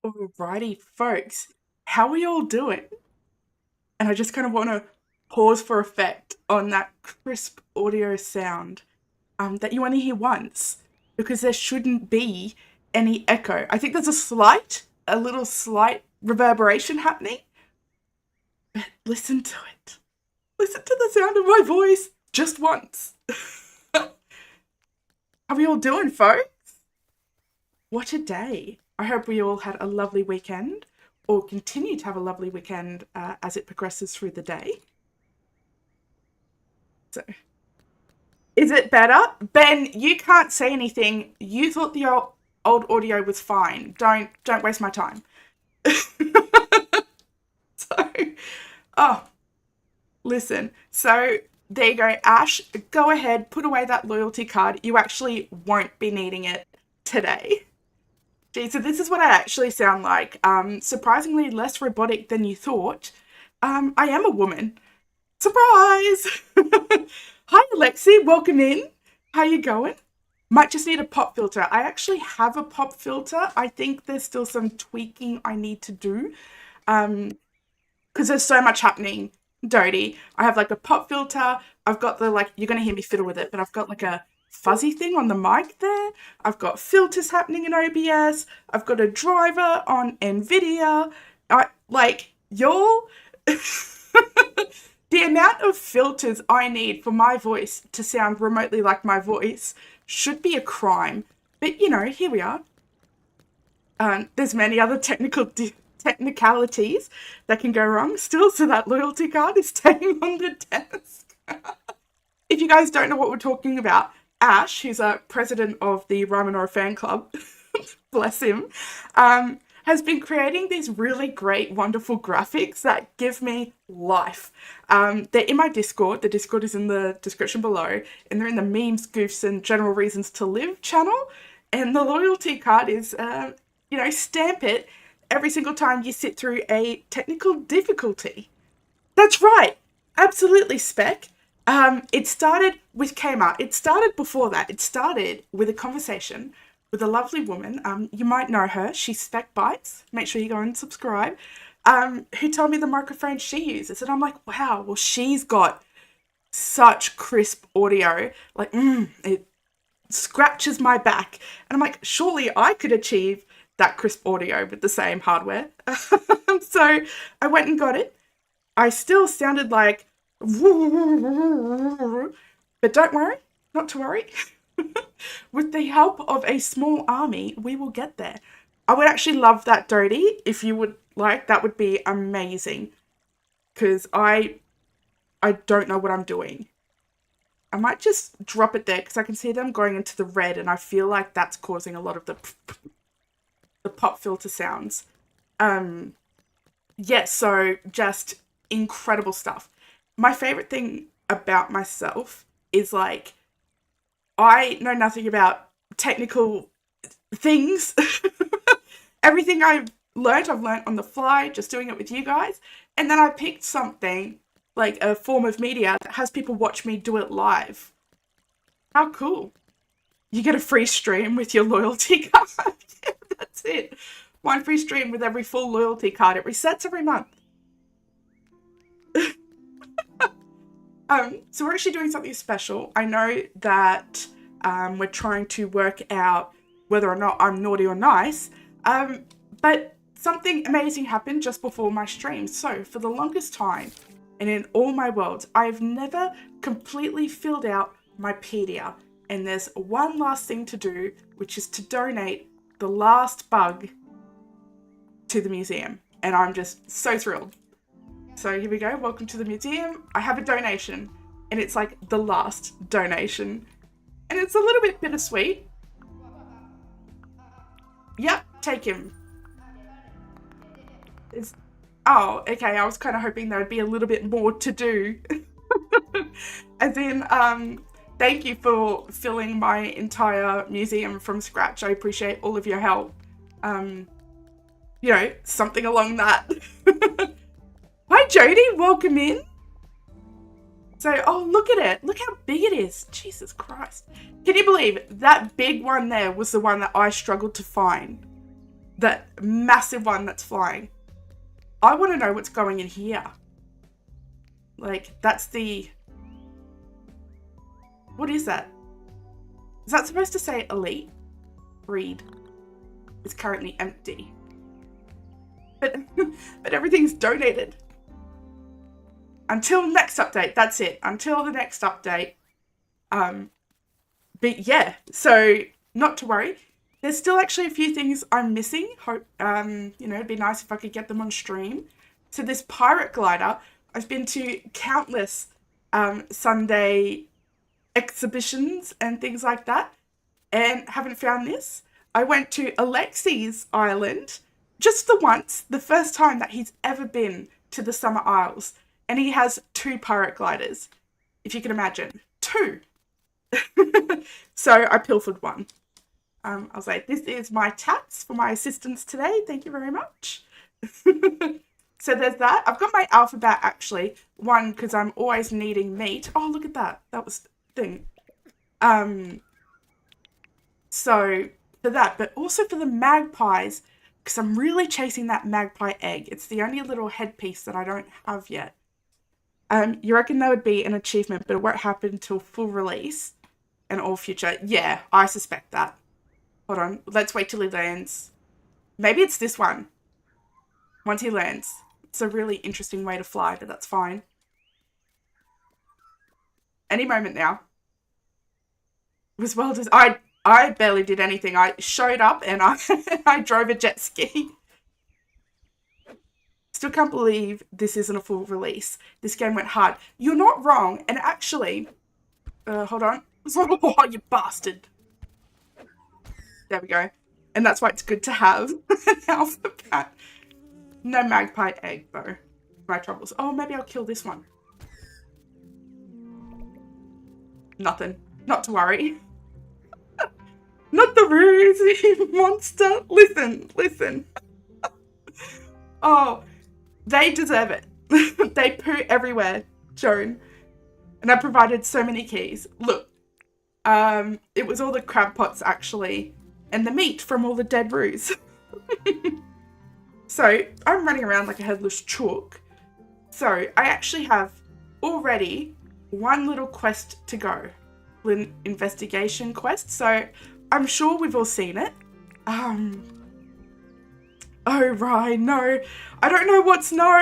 Alrighty, folks, how are you all doing? And I just kind of want to pause for effect on that crisp audio sound that you only hear once because there shouldn't be any echo. I think there's a little slight reverberation happening, but listen to it. Listen to the sound of my voice just once. How are we all doing, folks? What a day. I hope we all had a lovely weekend or continue to have a lovely weekend as it progresses through the day. So, is it better? Ben, you can't say anything. You thought the old audio was fine. Don't waste my time. So, oh, listen. So there you go, Ash. Go ahead, put away that loyalty card. You actually won't be needing it today. Gee, so this is what I actually sound like. Surprisingly less robotic than you thought. I am a woman. Surprise! Hi, Alexi. Welcome in. How you going? Might just need a pop filter. I actually have a pop filter. I think there's still some tweaking I need to do. Because there's so much happening, Dodie. I have like a pop filter. I've got the you're gonna hear me fiddle with it, but I've got like a fuzzy thing on the mic there. I've got filters happening in OBS. I've got a driver on NVIDIA. Y'all, the amount of filters I need for my voice to sound remotely like my voice should be a crime. But you know, here we are. There's many other technicalities that can go wrong still, so that loyalty card is staying on the desk. If you guys don't know what we're talking about, Ash, who's a president of the Ramanora fan club, bless him, has been creating these really great, wonderful graphics that give me life. They're in my Discord. The Discord is in the description below, and they're in the memes, goofs, and general reasons to live channel. And the loyalty card is, stamp it every single time you sit through a technical difficulty. That's right. Absolutely, Spec. It started with Kmart. It started before that. It started with a conversation with a lovely woman. You might know her. She's Spec Bites. Make sure you go and subscribe. Who told me the microphone she uses. And I'm like, wow, well, she's got such crisp audio. It scratches my back. And I'm like, surely I could achieve that crisp audio with the same hardware. So I went and got it. I still sounded like, but don't worry, not to worry. With the help of a small army, we will get there. I would actually love that, Dodie, if you would like. That would be amazing. Because I don't know what I'm doing. I might just drop it there because I can see them going into the red, and I feel like that's causing a lot of the pop filter sounds. So just incredible stuff. My favorite thing about myself is I know nothing about technical things. Everything I've learned on the fly, just doing it with you guys. And then I picked something like a form of media that has people watch me do it live. How cool. You get a free stream with your loyalty card. Yeah, that's it. One free stream with every full loyalty card. It resets every month. So we're actually doing something special. I know that we're trying to work out whether or not I'm naughty or nice, but something amazing happened just before my stream. So for the longest time, and in all my worlds, I've never completely filled out my pedia. And there's one last thing to do, which is to donate the last bug to the museum. And I'm just so thrilled. So here we go. Welcome to the museum. I have a donation, and it's like the last donation. And it's a little bit bittersweet. Yep, take him. Oh, okay. I was kind of hoping there would be a little bit more to do. As in, thank you for filling my entire museum from scratch. I appreciate all of your help. Something along that. Hi, Jody. Welcome in. So, oh, look at it. Look how big it is. Jesus Christ. Can you believe that big one there was the one that I struggled to find? That massive one that's flying. I want to know what's going in here. Like, that's the... What is that? Is that supposed to say elite? Breed is currently empty. But everything's donated. Until next update, that's it. Until the next update. But yeah, so not to worry. There's still actually a few things I'm missing. Hope, it'd be nice if I could get them on stream. So this pirate glider, I've been to countless Sunday exhibitions and things like that, and haven't found this. I went to Alexi's island just the once, the first time that he's ever been to the Summer Isles, and he has 2 pirate gliders, if you can imagine. 2. So I pilfered one. I was like, this is my tats for my assistance today. Thank you very much. So there's that. I've got my alphabet actually. One, because I'm always needing meat. Oh, look at that. That was the thing. So for that, but also for the magpies, because I'm really chasing that magpie egg. It's the only little headpiece that I don't have yet. You reckon that would be an achievement, but it won't happen until full release and all future. Yeah, I suspect that. Hold on, let's wait till he lands. Maybe it's this one. Once he lands. It's a really interesting way to fly, but that's fine. Any moment now. It was well designed. I barely did anything. I showed up and I drove a jet ski. Still can't believe this isn't a full release. This game went hard. You're not wrong. And actually, hold on. Oh, you bastard. There we go. And that's why it's good to have an alphabet. No magpie egg, though. My troubles. Oh, maybe I'll kill this one. Nothing. Not to worry. Not the ruse, you monster. Listen. Oh, they deserve it. They poo everywhere, Joan. And I provided so many keys. Look, it was all the crab pots, actually. And the meat from all the dead roos. So, I'm running around like a headless chook. So, I actually have already one little quest to go. An investigation quest. So, I'm sure we've all seen it. Oh, right, no. I don't know what's no.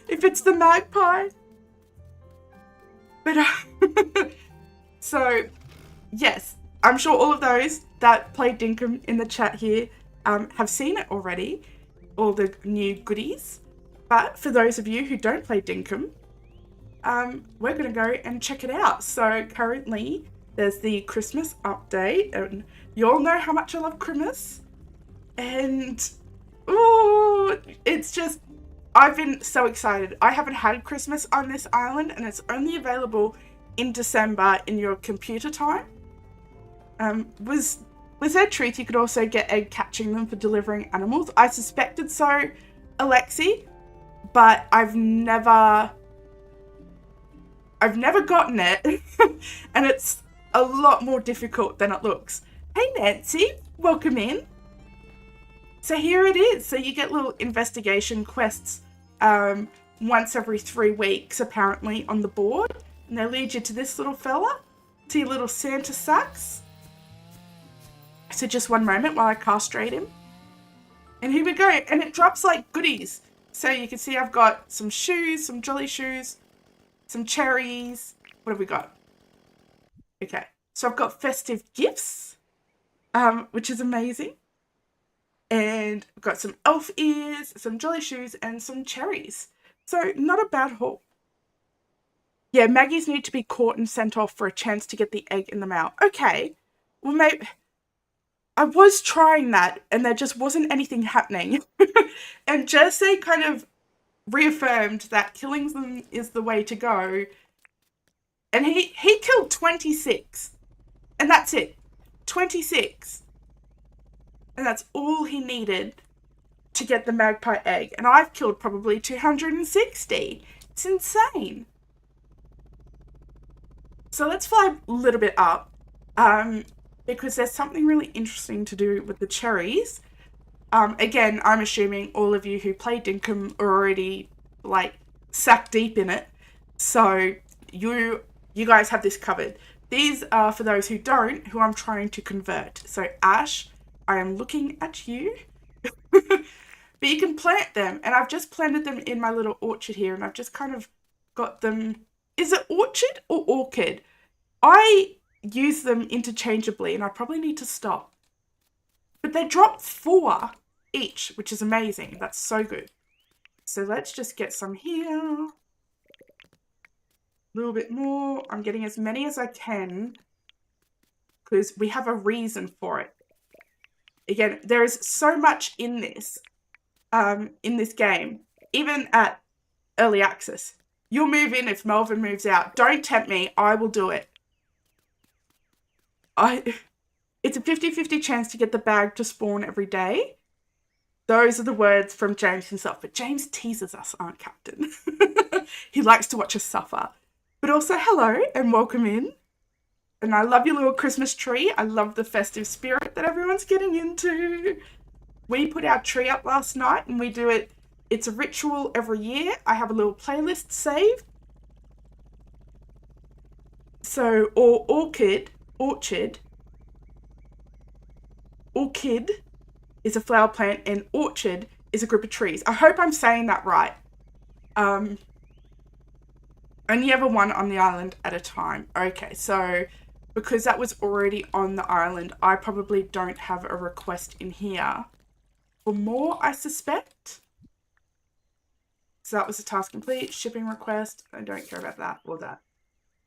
If it's the magpie. But, so, yes. I'm sure all of those that play Dinkum in the chat here have seen it already, all the new goodies. But for those of you who don't play Dinkum, we're going to go and check it out. So currently there's the Christmas update, and you all know how much I love Christmas. And, oh, it's just, I've been so excited. I haven't had Christmas on this island, and it's only available in December in your computer time. Was there truth you could also get egg catching them for delivering animals? I suspected so, Alexi, but I've never gotten it, and it's a lot more difficult than it looks. Hey Nancy, welcome in. So here it is. So you get little investigation quests once every 3 weeks, apparently, on the board, and they lead you to this little fella, to your little Santa sacks. So just one moment while I castrate him. And here we go. And it drops like goodies. So you can see I've got some shoes, some jolly shoes, some cherries. What have we got? Okay. So I've got festive gifts, which is amazing. And I've got some elf ears, some jolly shoes, and some cherries. So not a bad haul. Yeah, Maggies need to be caught and sent off for a chance to get the egg in the mail. Okay. Well, maybe... I was trying that, and there just wasn't anything happening. And Jersey kind of reaffirmed that killing them is the way to go. And he killed 26. And that's it. 26. And that's all he needed to get the magpie egg. And I've killed probably 260. It's insane. So let's fly a little bit up. Because there's something really interesting to do with the cherries. Again, I'm assuming all of you who play Dinkum are already like sack deep in it. So you guys have this covered. These are for those who don't, who I'm trying to convert. So Ash, I am looking at you. But you can plant them, and I've just planted them in my little orchard here, and I've just kind of got them. Is it orchard or orchid? I use them interchangeably, and I probably need to stop. But they drop 4 each, which is amazing. That's so good. So let's just get some here. A little bit more. I'm getting as many as I can because we have a reason for it. Again, there is so much in this game, even at early access. You'll move in if Melvin moves out. Don't tempt me. I will do it. It's a 50-50 chance to get the bag to spawn every day. Those are the words from James himself. But James teases us, aren't Captain? He likes to watch us suffer. But also, hello and welcome in. And I love your little Christmas tree. I love the festive spirit that everyone's getting into. We put our tree up last night and we do it. It's a ritual every year. I have a little playlist saved. So, or orchid is a flower plant and orchard is a group of trees. I hope I'm saying that right. Only ever one on the island at a time. Okay, so because that was already on the island, I probably don't have a request in here for more, I suspect. So that was a task complete. Shipping request. I don't care about that or that.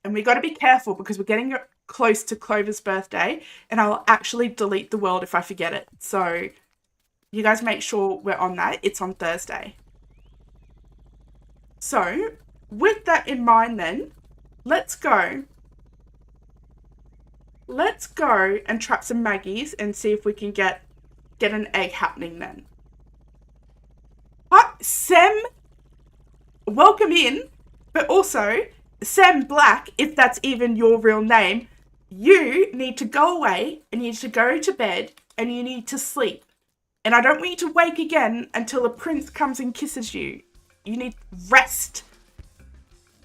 And we got to be careful because we're getting close to Clover's birthday and I'll actually delete the world if I forget it. So you guys make sure we're on that. It's on Thursday. So with that in mind then, let's go. Let's go and trap some Maggies and see if we can get an egg happening then. Hi, Sem, welcome in, but also Sam Black, if that's even your real name, you need to go away and you need to go to bed and you need to sleep. And I don't want you to wake again until a prince comes and kisses you. You need rest.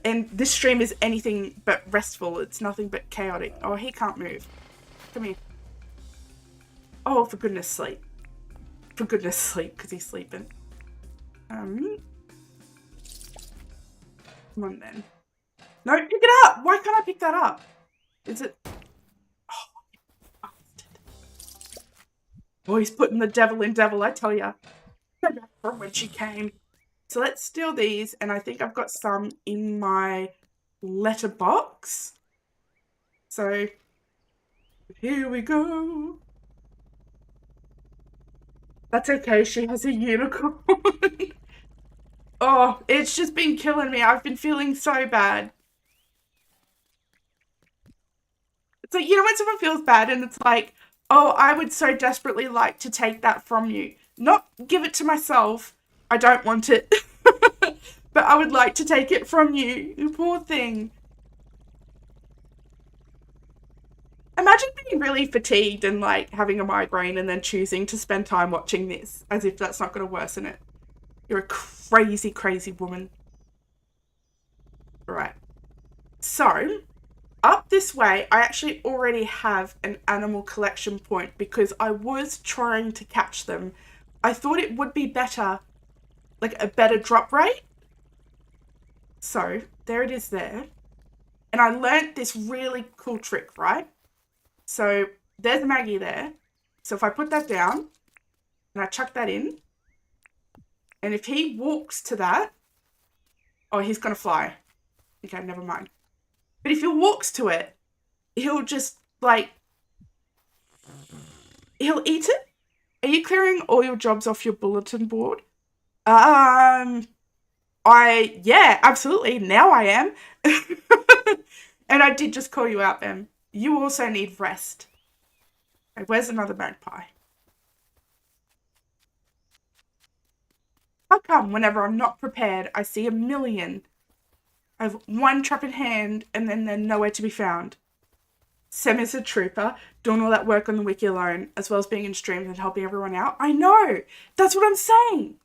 And this stream is anything but restful. It's nothing but chaotic. Oh, he can't move. Come here. Oh, for goodness sleep. For goodness sleep, because he's sleeping. Come on then. No, pick it up! Why can't I pick that up? Is it... Oh, bastard. Oh, he's putting the devil in devil, I tell ya. Go back from when she came. So let's steal these, and I think I've got some in my letterbox. So, here we go. That's okay, she has a unicorn. Oh, it's just been killing me. I've been feeling so bad. It's like, you know when someone feels bad and it's like, oh, I would so desperately like to take that from you. Not give it to myself. I don't want it. But I would like to take it from you. You poor thing. Imagine being really fatigued and like having a migraine and then choosing to spend time watching this as if that's not going to worsen it. You're a crazy, crazy woman. Right. So, up this way, I actually already have an animal collection point because I was trying to catch them. I thought it would be better, like a better drop rate. So, there it is there. And I learnt this really cool trick, right? So, there's Maggie there. So if I put that down and I chuck that in, and if he walks to that, oh, he's going to fly. Okay, never mind. But if he walks to it, he'll just, like, he'll eat it. Are you clearing all your jobs off your bulletin board? Yeah, absolutely. Now I am. And I did just call you out, Em. You also need rest. Okay, where's another magpie? How come whenever I'm not prepared, I see a million? I have one trap in hand and then they're nowhere to be found. Sem is a trooper, doing all that work on the wiki alone, as well as being in streams and helping everyone out. I know. That's what I'm saying.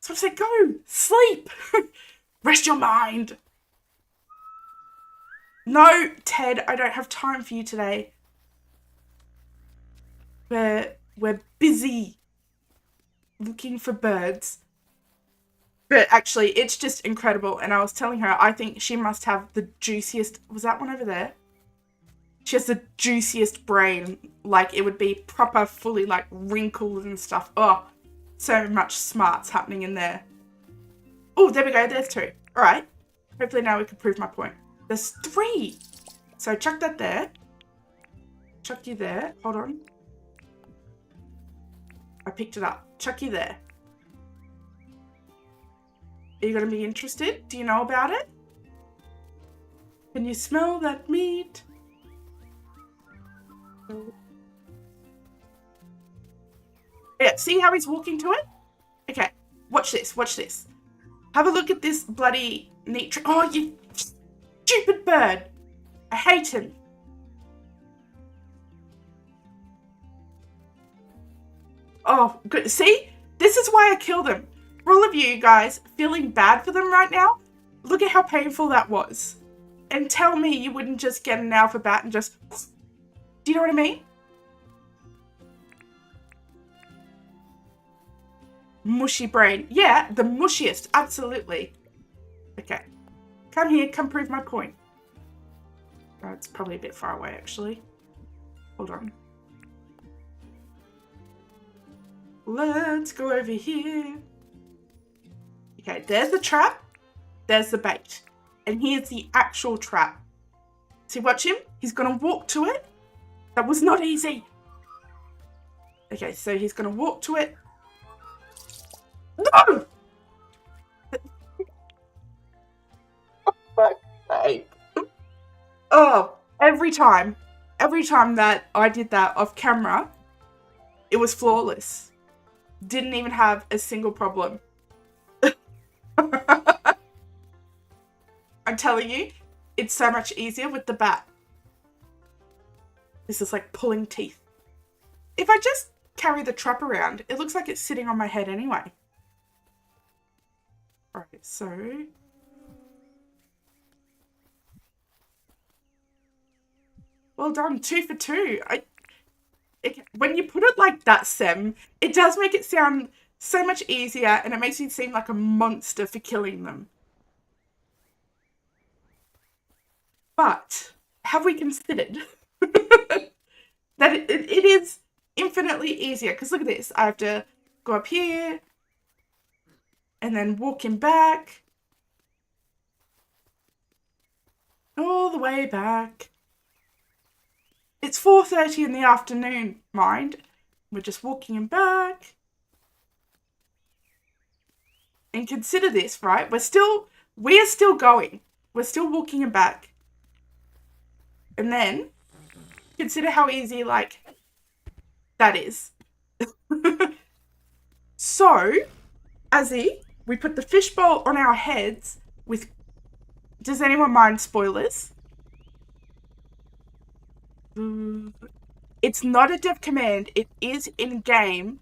So I said, go, sleep. Rest your mind. No, Ted, I don't have time for you today. We're busy looking for birds. But actually, it's just incredible. And I was telling her, I think she must have the juiciest... Was that one over there? She has the juiciest brain. Like, it would be proper, fully, like, wrinkled and stuff. Oh, so much smarts happening in there. Oh, there we go. There's 2. All right. Hopefully now we can prove my point. There's 3. So chuck that there. Chuck you there. Hold on. I picked it up. Chuck you there. Are you going to be interested? Do you know about it? Can you smell that meat? Yeah, see how he's walking to it? Okay, watch this, watch this. Have a look at this bloody neat tree. Oh, you stupid bird. I hate him. Oh, good. See? This is why I killed him. For all of you guys feeling bad for them right now, look at how painful that was. And tell me you wouldn't just get an alpha bat and just... Do you know what I mean? Mushy brain. Yeah, the mushiest. Absolutely. Okay. Come here. Come prove my point. Oh, it's probably a bit far away, actually. Hold on. Let's go over here. Okay, there's the trap. There's the bait. And here's the actual trap. See, watch him. He's going to walk to it. That was not easy. Okay, so he's going to walk to it. No! Oh, fuck's sake. Oh, every time that I did that off camera, it was flawless. Didn't even have a single problem. I'm telling you, it's so much easier with the bat. This is like pulling teeth. If I just carry the trap around, it looks like it's sitting on my head anyway. Alright, so... Well done, 2 for 2. When you put it like that, Sem, it does make it sound so much easier and it makes you seem like a monster for killing them. But have we considered that it is infinitely easier? Because look at this. I have to go up here and then walk him back. All the way back. It's 4:30 in the afternoon, mind. We're just walking him back. And consider this, right? We are still going. We're still walking him back. And then consider how easy, like, that is. So, Azzy, we put the fishbowl on our heads with... Does anyone mind spoilers? It's not a dev command. It is in-game,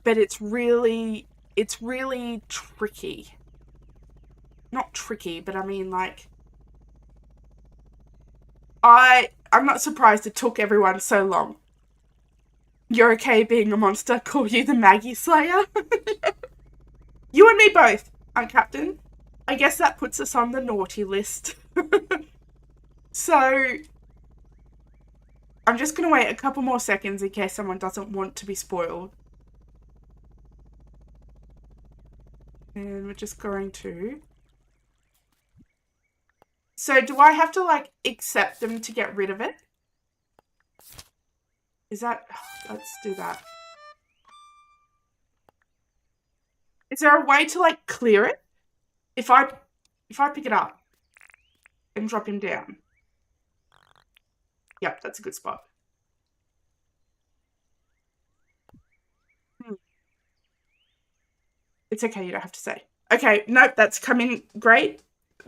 but it's really tricky. Not tricky, but I mean, like... I'm not surprised it took everyone so long. You're okay being a monster? Call you the Maggie Slayer? You and me both, Captain. I guess that puts us on the naughty list. So, I'm just going to wait a couple more seconds in case someone doesn't want to be spoiled. And we're just going to... So do I have to, like, accept them to get rid of it? Is that... Let's do that. Is there a way to, like, clear it? If I pick it up and drop him down. Yep, that's a good spot. It's okay, you don't have to say. Okay, nope, that's coming great.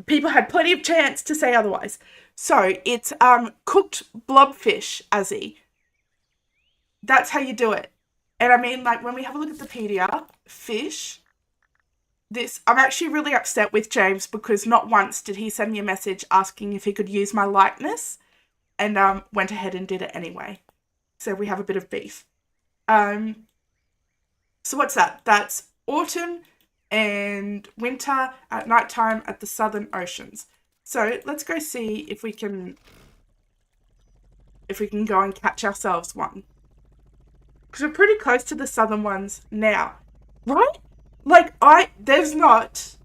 People had plenty of chance to say otherwise. So it's cooked blobfish, Azzy. That's how you do it. And I mean, like, when we have a look at the PDF, fish, this, I'm actually really upset with James because not once did he send me a message asking if he could use my likeness, and went ahead and did it anyway. So we have a bit of beef. So what's that? That's autumn and winter at nighttime at the southern oceans. So let's go see if we can go and catch ourselves one. Because we're pretty close to the southern ones now. Right? Like, there's not,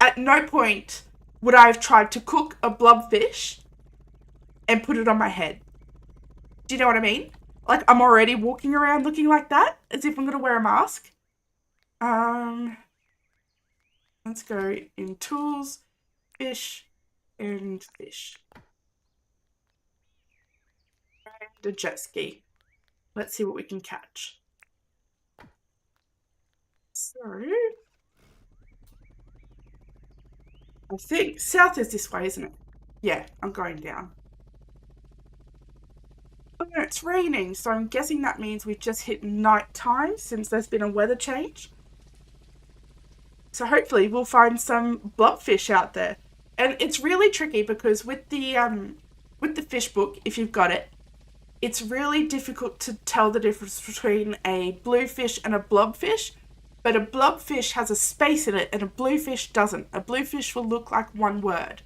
at no point would I have tried to cook a blobfish and put it on my head. Do you know what I mean? Like, I'm already walking around looking like that, as if I'm going to wear a mask. Let's go in tools, fish, and fish. And a jet ski. Let's see what we can catch. So, I think south is this way, isn't it? Yeah, I'm going down. Oh no, it's raining, so I'm guessing that means we've just hit night time since there's been a weather change. So hopefully we'll find some blobfish out there. And it's really tricky because with the fish book, if you've got it, it's really difficult to tell the difference between a bluefish and a blobfish. But a blobfish has a space in it and a bluefish doesn't. A bluefish will look like one word.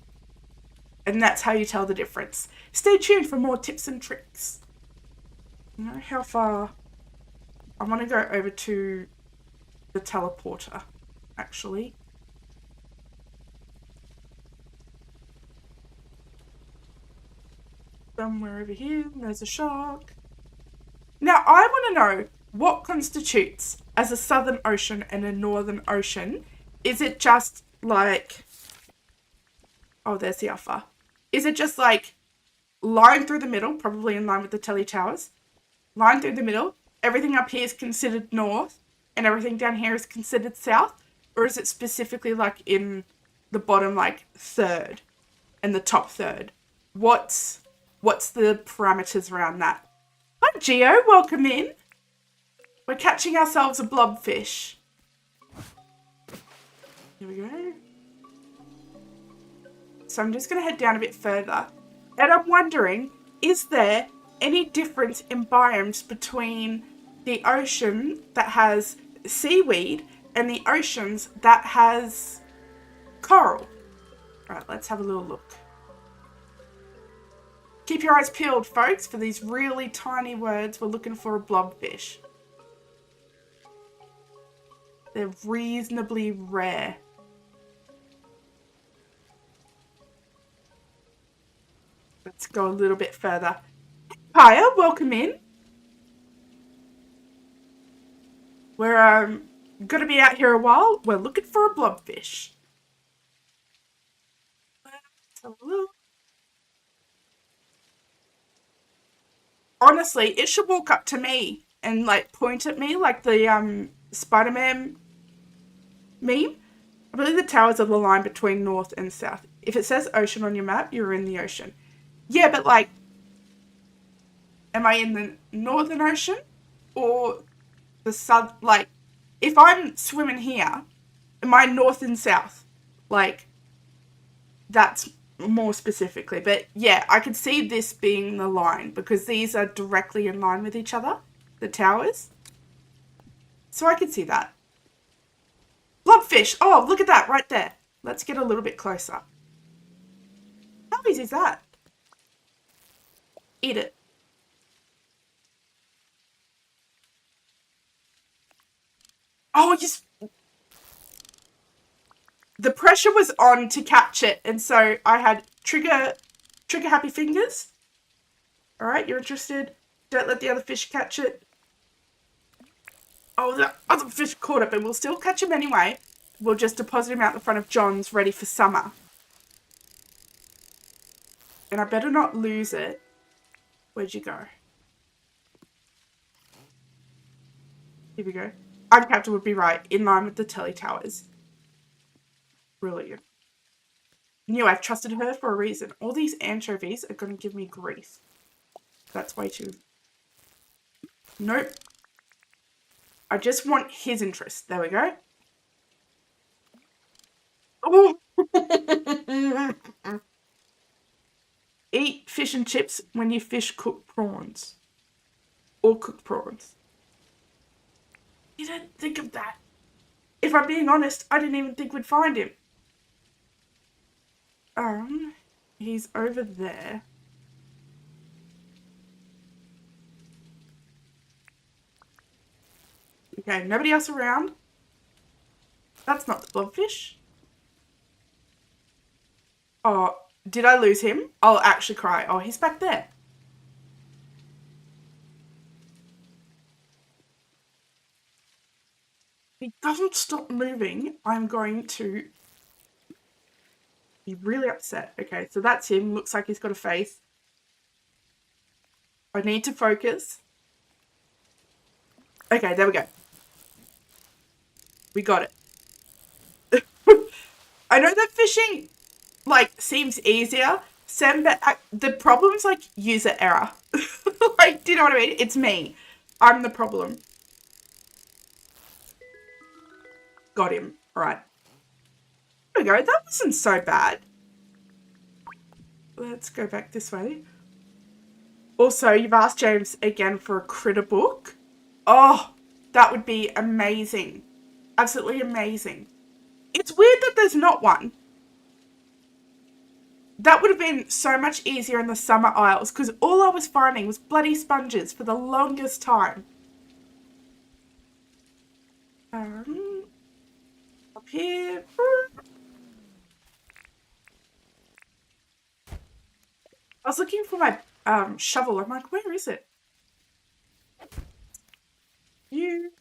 And that's how you tell the difference. Stay tuned for more tips and tricks. You know how far? I want to go over to the teleporter, actually. Somewhere over here, there's a shark. Now, I want to know what constitutes as a southern ocean and a northern ocean. Is it just like... Oh, there's the alpha. Is it just like line through the middle, probably in line with the telly towers? Line through the middle, everything up here is considered north, and everything down here is considered south? Or is it specifically like in the bottom, like, third and the top third? What's the parameters around that? Hi, Geo. Welcome in. We're catching ourselves a blobfish. Here we go. So I'm just going to head down a bit further. And I'm wondering, is there any difference in biomes between the ocean that has seaweed and the oceans that has coral? All right, let's have a little look. Keep your eyes peeled, folks, for these really tiny words. We're looking for a blobfish. They're reasonably rare. Let's go a little bit further. Hiya, welcome in. We're gonna be out here a while. We're looking for a blobfish. Let's have a look. Honestly, it should walk up to me and like point at me like the Spider-Man meme. I believe the towers are the line between north and south. If it says ocean on your map, you're in the ocean. Yeah, but like, am I in the northern ocean or the south? Like, if I'm swimming here, am I north and south? Like, that's more specifically. But yeah, I could see this being the line because these are directly in line with each other, the towers. So I could see that. Blobfish. Oh, look at that right there. Let's get a little bit closer. How easy is that? Eat it. Oh, just... The pressure was on to catch it, and so I had trigger happy fingers. All right, you're interested? Don't let the other fish catch it. Oh, the other fish caught it, but we'll still catch him anyway. We'll just deposit him out in front of John's, ready for summer. And I better not lose it. Where'd you go? Here we go. Our captain would be right, in line with the telly towers. Brilliant. knew I trusted her for a reason. All these anchovies are going to give me grief. That's way too... Nope. I just want his interest. There we go. Oh. Eat fish and chips when you fish cooked prawns. Or cooked prawns. You don't think of that. If I'm being honest, I didn't even think we'd find him. He's over there. Okay, nobody else around. That's not the blobfish. Oh, did I lose him? I'll actually cry. Oh, he's back there. If he doesn't stop moving, I'm going to be really upset. Okay, so that's him. Looks like he's got a face. I need to focus. Okay, there we go. We got it. I know that fishing, like, seems easier, Sam, but the problem's, like, user error. Like, do you know what I mean? It's me. I'm the problem. Got him. All right. There we go. That wasn't so bad. Let's go back this way. Also, you've asked James again for a critter book. Oh, that would be amazing. Absolutely amazing. It's weird that there's not one. That would have been so much easier in the summer aisles because all I was finding was bloody sponges for the longest time. Up here. I was looking for my shovel. I'm like, where is it? And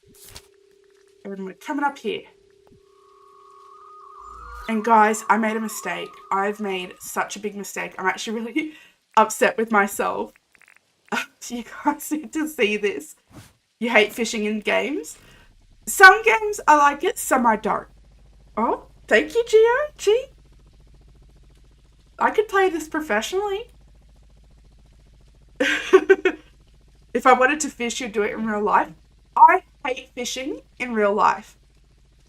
we're coming up here. And guys, I made a mistake. I've made such a big mistake. I'm actually really upset with myself. You guys need to see this. You hate fishing in games? Some games I like it, some I don't. Oh, thank you, Gio. Gee. I could play this professionally. If I wanted to fish, you'd do it in real life. I hate fishing in real life.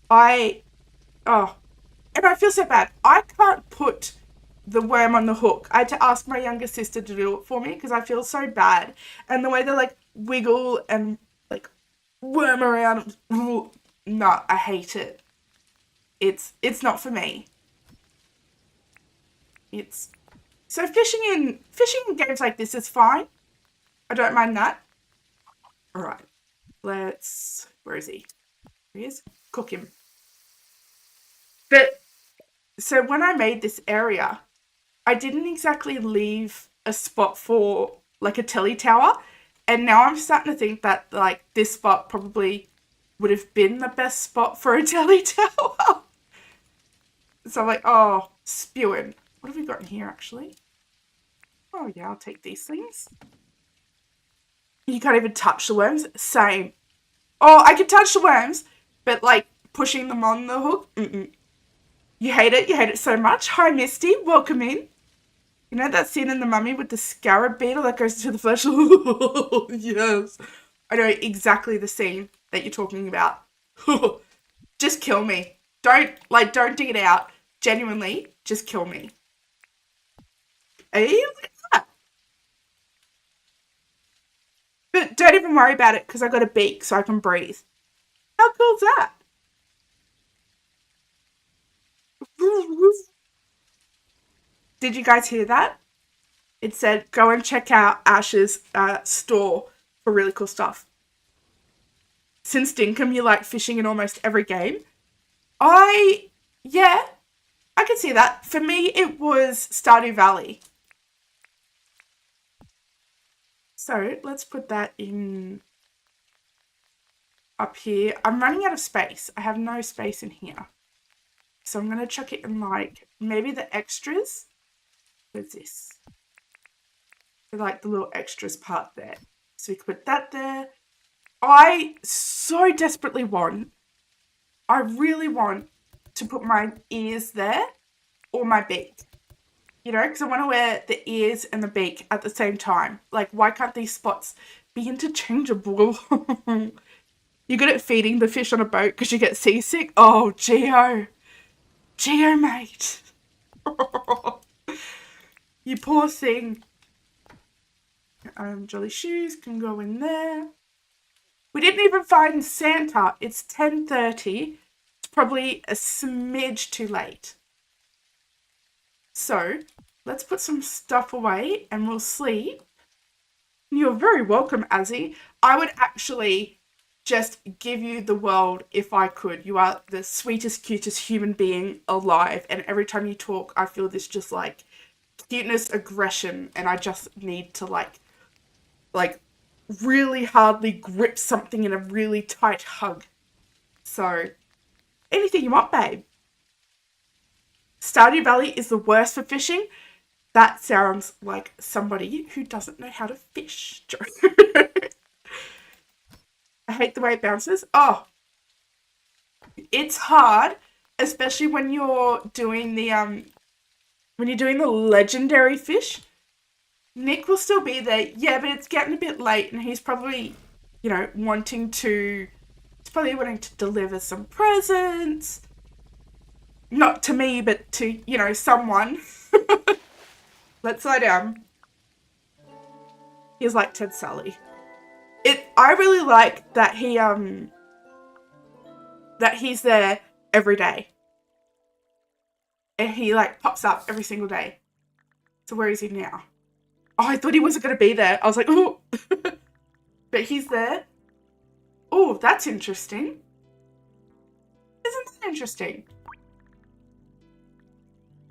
And I feel so bad. I can't put the worm on the hook. I had to ask my younger sister to do it for me because I feel so bad. And the way they like wiggle and like worm around. No, I hate it. It's not for me. So fishing in games like this is fine. I don't mind that. All right. Where is he? Here he is. Cook him. But so when I made this area, I didn't exactly leave a spot for like a telly tower. And now I'm starting to think that like this spot probably would have been the best spot for a telly tower. So I'm like, oh, spewing. What have we got in here actually? Oh yeah, I'll take these things. You can't even touch the worms. Same. Oh, I can touch the worms, but like pushing them on the hook. You hate it. You hate it so much. Hi, Misty. Welcome in. You know that scene in The Mummy with the scarab beetle that goes to the flesh? Yes. I know exactly the scene that you're talking about. Just kill me. Don't dig it out. Genuinely, just kill me. Hey, look at that. But don't even worry about it because I got a beak so I can breathe. How cool is that? Did you guys hear that? It said, go and check out Ash's store for really cool stuff. Since Dinkum, you like fishing in almost every game. Yeah, I can see that. For me, it was Stardew Valley. So let's put that in up here. I'm running out of space. I have no space in here. So I'm going to chuck it in like maybe the extras. What's this? Like the little extras part there. So we can put that there. I so desperately I really want to put my ears there or my beak. You know, because I want to wear the ears and the beak at the same time. Like, why can't these spots be interchangeable? You're good at feeding the fish on a boat because you get seasick? Oh, Geo. Geo, mate. You poor thing. Jolly shoes can go in there. We didn't even find Santa. It's 10:30. It's probably a smidge too late. So, let's put some stuff away and we'll sleep. You're very welcome, Azzy. I would actually just give you the world if I could. You are the sweetest, cutest human being alive. And every time you talk, I feel this just like cuteness, aggression. And I just need to like really hardly grip something in a really tight hug. So, anything you want, babe. Stardew Valley is the worst for fishing. That sounds like somebody who doesn't know how to fish. I hate the way it bounces. Oh, it's hard, especially when you're doing the legendary fish. Nick will still be there, yeah, but it's getting a bit late, and he's probably, wanting to. He's probably wanting to deliver some presents, not to me, but to someone. Let's lie down. He's like Ted Sully. I really like that he's there every day. And he pops up every single day. So where is he now? Oh, I thought he wasn't going to be there. I was like, oh. But he's there. Oh, that's interesting. Isn't that interesting?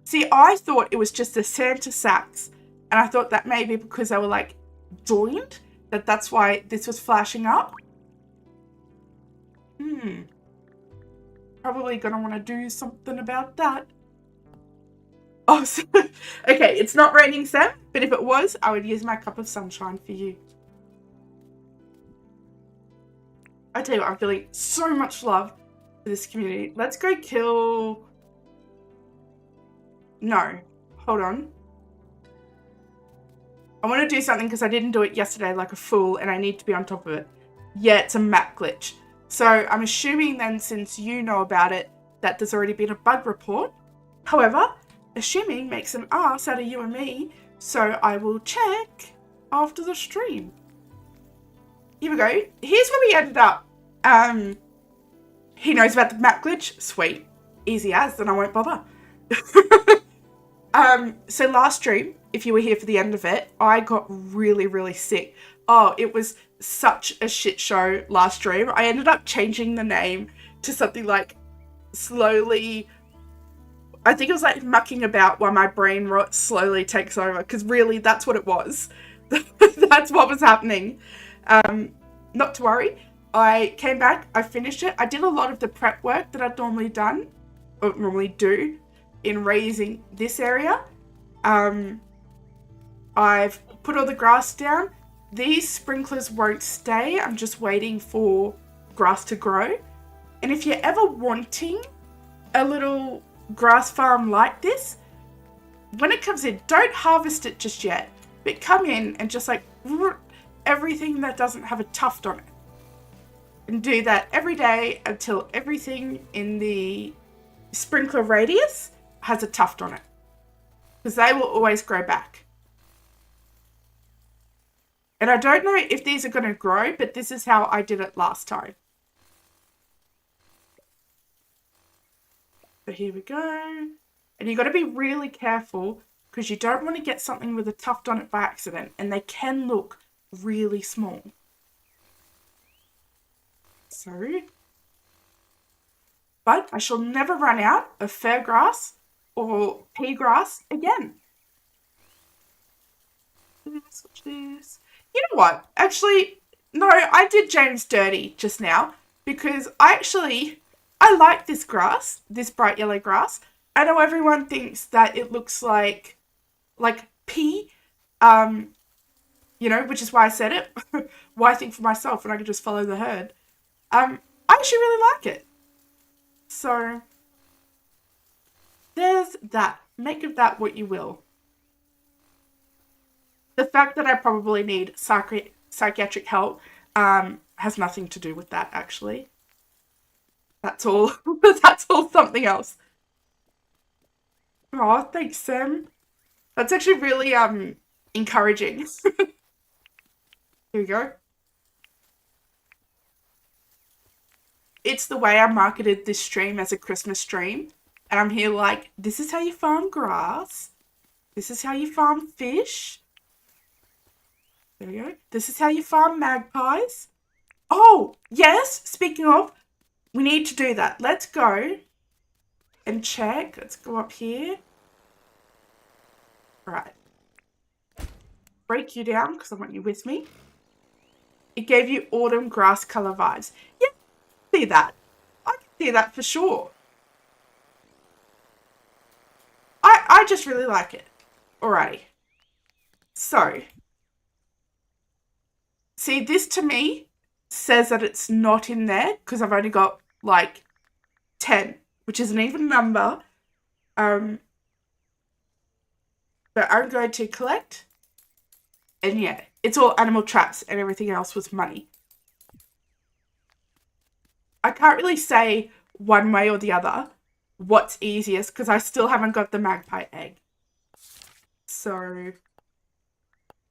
See, I thought it was just the Santa sacks. And I thought that maybe because they were joined, that's why this was flashing up. Probably going to want to do something about that. Oh, so, okay, it's not raining, Sam, but if it was, I would use my cup of sunshine for you. I tell you what, I'm feeling so much love for this community. Let's go kill... No, hold on. I want to do something because I didn't do it yesterday like a fool and I need to be on top of it. Yeah, it's a map glitch. So I'm assuming then, since you know about it, that there's already been a bug report. However, assuming makes an ass out of you and me, so I will check after the stream. Here we go. Here's where we ended up. He knows about the map glitch. Sweet. Easy as, then I won't bother. So last stream, if you were here for the end of it, I got really, really sick. Oh, it was such a shit show last stream. I ended up changing the name to something like slowly... I think it was mucking about while my brain rot slowly takes over, because really that's what it was. That's what was happening. Not to worry. I came back, I finished it. I did a lot of the prep work that I'd normally do in raising this area. I've put all the grass down. These sprinklers won't stay. I'm just waiting for grass to grow. And if you're ever wanting a little grass farm like this, when it comes in, don't harvest it just yet, but come in and just everything that doesn't have a tuft on it, and do that every day until everything in the sprinkler radius has a tuft on it, because they will always grow back. And I don't know if these are going to grow, but this is how I did it last time. So here we go. And you've got to be really careful, because you don't want to get something with a tuft on it by accident, and they can look really small. So, but I shall never run out of fair grass or pea grass again. Switch this. You know what? Actually, no, I did James dirty just now, because I like this grass, this bright yellow grass. I know everyone thinks that it looks like pea, which is why I said it. Why think for myself when I could just follow the herd? I actually really like it. So, there's that. Make of that what you will. The fact that I probably need psychiatric help has nothing to do with that, actually. That's all. That's all something else. Oh, thanks, Sam. That's actually really encouraging. Here we go. It's the way I marketed this stream as a Christmas stream. And I'm here like, this is how you farm grass. This is how you farm fish. There we go. This is how you farm magpies. Oh, yes. Speaking of, we need to do that. Let's go and check. Let's go up here. All right. Break you down because I want you with me. It gave you autumn grass color vibes. Yeah, I can see that. I can see that for sure. I just really like it. Alrighty. So, see, this to me says that it's not in there because I've only got like 10, which is an even number. But I'm going to collect. And yeah, it's all animal traps and everything else was money. I can't really say one way or the other what's easiest because I still haven't got the magpie egg. So,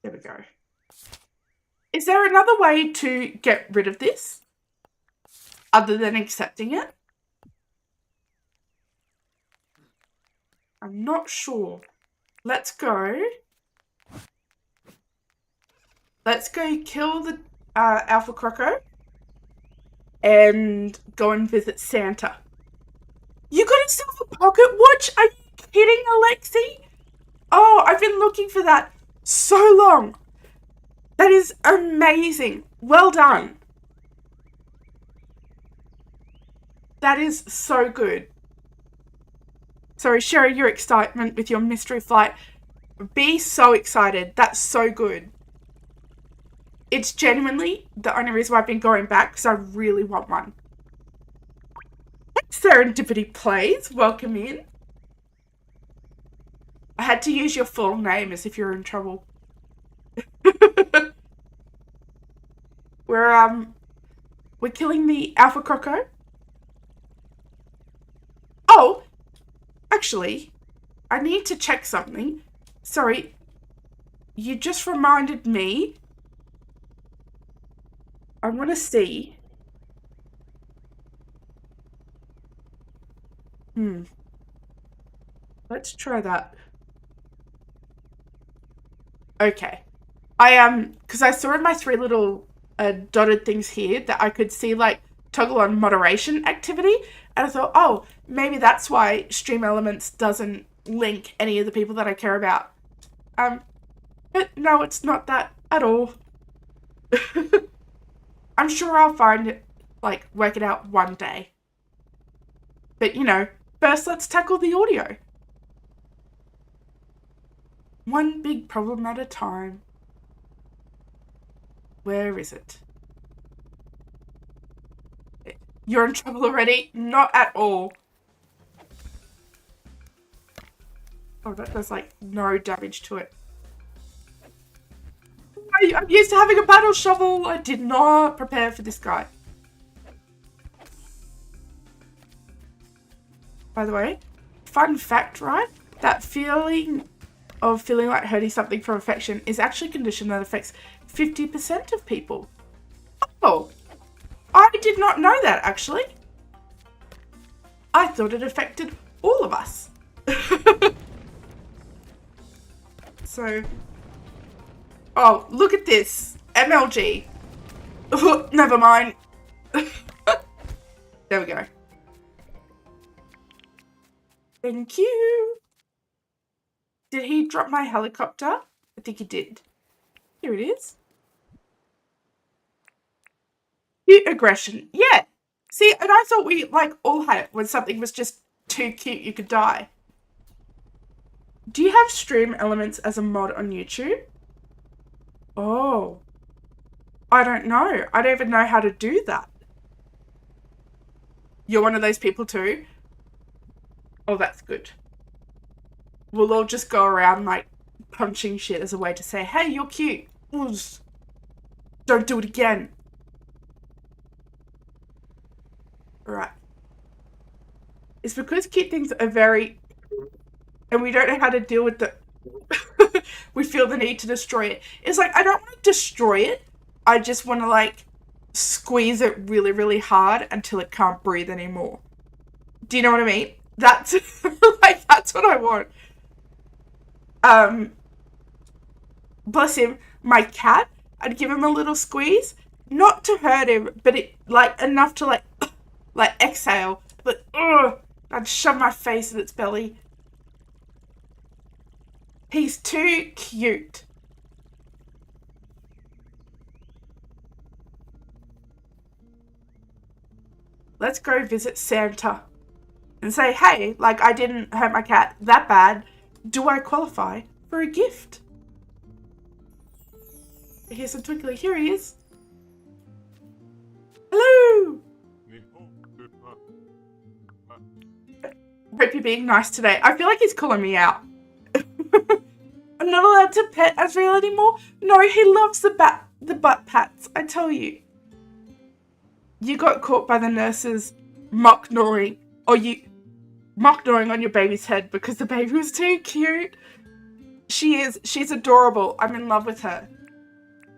there we go. Is there another way to get rid of this other than accepting it? I'm not sure. Let's go. Let's go kill the Alpha Croco and go and visit Santa. You got a silver pocket watch? Are you kidding, Alexi? Oh, I've been looking for that so long. That is amazing. Well done. That is so good. Sorry, share your excitement with your mystery flight. Be so excited. That's so good. It's genuinely the only reason why I've been going back because I really want one. Serendipity Plays, welcome in. I had to use your full name as if you're in trouble. We're killing the Alpha Croco. Oh, actually, I need to check something. Sorry, you just reminded me. I want to see. Let's try that. Okay. Because I saw in my 3 little dotted things here that I could see like toggle on moderation activity. And I thought, oh, maybe that's why Stream Elements doesn't link any of the people that I care about. But no, it's not that at all. I'm sure I'll find it, like, work it out one day. But, you know, first let's tackle the audio. One big problem at a time. Where is it? You're in trouble already? Not at all. Oh, that does, like, no damage to it. I'm used to having a battle shovel. I did not prepare for this guy. By the way, fun fact, right? That feeling of feeling like hurting something from affection is actually a condition that affects 50% of people. Oh, I did not know that, actually. I thought it affected all of us. So, oh, look at this. MLG. Oh, never mind. There we go. Thank you. Did he drop my helicopter? I think he did. Here it is. Cute aggression. Yeah. See, and I thought we, like, all had it when something was just too cute you could die. Do you have Stream Elements as a mod on YouTube? Oh. I don't know. I don't even know how to do that. You're one of those people too? Oh, that's good. We'll all just go around, like, punching shit as a way to say, hey, you're cute. Don't do it again. Alright. It's because cute things are very... and we don't know how to deal with the... we feel the need to destroy it. It's like, I don't want to destroy it. I just want to, like, squeeze it really, really hard until it can't breathe anymore. Do you know what I mean? That's, like, that's what I want. Bless him, my cat, I'd give him a little squeeze, not to hurt him, but it, like, enough to, like exhale. But, I'd shove my face in its belly. He's too cute. Let's go visit Santa and say, hey, like, I didn't hurt my cat that bad. Do I qualify for a gift? Here's a twinkly. Here he is. Hello. Hope you're being nice today. I feel like he's calling me out. I'm not allowed to pet Azrael anymore. No, he loves the butt pats. I tell you. You got caught by the nurses mock gnawing, or you mock gnawing on your baby's head because the baby was too cute. She's adorable. I'm in love with her.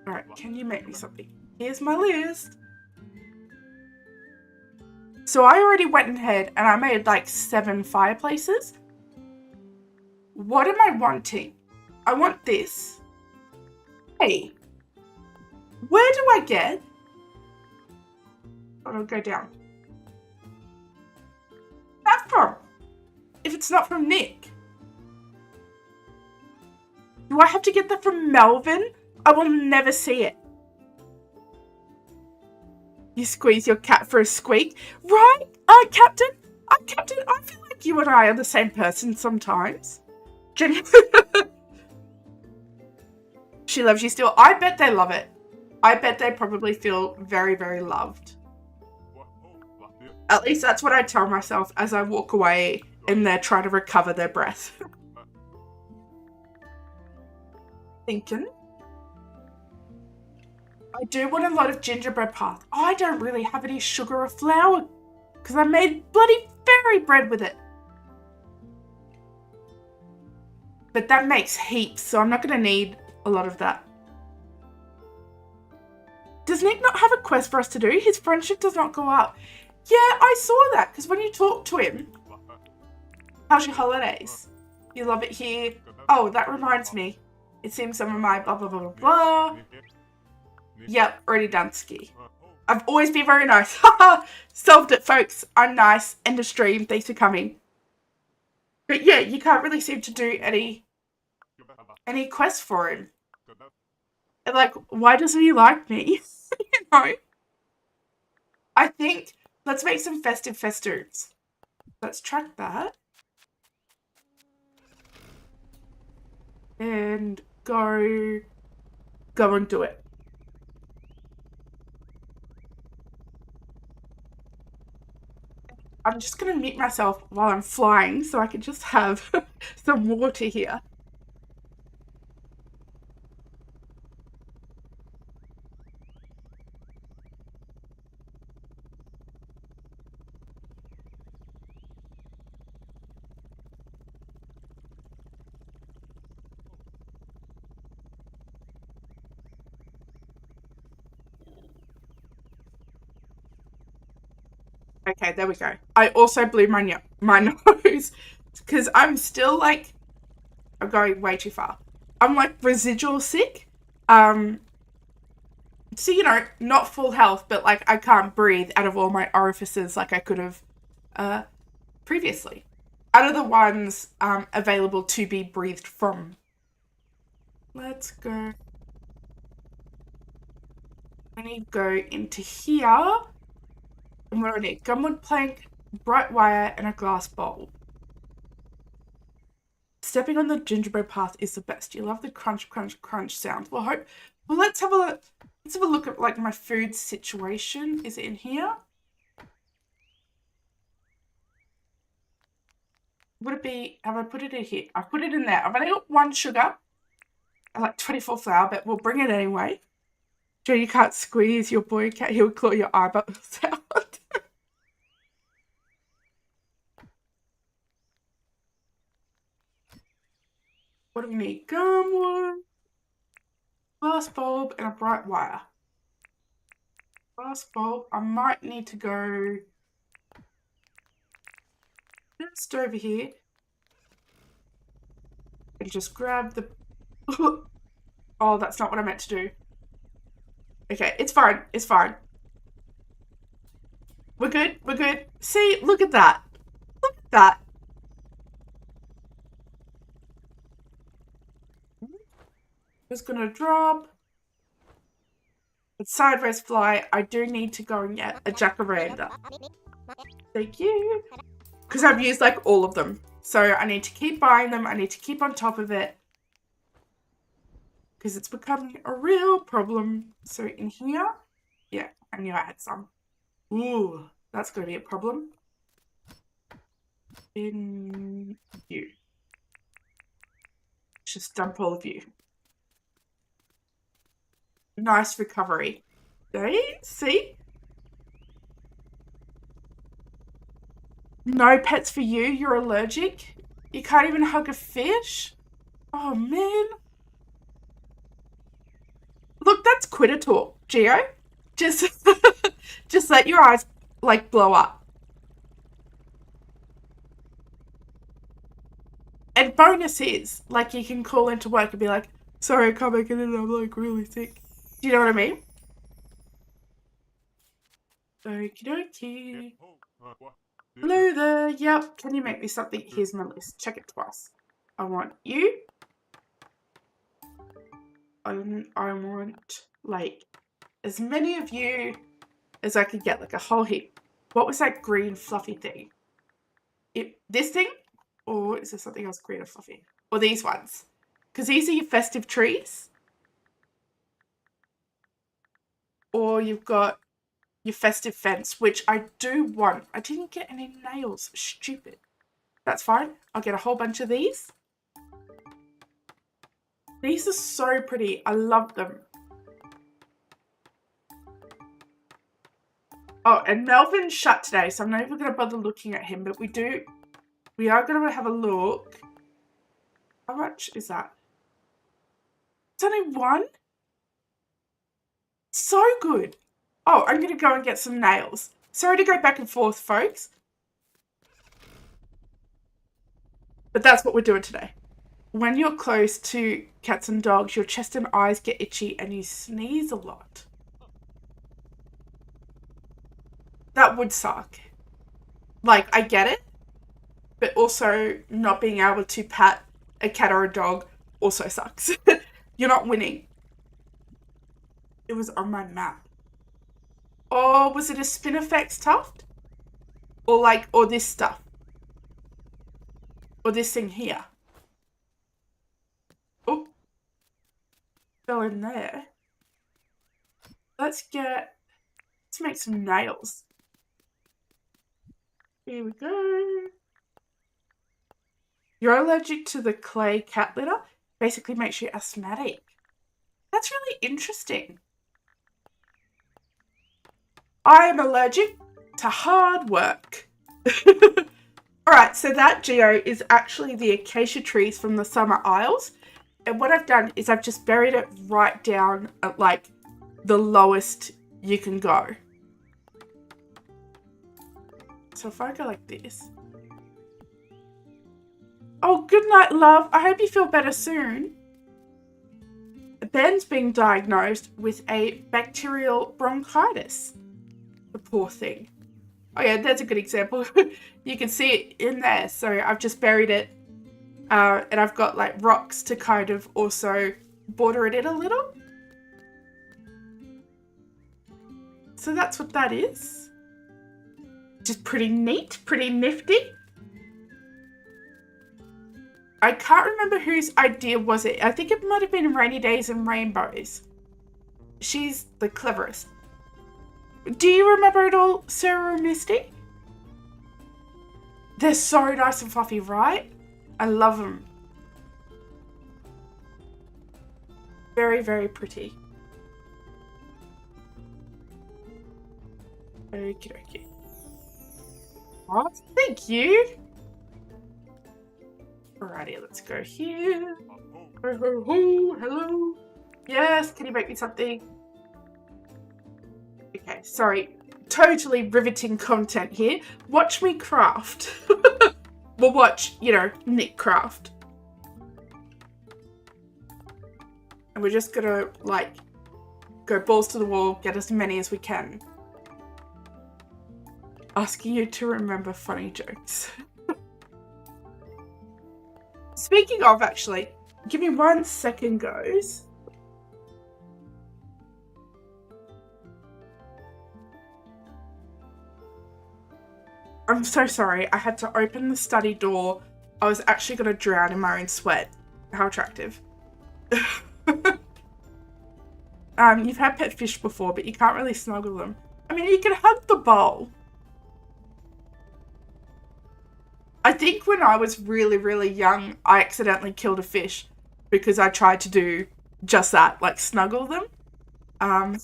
Alright, can you make me something? Here's my list. So I already went ahead and I made like 7 fireplaces. What am I wanting? I want this. Hey, where do I get? I'll go down. That from? If it's not from Nick. Do I have to get that from Melvin? I will never see it. You squeeze your cat for a squeak. Right, Captain? Captain, I feel like you and I are the same person sometimes. She loves you still. I bet they love it. I bet they probably feel very, very loved. At least that's what I tell myself as I walk away and they're trying to recover their breath. Thinking. I do want a lot of gingerbread path. I don't really have any sugar or flour because I made bloody fairy bread with it. But that makes heaps, so I'm not going to need a lot of that. Does Nick not have a quest for us to do? His friendship does not go up. Yeah, I saw that, because when you talk to him, how's your holidays? You love it here? Oh, that reminds me. It seems some of my blah, blah, blah, blah, blah. Yep, already done ski. I've always been very nice. Haha, solved it, folks. I'm nice. End of stream. Thanks for coming. But yeah, you can't really seem to do any quests for him. And like, why doesn't he like me? You know? I think, let's make some festive festoons. Let's track that. And go and do it. I'm just going to mute myself while I'm flying so I can just have some water here. Okay, there we go. I also blew my nose because I'm still like, I'm going way too far. I'm like residual sick. So, you know, not full health, but like I can't breathe out of all my orifices like I could have previously. Out of the ones available to be breathed from. Let's go. I need to go into here. And what do I need? Gumwood plank, bright wire, and a glass bowl. Stepping on the gingerbread path is the best. You love the crunch, crunch, crunch sound. Well, let's have a look. Let's have a look at like my food situation. Is it in here? Would it be? Have I put it in here? I've put it in there. I've only got 1 sugar like 24 flour, but we'll bring it anyway. Joe, you can't squeeze your boy cat. He'll claw your eyeballs out. What do we need? Gumwood, glass bulb, and a bright wire. Glass bulb. I might need to go just over here and just grab the... Oh, that's not what I meant to do. Okay, it's fine. It's fine. We're good. We're good. See, look at that. Look at that. Just gonna drop. It's sideways fly. I do need to go and get a jacaranda. Thank you. Because I've used like all of them. So I need to keep buying them. I need to keep on top of it. Because it's becoming a real problem. So in here. Yeah, I knew I had some. Ooh, that's going to be a problem. In you. Just dump all of you. Nice recovery. Hey, see? No pets for you. You're allergic. You can't even hug a fish. Oh, man. Look, that's quitter talk, Geo. Just, just let your eyes, like, blow up. And bonus is, like, you can call into work and be like, sorry, I can't make it in. I'm, like, really sick. Do you know what I mean? Okie dokie. Hello there. Yep. Can you make me something? Here's my list. Check it twice. I want you. I want, like, as many of you as I could get, like a whole heap. What was that green fluffy thing? This thing? Or is there something else green or fluffy? Or these ones? Because these are your festive trees. Or you've got your festive fence, which I do want. I didn't get any nails. Stupid. That's fine. I'll get a whole bunch of these. These are so pretty. I love them. Oh, and Melvin's shut today, so I'm not even going to bother looking at him, but we are going to have a look. How much is that? It's only one? So good. Oh, I'm going to go and get some nails. Sorry to go back and forth, folks. But that's what we're doing today. When you're close to cats and dogs, your chest and eyes get itchy and you sneeze a lot. That would suck. Like, I get it. But also, not being able to pat a cat or a dog also sucks. You're not winning. It was on my map. Oh, was it a Spinifex tuft? Or this stuff? Or this thing here? Oh. Go in there. Let's make some nails. Here we go. You're allergic to the clay cat litter. Basically makes you asthmatic. That's really interesting. I am allergic to hard work. Alright, so that, Geo, is actually the acacia trees from the Summer Isles. And what I've done is I've just buried it right down at, like, the lowest you can go. So if I go like this. Oh, good night, love. I hope you feel better soon. Ben's being diagnosed with a bacterial bronchitis. The poor thing. Oh yeah, that's a good example. You can see it in there. So I've just buried it. And I've got like rocks to kind of also border it in a little. So that's what that is. Just pretty neat, pretty nifty. I can't remember whose idea was it. I think it might have been Rainy Days and Rainbows. She's the cleverest. Do you remember it all, Sarah or Misty? They're so nice and fluffy, right? I love them. Very, very pretty. Okie dokie. Oh, thank you. Alrighty, let's go here. Ho ho ho, hello. Yes, can you make me something? Okay, sorry. Totally riveting content here. Watch me craft. We'll watch, you know, Nick craft. And we're just gonna, like, go balls to the wall, get as many as we can. Asking you to remember funny jokes. Speaking of, actually, give me 1 second, guys. I'm so sorry. I had to open the study door. I was actually going to drown in my own sweat. How attractive. You've had pet fish before, but you can't really snuggle them. I mean, you can hug the bowl. I think when I was really, really young, I accidentally killed a fish because I tried to do just that, like snuggle them. And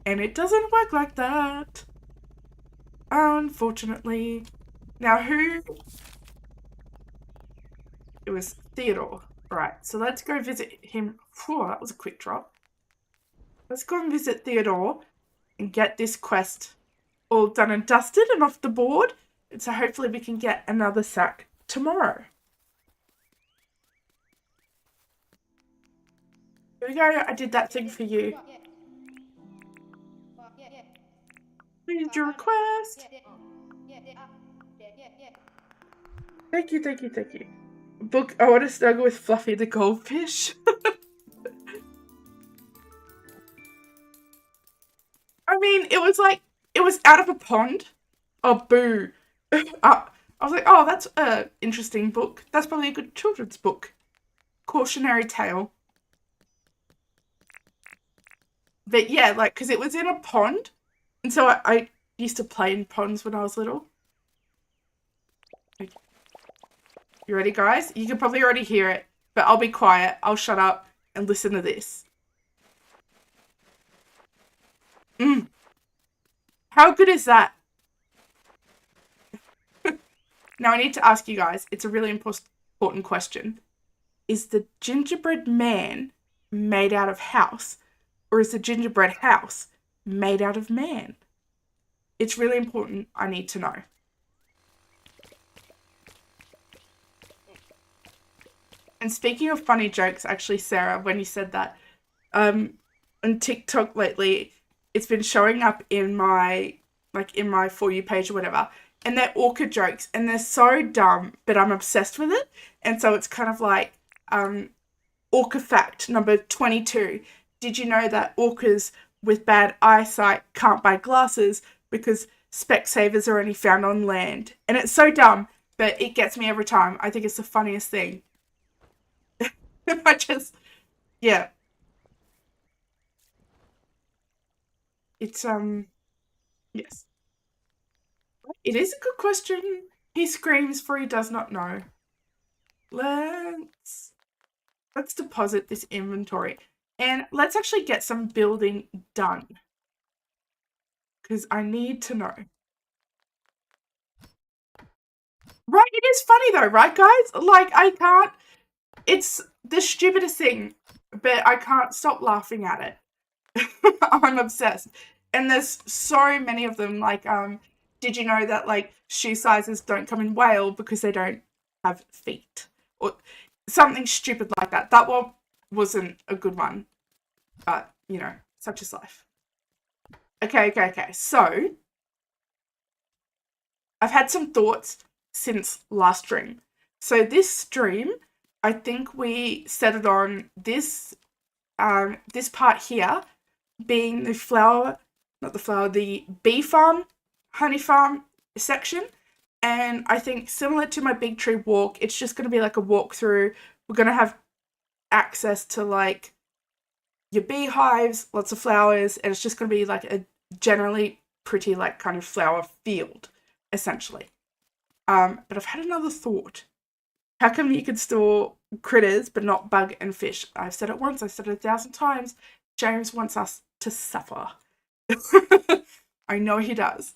it doesn't work like that. Unfortunately. Now who? It was Theodore. Alright, so let's go visit him. Whew, that was a quick drop. Let's go and visit Theodore and get this quest all done and dusted and off the board. And so hopefully we can get another sack tomorrow. Here we go. I did that thing for you. Read your request. Thank you, thank you, thank you. Book, I want to snuggle with Fluffy the goldfish. I mean, it was out of a pond. Oh, boo. I was like, oh, that's an interesting book. That's probably a good children's book. Cautionary tale. But yeah, like, because it was in a pond. And so I used to play in ponds when I was little. Okay. You ready, guys? You can probably already hear it, but I'll be quiet. I'll shut up and listen to this. How good is that? Now I need to ask you guys, it's a really important question. Is the gingerbread man made out of house, or is the gingerbread house made out of man? It's really important. I need to know. And speaking of funny jokes, actually, Sarah, when you said that, on TikTok lately, it's been showing up in my For You page or whatever, and they're orca jokes, and they're so dumb, but I'm obsessed with it. And so it's kind of like, orca fact number 22. Did you know that orcas with bad eyesight can't buy glasses because Specsavers are only found on land? And it's so dumb, but it gets me every time. I think it's the funniest thing. Yeah. It's, yes. It is a good question. He screams for he does not know. Let's deposit this inventory. And let's actually get some building done. Because I need to know. Right, it is funny though, right, guys? Like, I can't... It's the stupidest thing, but I can't stop laughing at it. I'm obsessed. And there's so many of them, like, did you know that, like, shoe sizes don't come in whale because they don't have feet? Or something stupid like that. That one wasn't a good one. But, you know, such is life. Okay. So, I've had some thoughts since last stream. So this stream, I think we set it on this part here being the bee farm, honey farm section. And I think similar to my big tree walk, it's just going to be like a walkthrough. We're going to have access to like your beehives, lots of flowers, and it's just going to be like a generally pretty like kind of flower field, essentially. But I've had another thought. How come you could store critters, but not bug and fish. I've said it once, I've said it 1,000 times. James wants us to suffer. I know he does.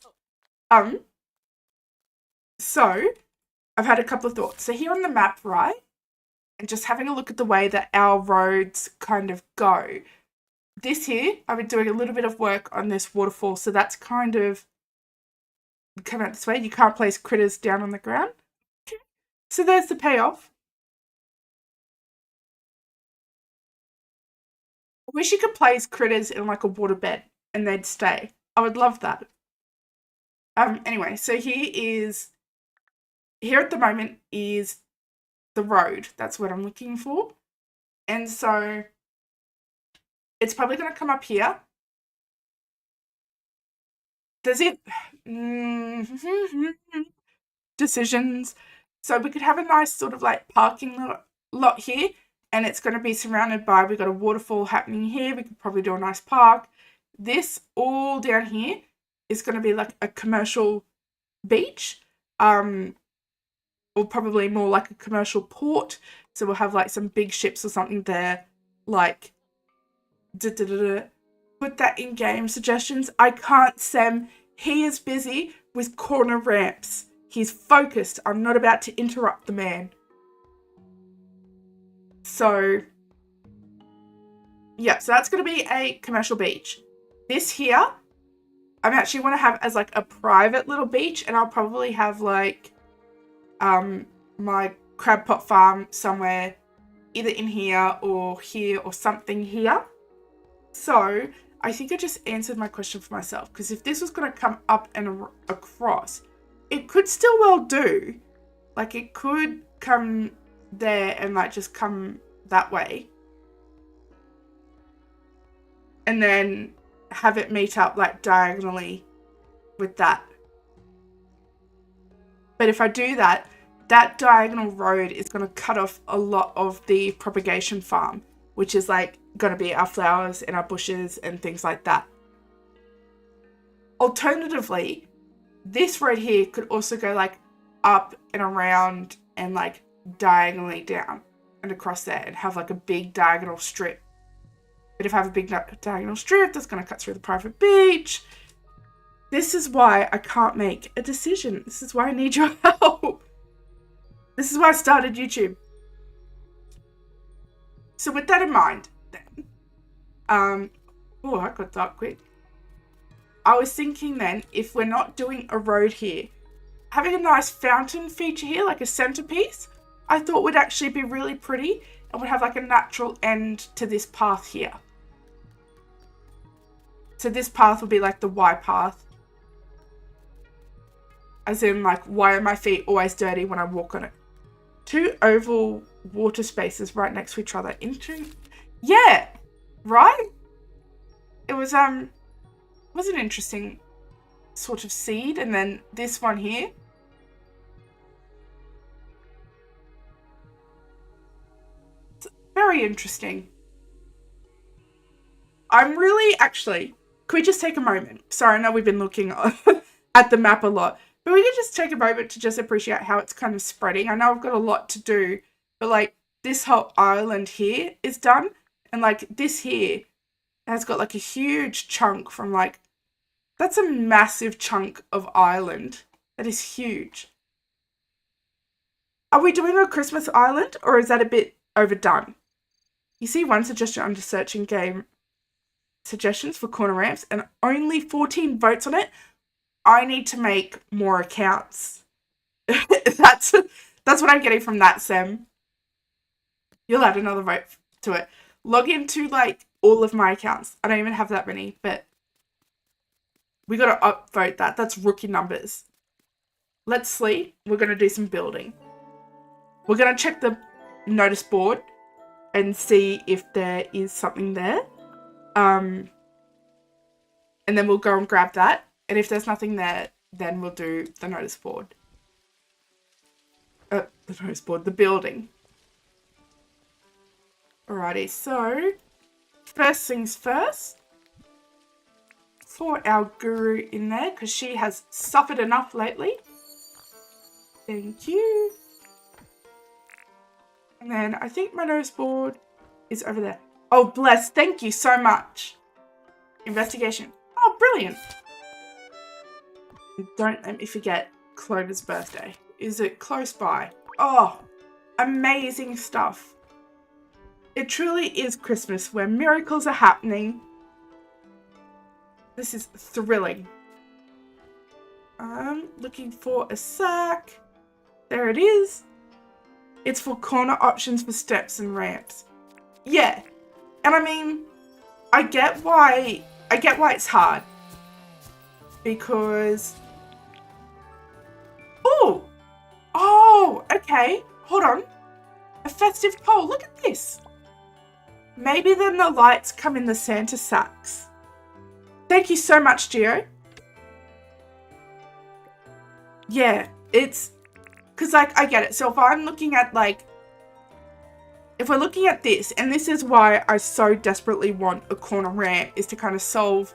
So I've had a couple of thoughts. So here on the map, right, and just having a look at the way that our roads kind of go. This here, I've been doing a little bit of work on this waterfall, so that's kind of come out this way. You can't place critters down on the ground. So there's the payoff. I wish you could place critters in like a waterbed and they'd stay. I would love that. Anyway, so here at the moment is the road. That's what I'm looking for. And so it's probably going to come up here. Does it? Decisions. So we could have a nice sort of like parking lot here, and it's going to be surrounded by, we've got a waterfall happening here. We could probably do a nice park. This all down here is going to be like a commercial beach, or probably more like a commercial port. So we'll have like some big ships or something there, like put that in game suggestions. I can't, Sam. He is busy with corner ramps. He's focused. I'm not about to interrupt the man. So, yeah, so that's going to be a commercial beach. This here, I actually want to have as like a private little beach, and I'll probably have like my crab pot farm somewhere, either in here or something here. So I think I just answered my question for myself, because if this was going to come up and across, it could still well do. Like, it could come there and like just come that way, and then have it meet up like diagonally with that. But if I do that, that diagonal road is going to cut off a lot of the propagation farm, which is like going to be our flowers and our bushes and things like that. Alternatively, this road here could also go like up and around and like diagonally down and across there, and have like a big diagonal strip. But if I have a big diagonal strip, that's going to cut through the private beach. This is why I can't make a decision. This is why I need your help. This is why I started YouTube. So with that in mind, then, I got dark quick. I was thinking then, if we're not doing a road here, having a nice fountain feature here, like a centerpiece, I thought would actually be really pretty and would have like a natural end to this path here. So this path would be like the Y path. As in, like, why are my feet always dirty when I walk on it? Two oval water spaces right next to each other. Yeah, right? It was an interesting sort of seed. And then this one here. It's very interesting. I'm really, actually, could we just take a moment? Sorry, I know we've been looking at the map a lot, but we could just take a moment to just appreciate how it's kind of spreading. I know I've got a lot to do, but like this whole island here is done. And like this here has got like a huge chunk from like, that's a massive chunk of island. That is huge. Are we doing a Christmas island, or is that a bit overdone? You see one suggestion under searching game suggestions for corner ramps and only 14 votes on it. I need to make more accounts. That's what I'm getting from that, Sam. You'll add another vote to it. Log into like all of my accounts. I don't even have that many, but we got to upvote that. That's rookie numbers. Let's sleep. We're going to do some building. We're going to check the notice board and see if there is something there. And then we'll go and grab that. And if there's nothing there, then we'll do the notice board. The building. Alrighty, so first things first. For our guru in there, because she has suffered enough lately. Thank you. And then I think my nose board is over there. Oh, bless. Thank you so much. Investigation. Oh, brilliant. Don't let me forget Clover's birthday. Is it close by? Oh, amazing stuff. It truly is Christmas where miracles are happening. This is thrilling. I'm looking for a sack. There it is. It's for corner options for steps and ramps. Yeah. And I mean, I get why it's hard. Because Oh, okay. Hold on. A festive pole. Look at this. Maybe then the lights come in the Santa sacks. Thank you so much, Gio. Yeah, it's... Because, like, I get it. So if I'm looking at, like... If we're looking at this, and this is why I so desperately want a corner ramp, is to kind of solve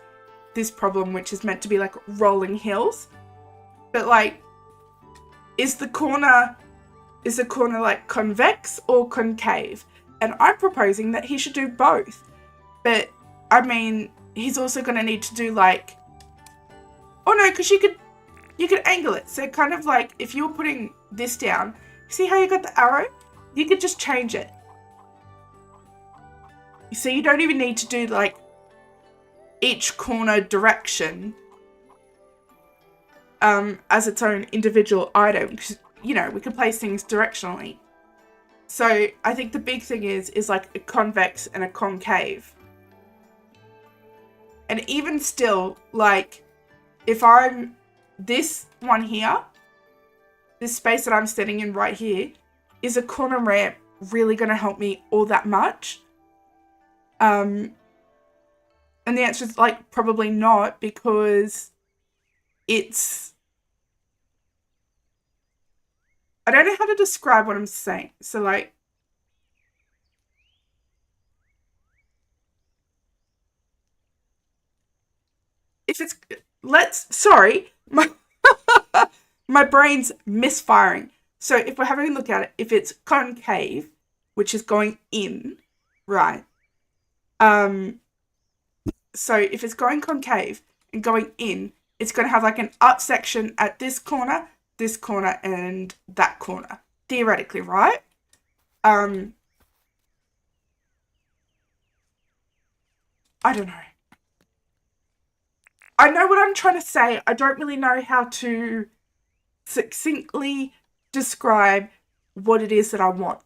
this problem, which is meant to be, like, rolling hills. But, like, is the corner, like, convex or concave? And I'm proposing that he should do both. But, I mean, he's also going to need to do, like... Oh, no, because you could angle it. So, kind of like, if you were putting this down, see how you got the arrow? You could just change it. So, you don't even need to do, like, each corner direction as its own individual item. Because, you know, we can place things directionally. So, I think the big thing is like a convex and a concave. And even still, like, if I'm this one here, this space that I'm sitting in right here, is a corner ramp really going to help me all that much? And the answer is, like, probably not, because it's... I don't know how to describe what I'm saying. So, like... If it's... Sorry. My brain's misfiring. So, if we're having a look at it, if it's concave, which is going in, right? So if it's going concave and going in, it's going to have like an up section at this corner, and that corner. Theoretically, right? I don't know. I know what I'm trying to say. I don't really know how to succinctly describe what it is that I want.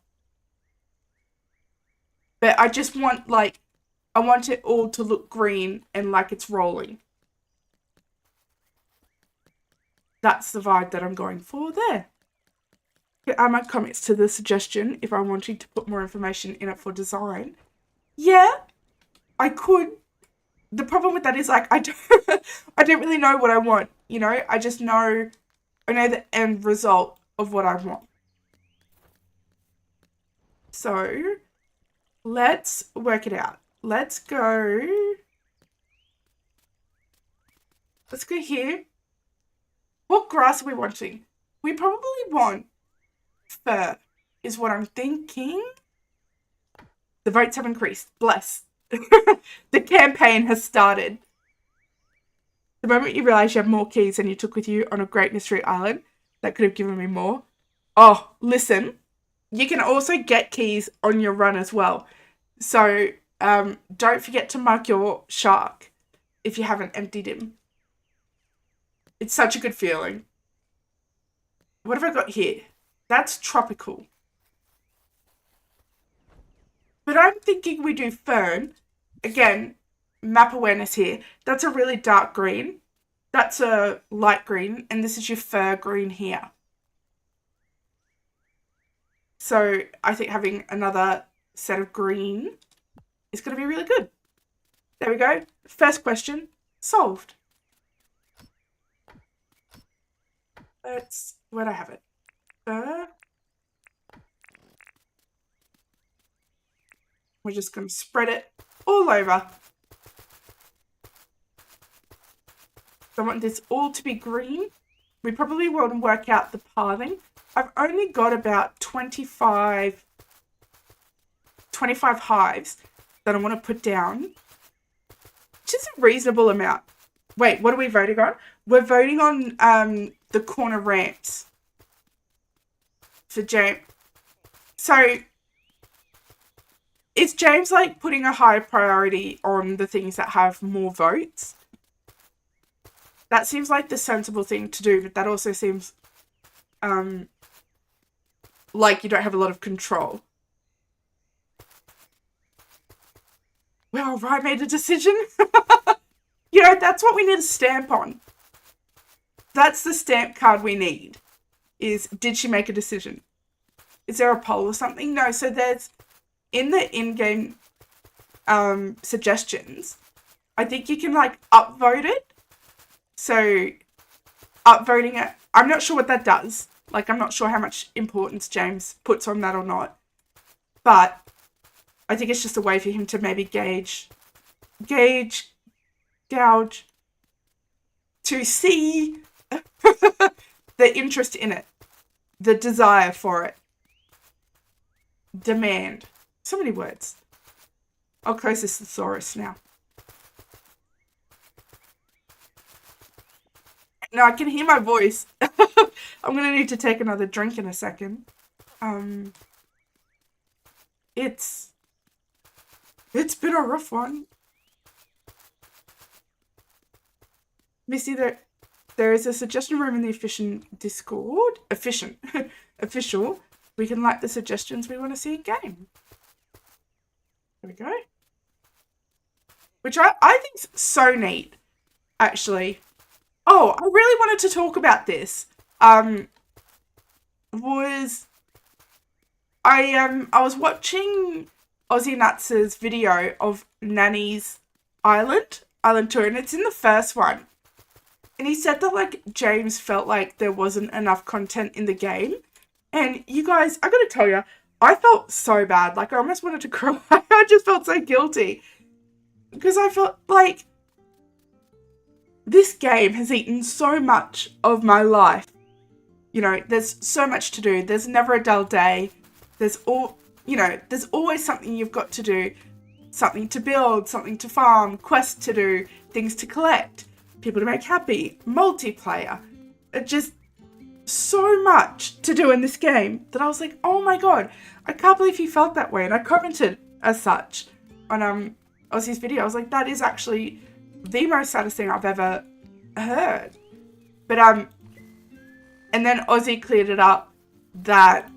But I just want, like, I want it all to look green and like it's rolling. That's the vibe that I'm going for there. Add my comments to the suggestion if I'm wanting to put more information in it for design. Yeah, I could. The problem with that is, like, I don't really know what I want, you know? I know the end result of what I want. So, let's work it out. Let's go here. What grass are we wanting? We probably want fir, is what I'm thinking. The votes have increased. Bless. The campaign has started. The moment you realise you have more keys than you took with you on a Great Mystery Island, that could have given me more. Oh, listen. You can also get keys on your run as well. So, don't forget to mark your shark if you haven't emptied him. It's such a good feeling. What have I got here? That's tropical. But I'm thinking we do fern. Again, map awareness here. That's a really dark green. That's a light green. And this is your fir green here. So I think having another set of green is going to be really good. There we go. First question solved. Where'd I have it? We're just going to spread it all over. So I want this all to be green. We probably want to work out the pathing. I've only got about 25 25 hives that I want to put down, which is a reasonable amount. Wait, what are we voting on? We're voting on the corner ramps for James. So is James like putting a high priority on the things that have more votes? That seems like the sensible thing to do, but that also seems like you don't have a lot of control. Well, Ryan made a decision. You know, that's what we need a stamp on. That's the stamp card we need. Is, did she make a decision? Is there a poll or something? No, so there's, in the in-game suggestions, I think you can, like, upvote it. So, upvoting it, I'm not sure what that does. Like, I'm not sure how much importance James puts on that or not. But I think it's just a way for him to maybe gauge, to see the interest in it, the desire for it, demand. So many words. I'll close this thesaurus now. Now I can hear my voice. I'm going to need to take another drink in a second. It's been a rough one. Missy, there is a suggestion room in the efficient Discord. Official. We can like the suggestions we want to see in game. There we go. Which I think's so neat, actually. Oh, I really wanted to talk about this. I was watching Aussie Nuts' video of Nanny's island tour, and it's in the first one. And he said that, like, James felt like there wasn't enough content in the game. And you guys, I gotta tell you, I felt so bad. Like, I almost wanted to cry. I just felt so guilty. Because I felt like this game has eaten so much of my life. You know, there's so much to do. There's never a dull day. There's always something you've got to do. Something to build, something to farm, quests to do, things to collect, people to make happy, multiplayer. Just so much to do in this game that I was like, oh my god, I can't believe he felt that way. And I commented as such on Aussie's video. I was like, that is actually the most saddest thing I've ever heard. But and then Aussie cleared it up that,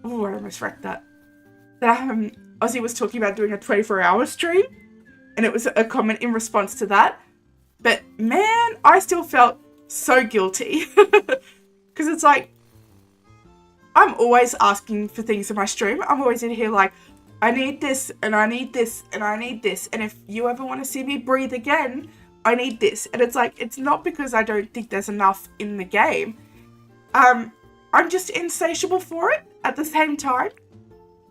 oh, I almost wrecked that. That Aussie was talking about doing a 24-hour stream, and it was a comment in response to that. But man, I still felt so guilty. Because it's like, I'm always asking for things in my stream. I'm always in here like, I need this, and I need this, and I need this. And if you ever want to see me breathe again, I need this. And it's like, it's not because I don't think there's enough in the game. I'm just insatiable for it at the same time.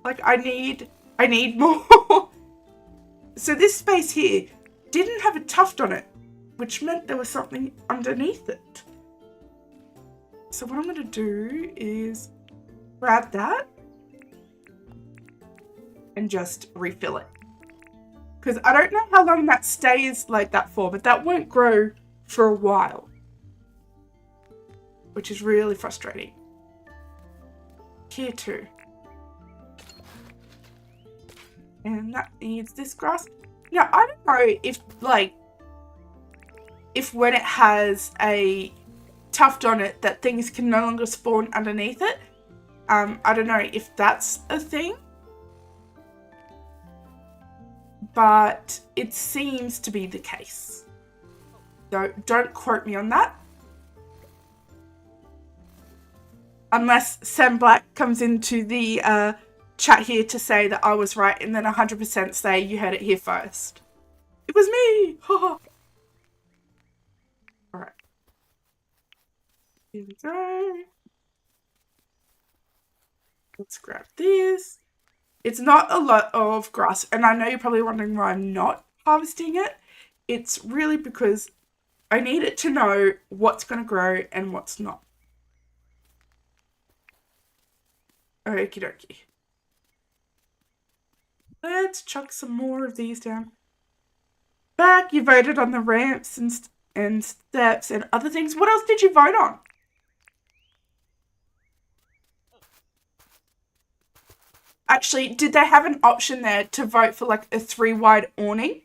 Like, I need more. So this space here didn't have a tuft on it, which meant there was something underneath it. So what I'm going to do is grab that and just refill it. Because I don't know how long that stays like that for, but that won't grow for a while, which is really frustrating. Here too. And that needs this grass. Now, I don't know if when it has a tuft on it that things can no longer spawn underneath it. I don't know if that's a thing. But it seems to be the case. So don't quote me on that. Unless Sam Black comes into the chat here to say that I was right and then 100% say you heard it here first. It was me! Alright. Here we go. Let's grab this. It's not a lot of grass, and I know you're probably wondering why I'm not harvesting it. It's really because I need it to know what's going to grow and what's not. Okie dokie. Let's chuck some more of these down. Back, you voted on the ramps and steps and other things. What else did you vote on? Actually, did they have an option there to vote for like a 3-wide awning?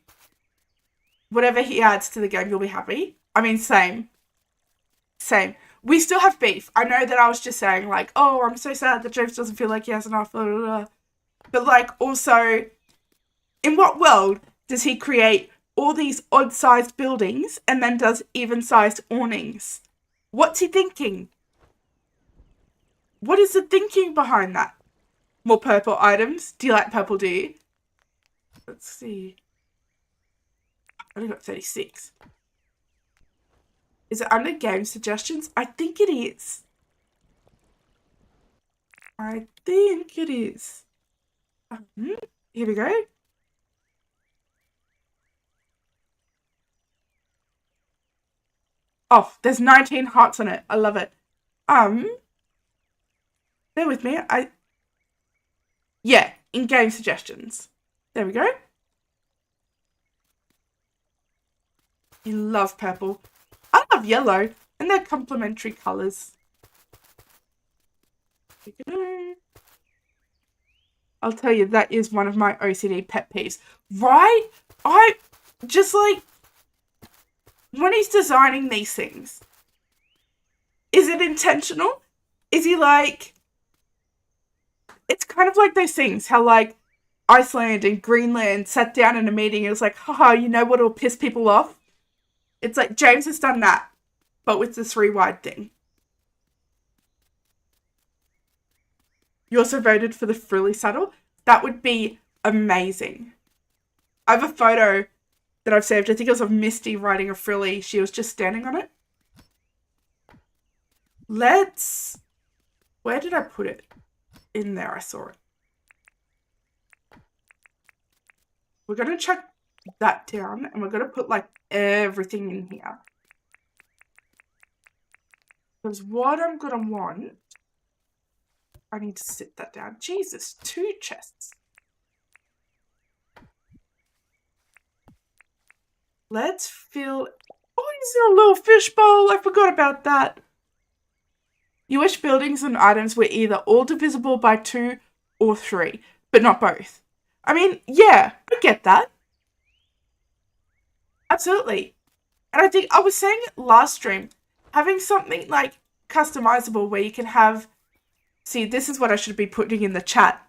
Whatever he adds to the game, you'll be happy. I mean, same. Same. We still have beef. I know that I was just saying, like, oh, I'm so sad that James doesn't feel like he has enough, blah, blah, blah. But, like, also, in what world does he create all these odd-sized buildings and then does even-sized awnings? What's he thinking? What is the thinking behind that? More purple items? Do you like purple, do you? Let's see. I only got 36. Is it under game suggestions? I think it is. I think it is. Here we go. Oh, there's 19 hearts on it. I love it. Bear with me. Yeah, in-game suggestions. There we go. You love purple. I love yellow, and they're complementary colours. I'll tell you, that is one of my OCD pet peeves. Right? I just like, when he's designing these things, is it intentional? Is he like, it's kind of like those things, how like Iceland and Greenland sat down in a meeting and it was like, haha, you know what'll piss people off? It's like James has done that, but with the 3-wide thing. You also voted for the frilly saddle. That would be amazing. I have a photo that I've saved. I think it was of Misty riding a frilly. She was just standing on it. Where did I put it? In there, I saw it. We're going to chuck that down and we're going to put like everything in here. Because what I'm going to want, I need to sit that down. Jesus, 2 chests. Let's fill... Oh, is there a little fishbowl? I forgot about that. You wish buildings and items were either all divisible by 2 or 3, but not both. I mean, yeah, I get that. Absolutely. And I think I was saying it last stream, having something like customizable where you can have... See, this is what I should be putting in the chat.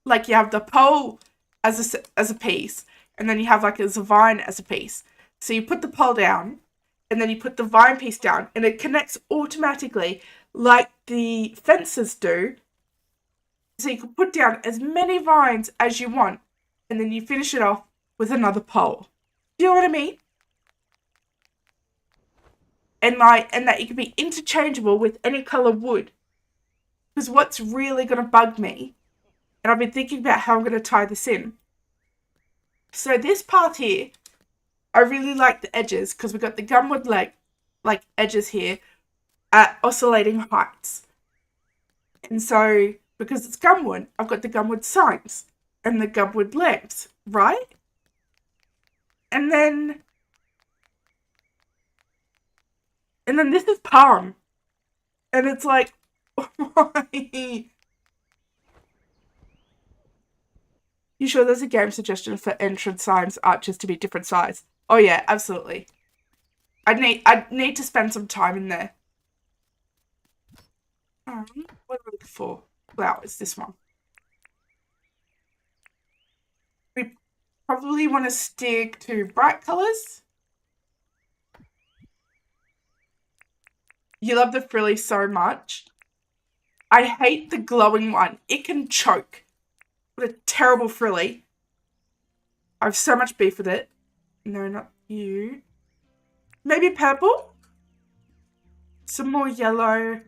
Like you have the pole as a piece, and then you have like a vine as a piece. So you put the pole down, and then you put the vine piece down, and it connects automatically like the fences do. So you can put down as many vines as you want, and then you finish it off with another pole. Do you know what I mean? And that you can be interchangeable with any color wood. Because what's really going to bug me, and I've been thinking about how I'm going to tie this in. So this part here, I really like the edges because we've got the gumwood like edges here at oscillating heights. And so, because it's gumwood, I've got the gumwood signs and the gumwood lamps, right? And then this is palm. And it's like, why? You sure there's a game suggestion for entrance signs arches to be different size? Oh yeah, absolutely. I'd need to spend some time in there. What am I looking for? Wow, it's this one. We probably want to stick to bright colours. You love the frilly so much. I hate the glowing one. It can choke. What a terrible frilly. I have so much beef with it. No, not you. Maybe purple? Some more yellow.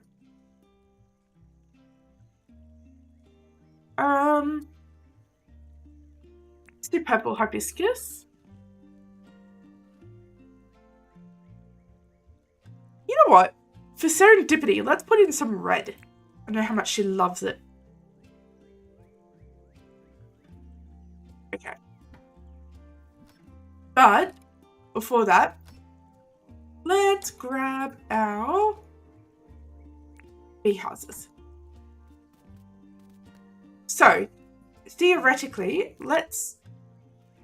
Let's do purple hibiscus. You know what? For serendipity, let's put in some red. I know how much she loves it. Okay. But before that, let's grab our bee houses. So, theoretically, let's...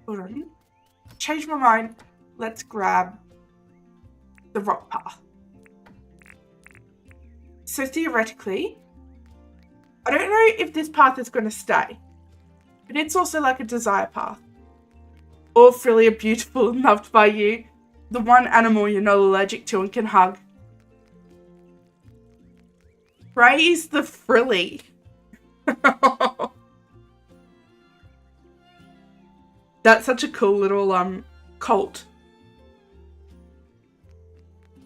Hold on. Change my mind. Let's grab the rock path. So, theoretically, I don't know if this path is going to stay. But it's also like a desire path. All frilly are beautiful and loved by you. The one animal you're not allergic to and can hug. Praise the frilly. That's such a cool little cult.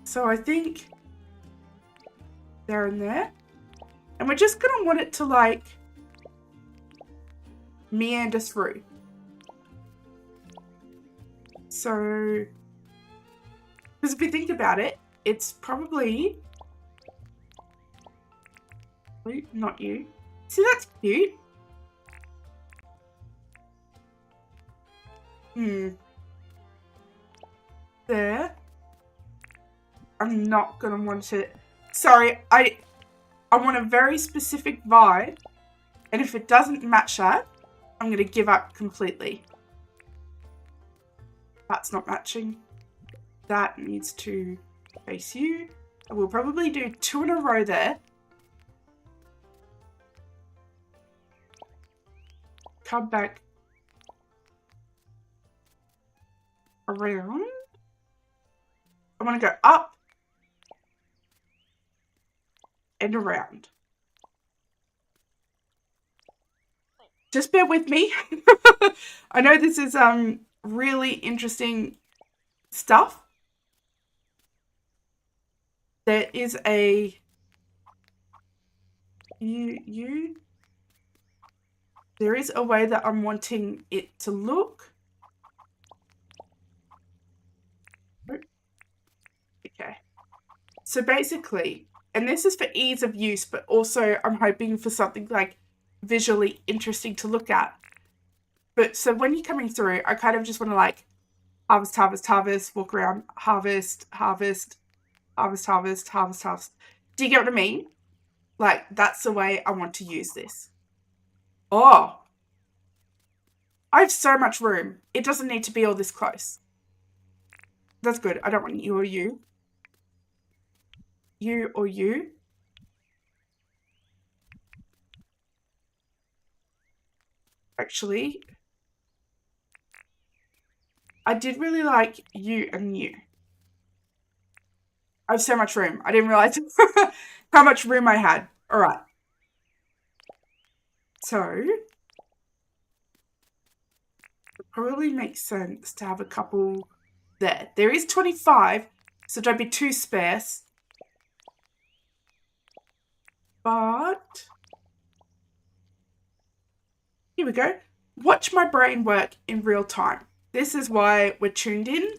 So I think they're in there. And we're just gonna want it to like meander through. So, because if you think about it, it's probably not you. See, that's cute. There. I'm not gonna want it. Sorry, I want a very specific vibe, and if it doesn't match that, I'm gonna give up completely. That's not matching. That needs to face you. We'll probably do 2 in a row there. Come back around. I want to go up and around. Just bear with me. I know this is really interesting stuff. There is a there is a way that I'm wanting it to look. Okay. So basically, and this is for ease of use, but also I'm hoping for something like visually interesting to look at. But so when you're coming through, I kind of just want to like harvest, harvest, harvest, walk around, harvest, harvest, harvest, harvest, harvest, harvest. Do you get what I mean? Like, that's the way I want to use this. Oh. I have so much room. It doesn't need to be all this close. That's good. I don't want you or you. You or you. Actually, I did really like you and you. I have so much room. I didn't realize how much room I had. All right. So, it probably makes sense to have a couple there. There is 25, so don't be too sparse. But, here we go. Watch my brain work in real time. This is why we're tuned in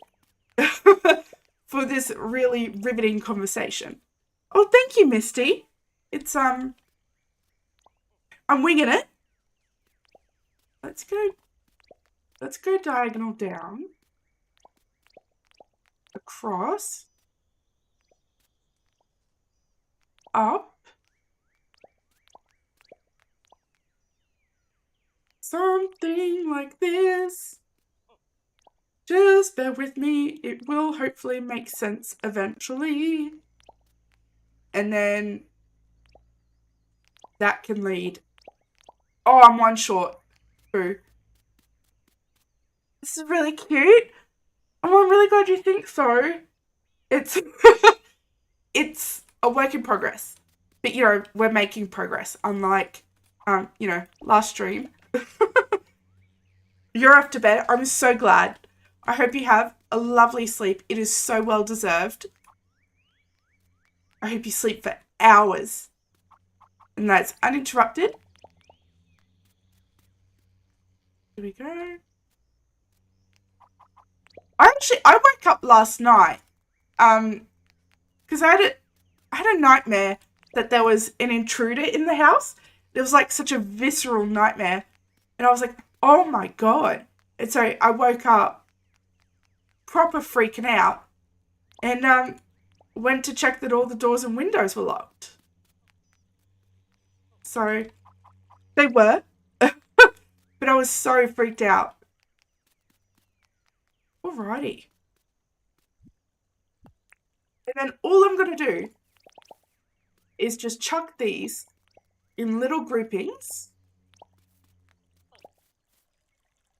for this really riveting conversation. Oh, thank you, Misty. It's, I'm winging it. Let's go diagonal down. Across. Up. Something like this. Just bear with me. It will hopefully make sense eventually. And then that can lead. Oh, I'm one short. Boo. This is really cute. Oh, I'm really glad you think so. It's it's a work in progress. But you know, we're making progress. Unlike you know, last stream. You're off to bed. I'm so glad. I hope you have a lovely sleep. It is so well deserved. I hope you sleep for hours. And that's uninterrupted. Here we go. I woke up last night. Because I had a nightmare that there was an intruder in the house. It was like such a visceral nightmare. And I was like, Oh my God. And so I woke up proper freaking out and went to check that all the doors and windows were locked. So they were, but I was so freaked out. Alrighty. And then all I'm going to do is just chuck these in little groupings.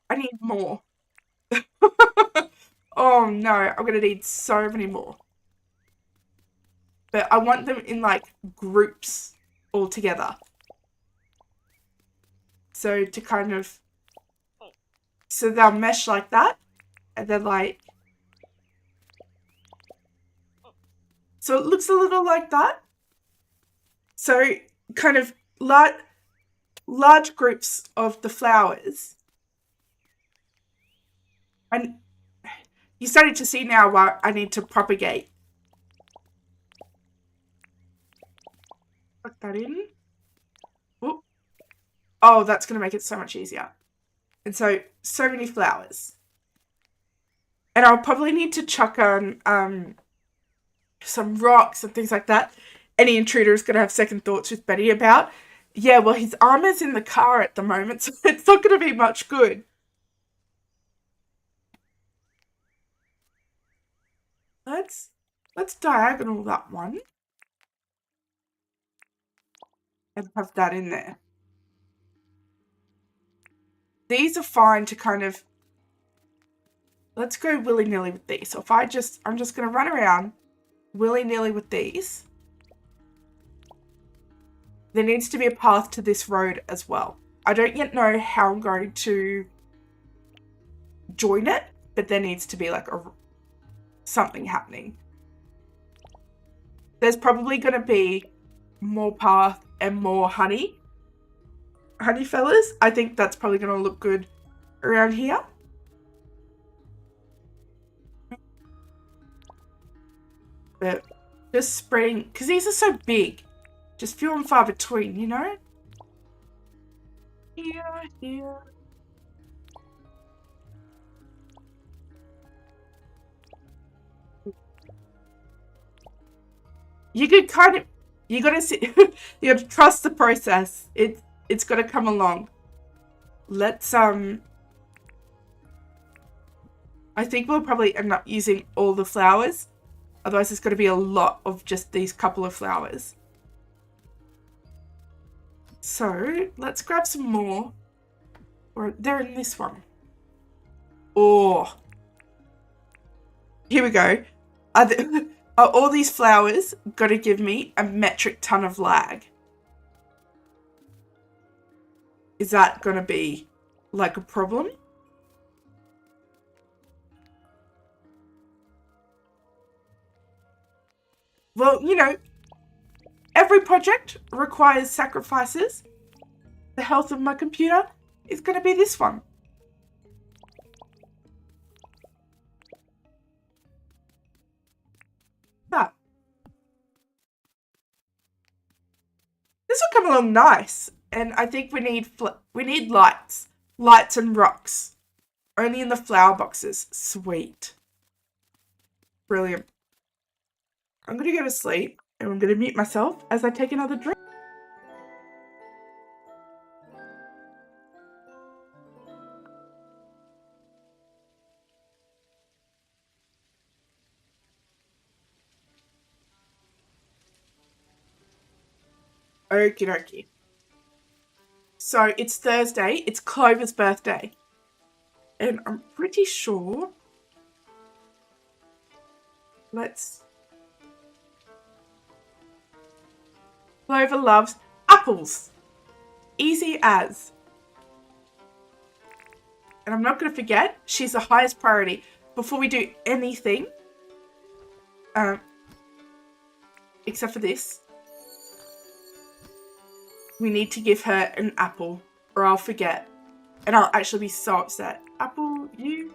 I need more. Oh no, I'm going to need so many more. But I want them in like groups all together. So to kind of, so they'll mesh like that. And then like, so it looks a little like that. So kind of large groups of the flowers. And you're starting to see now why I need to propagate. Put that in. Oop. Oh, that's going to make it so much easier. And so many flowers. And I'll probably need to chuck on some rocks and things like that. Any intruder is going to have second thoughts with Betty about. Yeah, well, his armor's in the car at the moment, so it's not going to be much good. Let's diagonal that one. And have that in there. These are fine to kind of, let's go willy-nilly with these. So if I'm just going to run around willy-nilly with these. There needs to be a path to this road as well. I don't yet know how I'm going to join it, but there needs to be like something happening. There's probably going to be more path and more honey fellas. I think that's probably going to look good around here. But just spreading, because these are so big, just few and far between, you know? Here. You could kind of, you gotta see, you gotta trust the process. It's gotta come along. Let's, I think we'll probably end up using all the flowers. Otherwise, it's going to be a lot of just these couple of flowers. So, let's grab some more. Or they're in this one. Oh. Here we go. Are all these flowers got to give me a metric ton of lag? Is that going to be like a problem? Well, you know, every project requires sacrifices. The health of my computer is going to be this one. That. This will come along nice. And I think we need lights. Lights and rocks. Only in the flower boxes. Sweet. Brilliant. I'm going to go to sleep and I'm going to mute myself as I take another drink. Okie dokie. So it's Thursday. It's Clover's birthday. And I'm pretty sure. Clover loves apples. Easy as. And I'm not going to forget, she's the highest priority. Before we do anything, except for this, we need to give her an apple or I'll forget. And I'll actually be so upset. Apple, you.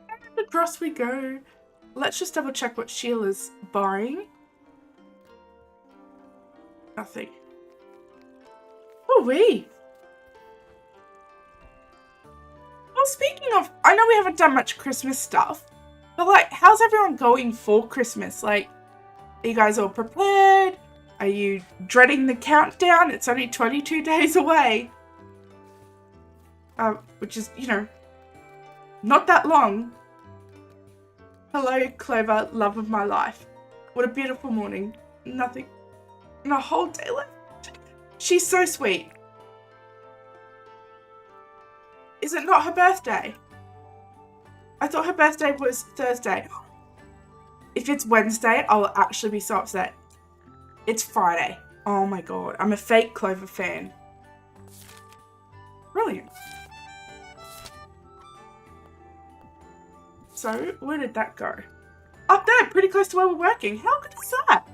And across we go. Let's just double check what Sheila's buying. Nothing. Ooh-wee. Well, speaking of, I know we haven't done much Christmas stuff, but like, how's everyone going for Christmas? Like, are you guys all prepared? Are you dreading the countdown? It's only 22 days away. Which is, you know, not that long. Hello, Clover, love of my life. What a beautiful morning. Nothing. And a whole day left. She's so sweet. Is it not her birthday? I thought her birthday was Thursday. If it's Wednesday, I'll actually be so upset. It's Friday. Oh my god. I'm a fake Clover fan. Brilliant. So, where did that go? Up there, pretty close to where we're working. How good is that?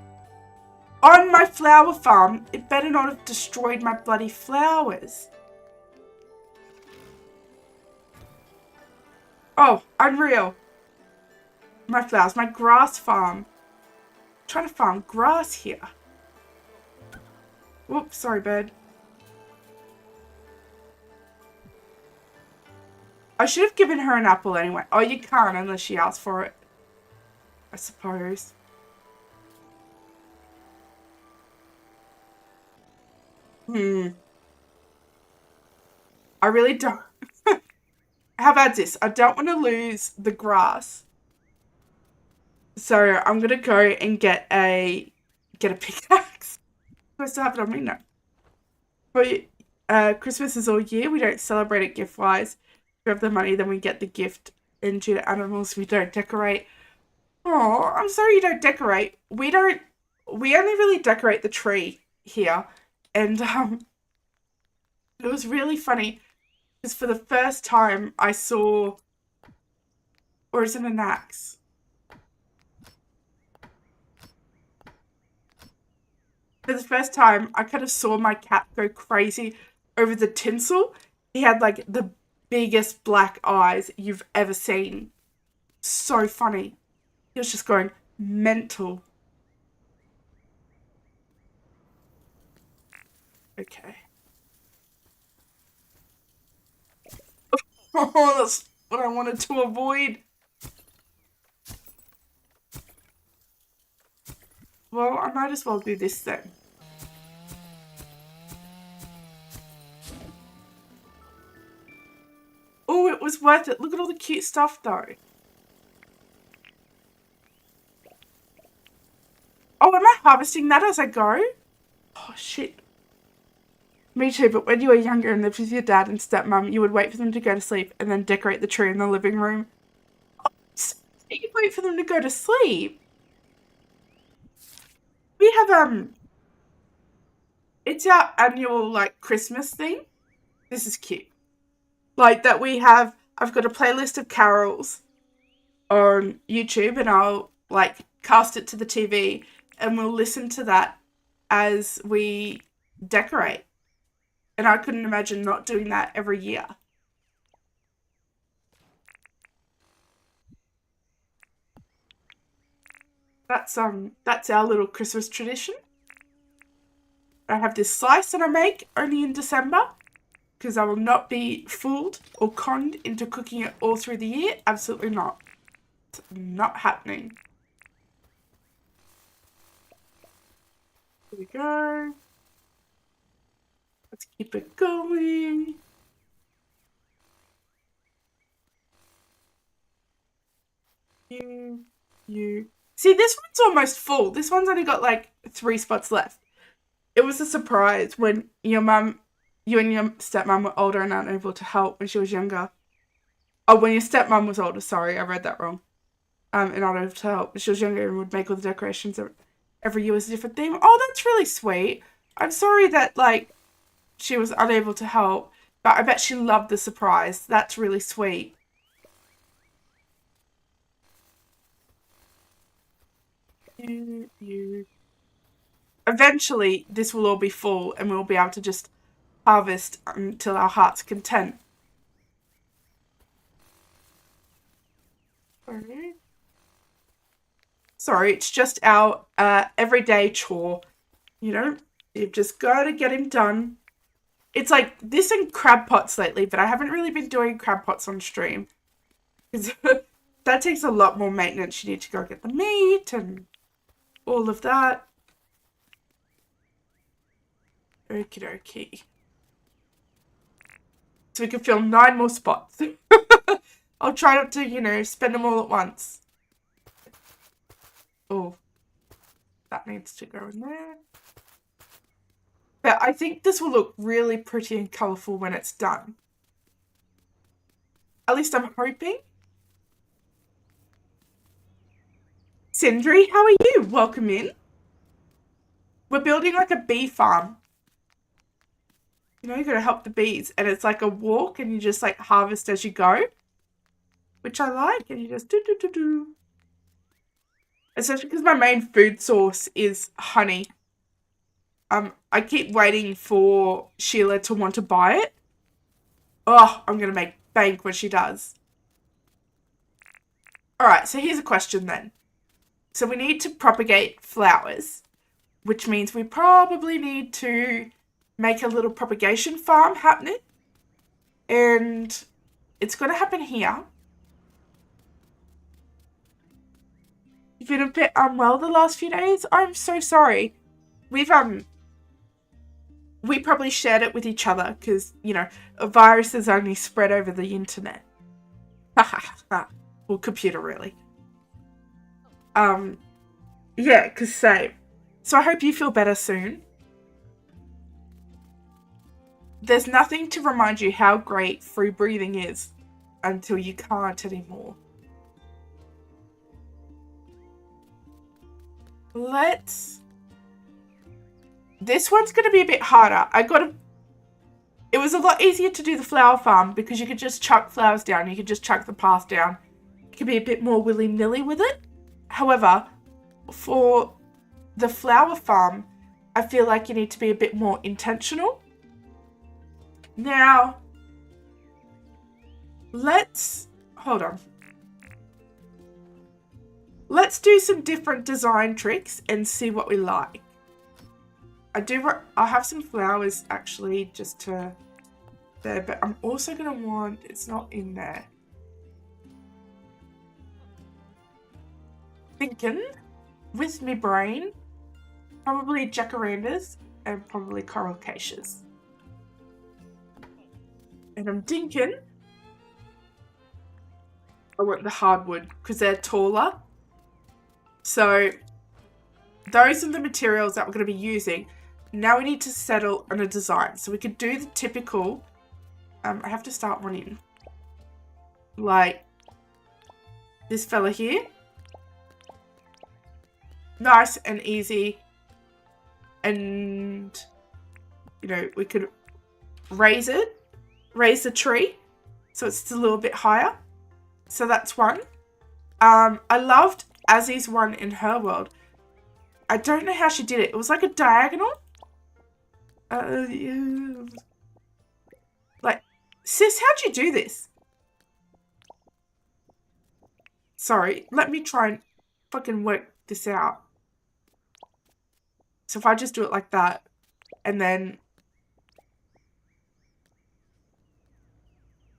On my flower farm, it better not have destroyed my bloody flowers. Oh, unreal. My flowers, my grass farm. I'm trying to farm grass here. Whoops, sorry, bird. I should have given her an apple anyway. Oh, you can't unless she asks for it, I suppose. I really don't. How about this? I don't want to lose the grass. So I'm gonna go and get a pickaxe. Do I still have it on me? No. But Christmas is all year. We don't celebrate it gift-wise. If we have the money, then we get the gift. And due to animals, we don't decorate. Oh, I'm sorry you don't decorate. We only really decorate the tree here. And it was really funny because for the first time I saw, or is it an axe? For the first time, I kind of saw my cat go crazy over the tinsel. He had like the biggest black eyes you've ever seen. So funny. He was just going mental. Okay. Oh, that's what I wanted to avoid. Well, I might as well do this then. Oh, it was worth it. Look at all the cute stuff, though. Oh, am I harvesting that as I go? Oh, shit. Me too, but when you were younger and lived with your dad and stepmom, you would wait for them to go to sleep and then decorate the tree in the living room. Oh, so you'd wait for them to go to sleep. We have, it's our annual, like, Christmas thing. This is cute. Like, that we have, I've got a playlist of carols on YouTube and I'll, like, cast it to the TV and we'll listen to that as we decorate. And I couldn't imagine not doing that every year. That's our little Christmas tradition. I have this slice that I make only in December because I will not be fooled or conned into cooking it all through the year. Absolutely not. It's not happening. Here we go. Let's keep it going. You. See, this one's almost full. This one's only got like 3 spots left. It was a surprise when you and your stepmom were older and unable to help when she was younger. Oh, when your stepmom was older, sorry, I read that wrong. And unable to help when she was younger and would make all the decorations every year was a different theme. Oh, that's really sweet. I'm sorry that, like, she was unable to help, but I bet she loved the surprise. That's really sweet. Eventually, this will all be full and we'll be able to just harvest until our heart's content. Sorry, it's just our everyday chore. You know, you've just got to get him done. It's like this and crab pots lately, but I haven't really been doing crab pots on stream. Because that takes a lot more maintenance. You need to go get the meat and all of that. Okie dokie. So we can film 9 more spots. I'll try not to, spend them all at once. Oh, that needs to go in there. But I think this will look really pretty and colourful when it's done. At least I'm hoping. Sindri, how are you? Welcome in. We're building like a bee farm. You gotta help the bees. And it's like a walk and you just like harvest as you go. Which I like. And you just do. Especially because my main food source is honey. I keep waiting for Sheila to want to buy it. Oh, I'm gonna make bank when she does. Alright, so here's a question then. So we need to propagate flowers, which means we probably need to make a little propagation farm happening. And it's going to happen here. You've been a bit unwell the last few days. I'm so sorry. We probably shared it with each other because, a virus is only spread over the internet. Well, computer, really. Yeah, because same. So I hope you feel better soon. There's nothing to remind you how great free breathing is until you can't anymore. This one's going to be a bit harder. It was a lot easier to do the flower farm because you could just chuck flowers down. You could just chuck the path down. You could be a bit more willy-nilly with it. However, for the flower farm, I feel like you need to be a bit more intentional. Now, hold on. Let's do some different design tricks and see what we like. I'll have some flowers actually just to there, but I'm also going to want, it's not in there. Thinking with me brain, probably jacarandas and probably coral acacias. And I'm thinking I want the hardwood because they're taller. So those are the materials that we're going to be using. Now we need to settle on a design. So we could do the typical, I have to start one in. Like this fella here. Nice and easy. And, we could raise the tree so it's a little bit higher. So that's one. I loved Azzy's one in her world. I don't know how she did it. It was like a diagonal. Like, sis, how'd you do this? Sorry, let me try and fucking work this out. So if I just do it like that, and then...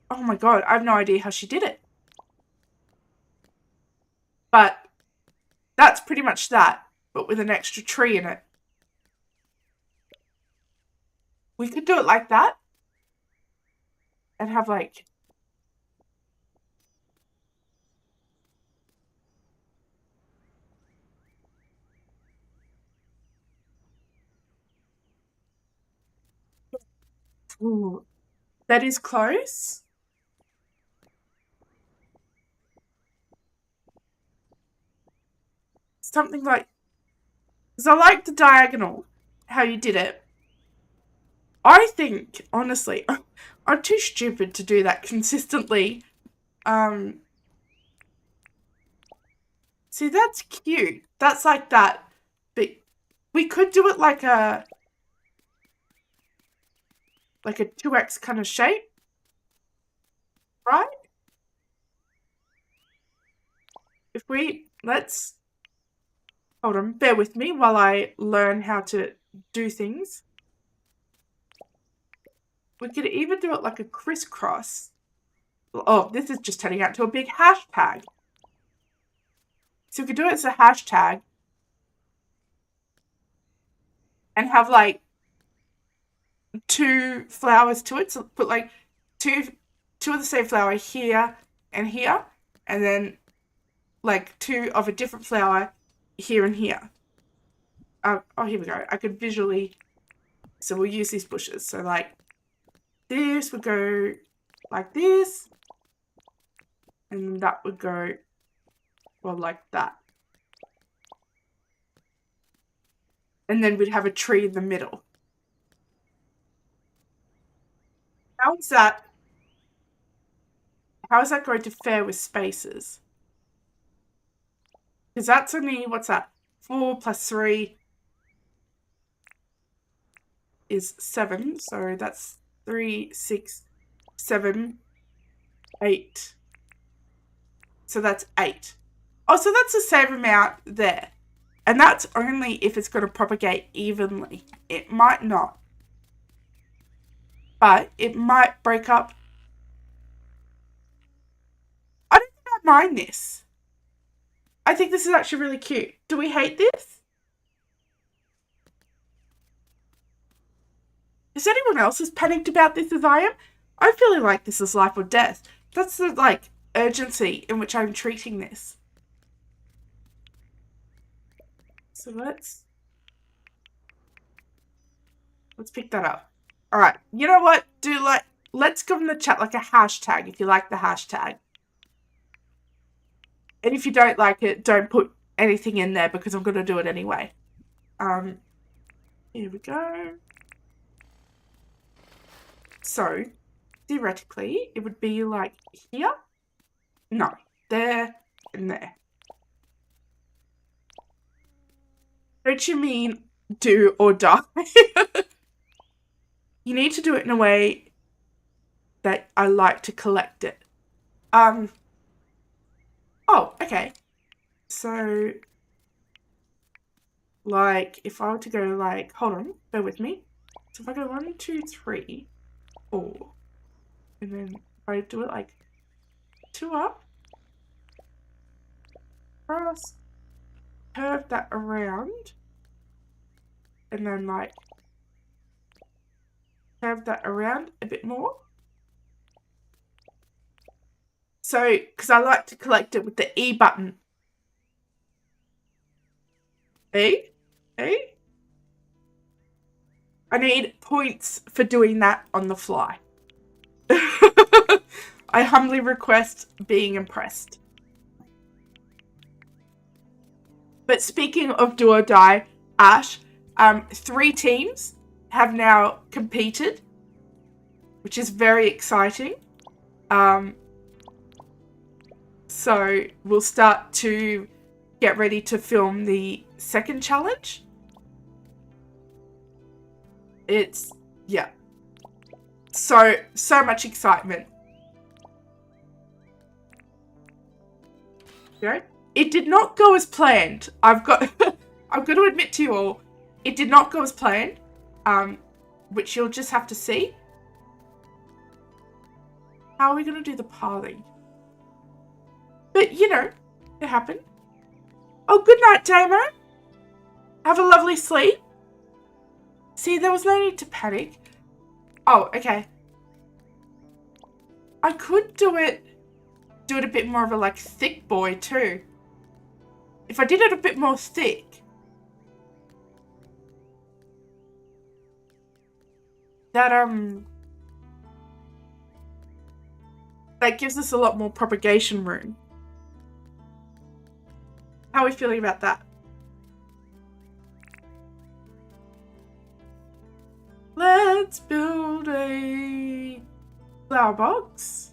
Oh my god, I have no idea how she did it. But that's pretty much that, but with an extra tree in it. We could do it like that. And have like... Ooh, that is close. Something like... Because I like the diagonal, how you did it. I think, honestly, I'm too stupid to do that consistently. See, that's cute. That's like that. But we could do it like a 2x kind of shape. Right? Let's... Hold on, bear with me while I learn how to do things. We could even do it like a crisscross. Oh, this is just turning out to a big hashtag. So we could do it as a hashtag and have like 2 flowers to it. So put like two of the same flower here and here, and then like 2 of a different flower here and here. Oh, here we go. I could visually. So we'll use these bushes. So like this would go like this, and that would go, well, like that. And then we'd have a tree in the middle. How is that going to fare with spaces? Because that's only, what's that? 4 plus 3 is 7. So that's 3, 6, 7, 8. So that's 8. Oh, so that's the same amount there. And that's only if it's going to propagate evenly. It might not. But it might break up. I don't think I mind this. I think this is actually really cute. Do we hate this? Is anyone else as panicked about this as I am? I'm feeling like this is life or death. That's the, like, urgency in which I'm treating this. So let's pick that up. All right. You know what? Let's give in the chat like a hashtag if you like the hashtag. And if you don't like it, don't put anything in there because I'm going to do it anyway. Here we go. So, theoretically, it would be like here. No, there and there. Don't you mean do or die? You need to do it in a way that I like to collect it. Oh, okay. So, like, if I were to go like, hold on, bear with me. So if I go 1, 2, 3, 4, and then if I do it like 2 up, cross, curve that around, and then like curve that around a bit more. So, because I like to collect it with the E button. E? E? I need points for doing that on the fly. I humbly request being impressed. But speaking of do or die, Ash, 3 teams have now competed, which is very exciting. So we'll start to get ready to film the second challenge. It's, yeah. So much excitement. Okay. It did not go as planned. I'm going to admit to you all, it did not go as planned, which you'll just have to see. How are we going to do the pathing? But, you know, it happened. Oh, good night, Damo. Have a lovely sleep. See, there was no need to panic. Oh, okay. I could do it a bit more of a, like, thick boy, too. If I did it a bit more thick, that gives us a lot more propagation room. How are we feeling about that? Let's build a flower box.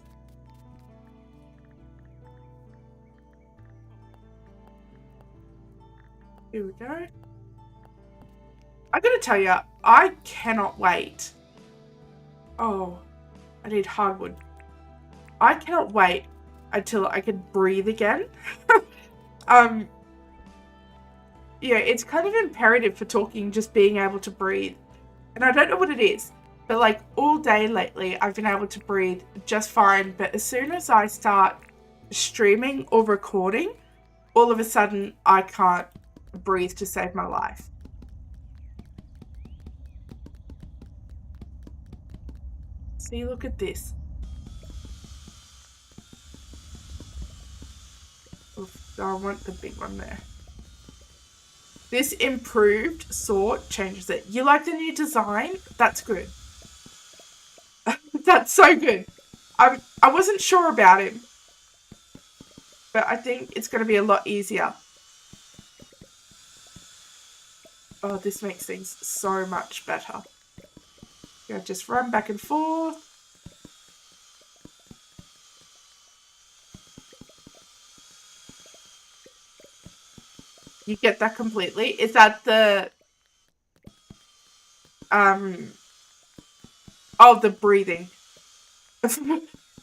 Here we go. I gotta tell you, I cannot wait. Oh, I need hardwood. I cannot wait until I can breathe again. Yeah, it's kind of imperative for talking, just being able to breathe. And I don't know what it is. But like all day lately, I've been able to breathe just fine. But as soon as I start streaming or recording, all of a sudden I can't breathe to save my life. See, look at this. Oof, I want the big one there. This improved sort changes it. You like the new design? That's good. That's so good. I wasn't sure about him, but I think it's going to be a lot easier. Oh, this makes things so much better. Yeah, just run back and forth. You get that completely? Is that the oh, the breathing.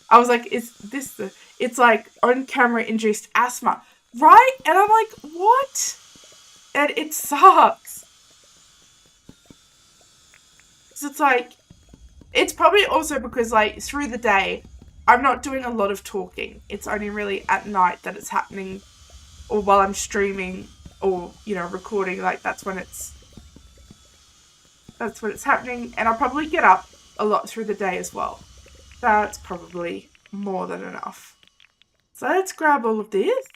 I was like, is this the it's like on camera induced asthma, right? And I'm like, what? And it sucks. So it's like, it's probably also because like through the day I'm not doing a lot of talking. It's only really at night that it's happening, or while I'm streaming or, you know, recording. Like that's when it's happening. And I'll probably get up a lot through the day as well. That's probably more than enough. So let's grab all of this.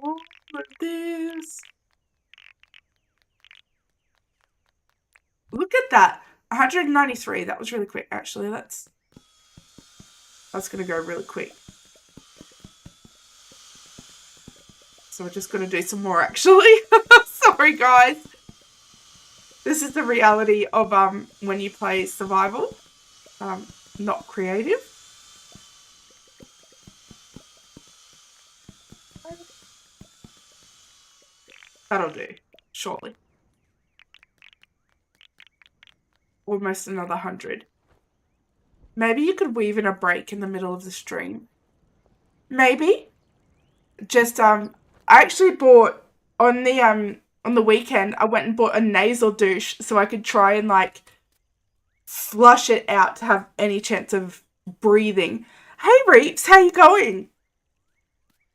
All of this. Look at that. 193. That was really quick, actually. That's going to go really quick. So we're just going to do some more, actually. Sorry, guys. This is the reality of when you play survival, not creative. That'll do, surely. Almost another 100. Maybe you could weave in a break in the middle of the stream. Maybe. Just I actually bought on the weekend, I went and bought a nasal douche so I could try and like flush it out to have any chance of breathing. Hey Reeps, how you going?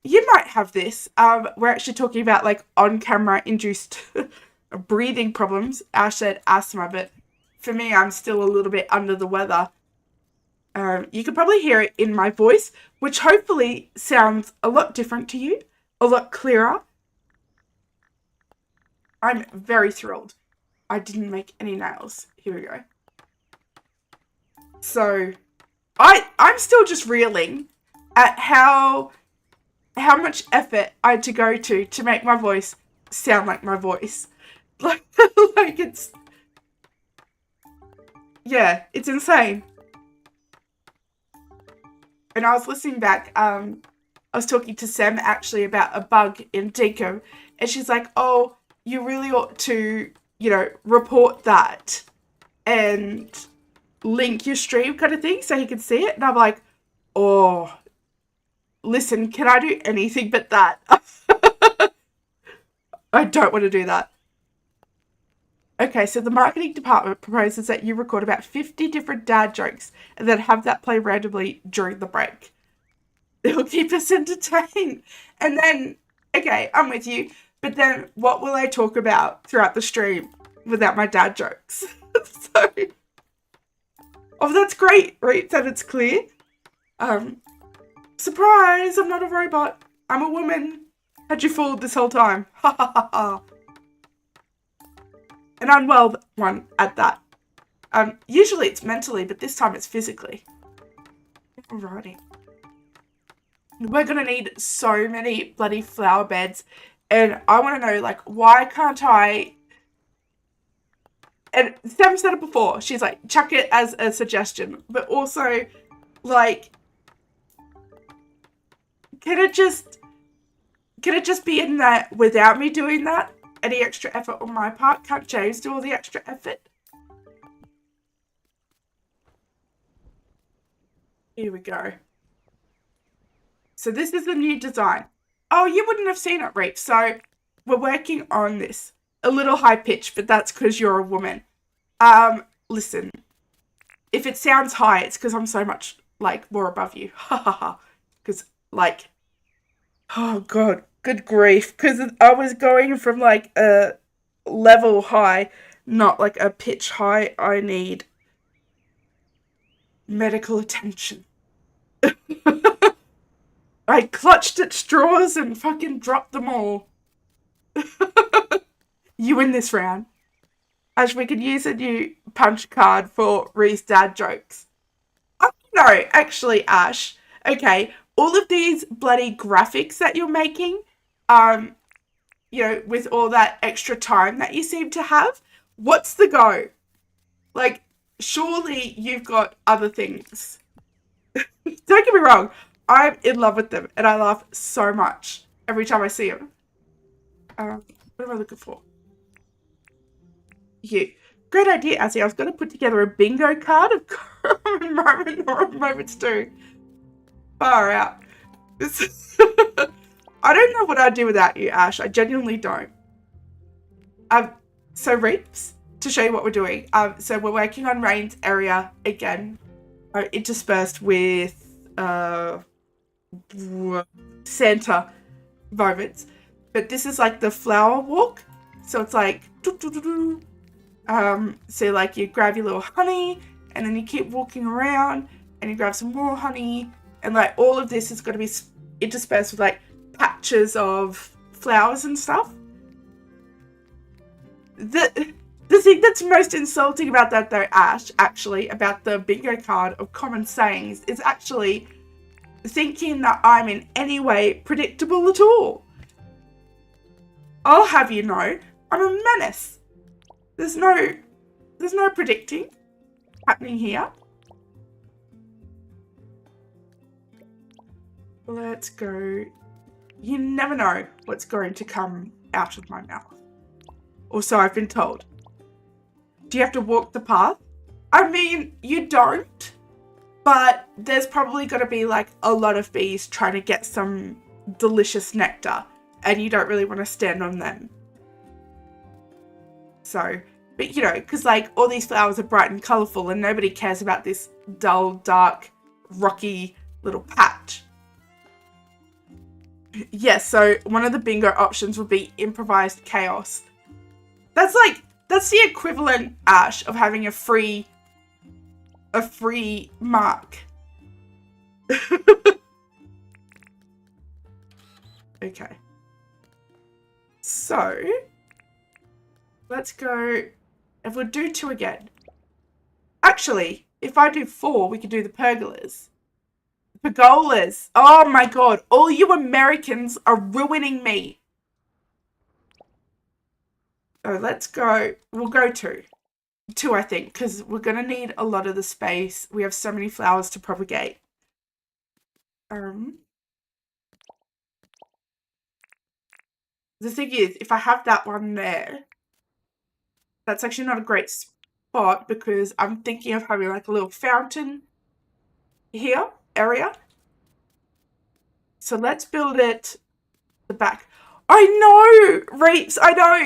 You might have this. We're actually talking about like on-camera induced breathing problems. Ash said asthma, but for me, I'm still a little bit under the weather. You could probably hear it in my voice, which hopefully sounds a lot different to you, a lot clearer. I'm very thrilled. I didn't make any nails. Here we go. So, I'm still just reeling at how much effort I had to go to make my voice sound like my voice. Like it's... Yeah, it's insane. And I was listening back, I was talking to Sam actually about a bug in Dinkum, and she's like, oh, you really ought to, you know, report that and link your stream kind of thing so he can see it. And I'm like, oh, listen, can I do anything but that? I don't want to do that. Okay, so the marketing department proposes that you record about 50 different dad jokes and then have that play randomly during the break. It'll keep us entertained. And then, okay, I'm with you. But then what will I talk about throughout the stream without my dad jokes? So, oh, that's great, right? That it's clear. Surprise, I'm not a robot. I'm a woman. Had you fooled this whole time? Ha ha ha ha. An unwell one at that. Usually it's mentally, but this time it's physically. Alrighty. We're gonna need so many bloody flower beds, and I want to know, like, why can't I... And Sam said it before. She's like, chuck it as a suggestion, but also, like, can it just be in there without me doing that? Any extra effort on my part? Can't James do all the extra effort? Here we go. So this is the new design. Oh, you wouldn't have seen it, Reef. So we're working on this. A little high pitch, but that's because you're a woman. Listen, if it sounds high, it's because I'm so much like more above you. Ha ha ha. Because like, oh god, good grief. Because I was going from like a level high, not like a pitch high. I need medical attention. I clutched at straws and fucking dropped them all. You win this round. Ash, we could use a new punch card for Ree's dad jokes. Oh, no, actually, Ash. Okay, all of these bloody graphics that you're making, um, with all that extra time that you seem to have, what's the go? Like, surely you've got other things. Don't get me wrong, I'm in love with them and I laugh so much every time I see them. What am I looking for? You. Great idea, Azzy. I was going to put together a bingo card of moments too. Far out. I don't know what I'd do without you, Ash. I genuinely don't. So Reaps, to show you what we're doing. So we're working on Rain's area again, interspersed with Santa moments. But this is like the flower walk. So it's like so like you grab your little honey and then you keep walking around and you grab some more honey, and like all of this is going to be interspersed with like patches of flowers and stuff. The thing that's most insulting about that though, Ash, actually, about the bingo card of common sayings is actually thinking that I'm in any way predictable at all. I'll have you know, I'm a menace. There's no predicting happening here. Let's go. You never know what's going to come out of my mouth. Or so I've been told. Do you have to walk the path? I mean, you don't. But there's probably going to be like a lot of bees trying to get some delicious nectar. And you don't really want to stand on them. So, but because like all these flowers are bright and colourful and nobody cares about this dull, dark, rocky little patch. Yes, so one of the bingo options would be improvised chaos. That's the equivalent, Ash, of having a free mark. Okay. So, let's go, if we'll do 2 again. Actually, if I do 4, we could do the pergolas. Pergolas. Oh my god, all you Americans are ruining me. So let's go, we'll go 2. 2, I think, because we're going to need a lot of the space. We have so many flowers to propagate. The thing is, if I have that one there, that's actually not a great spot because I'm thinking of having like a little fountain here, area. So let's build it the back. I know, Reaps, I know,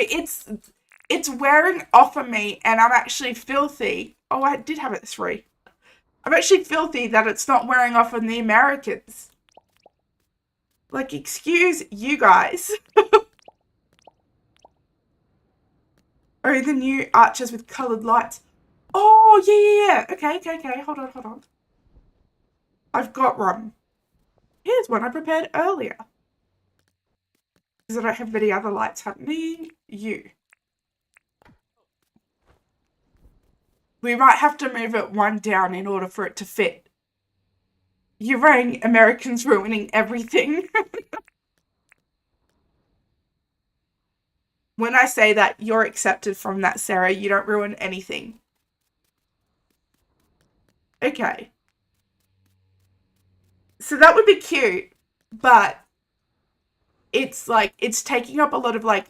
it's wearing off of me and I'm actually filthy. Oh, I did have it 3. I'm actually filthy that it's not wearing off on the Americans. Like, excuse you guys. Oh, the new arches with coloured lights. Oh, yeah. Okay. Hold on. I've got one. Here's one I prepared earlier. Because I don't have many other lights happening. You. We might have to move it 1 down in order for it to fit. You rang Americans ruining everything. When I say that you're accepted from that, Sarah, you don't ruin anything. Okay. So that would be cute, but it's like, it's taking up a lot of like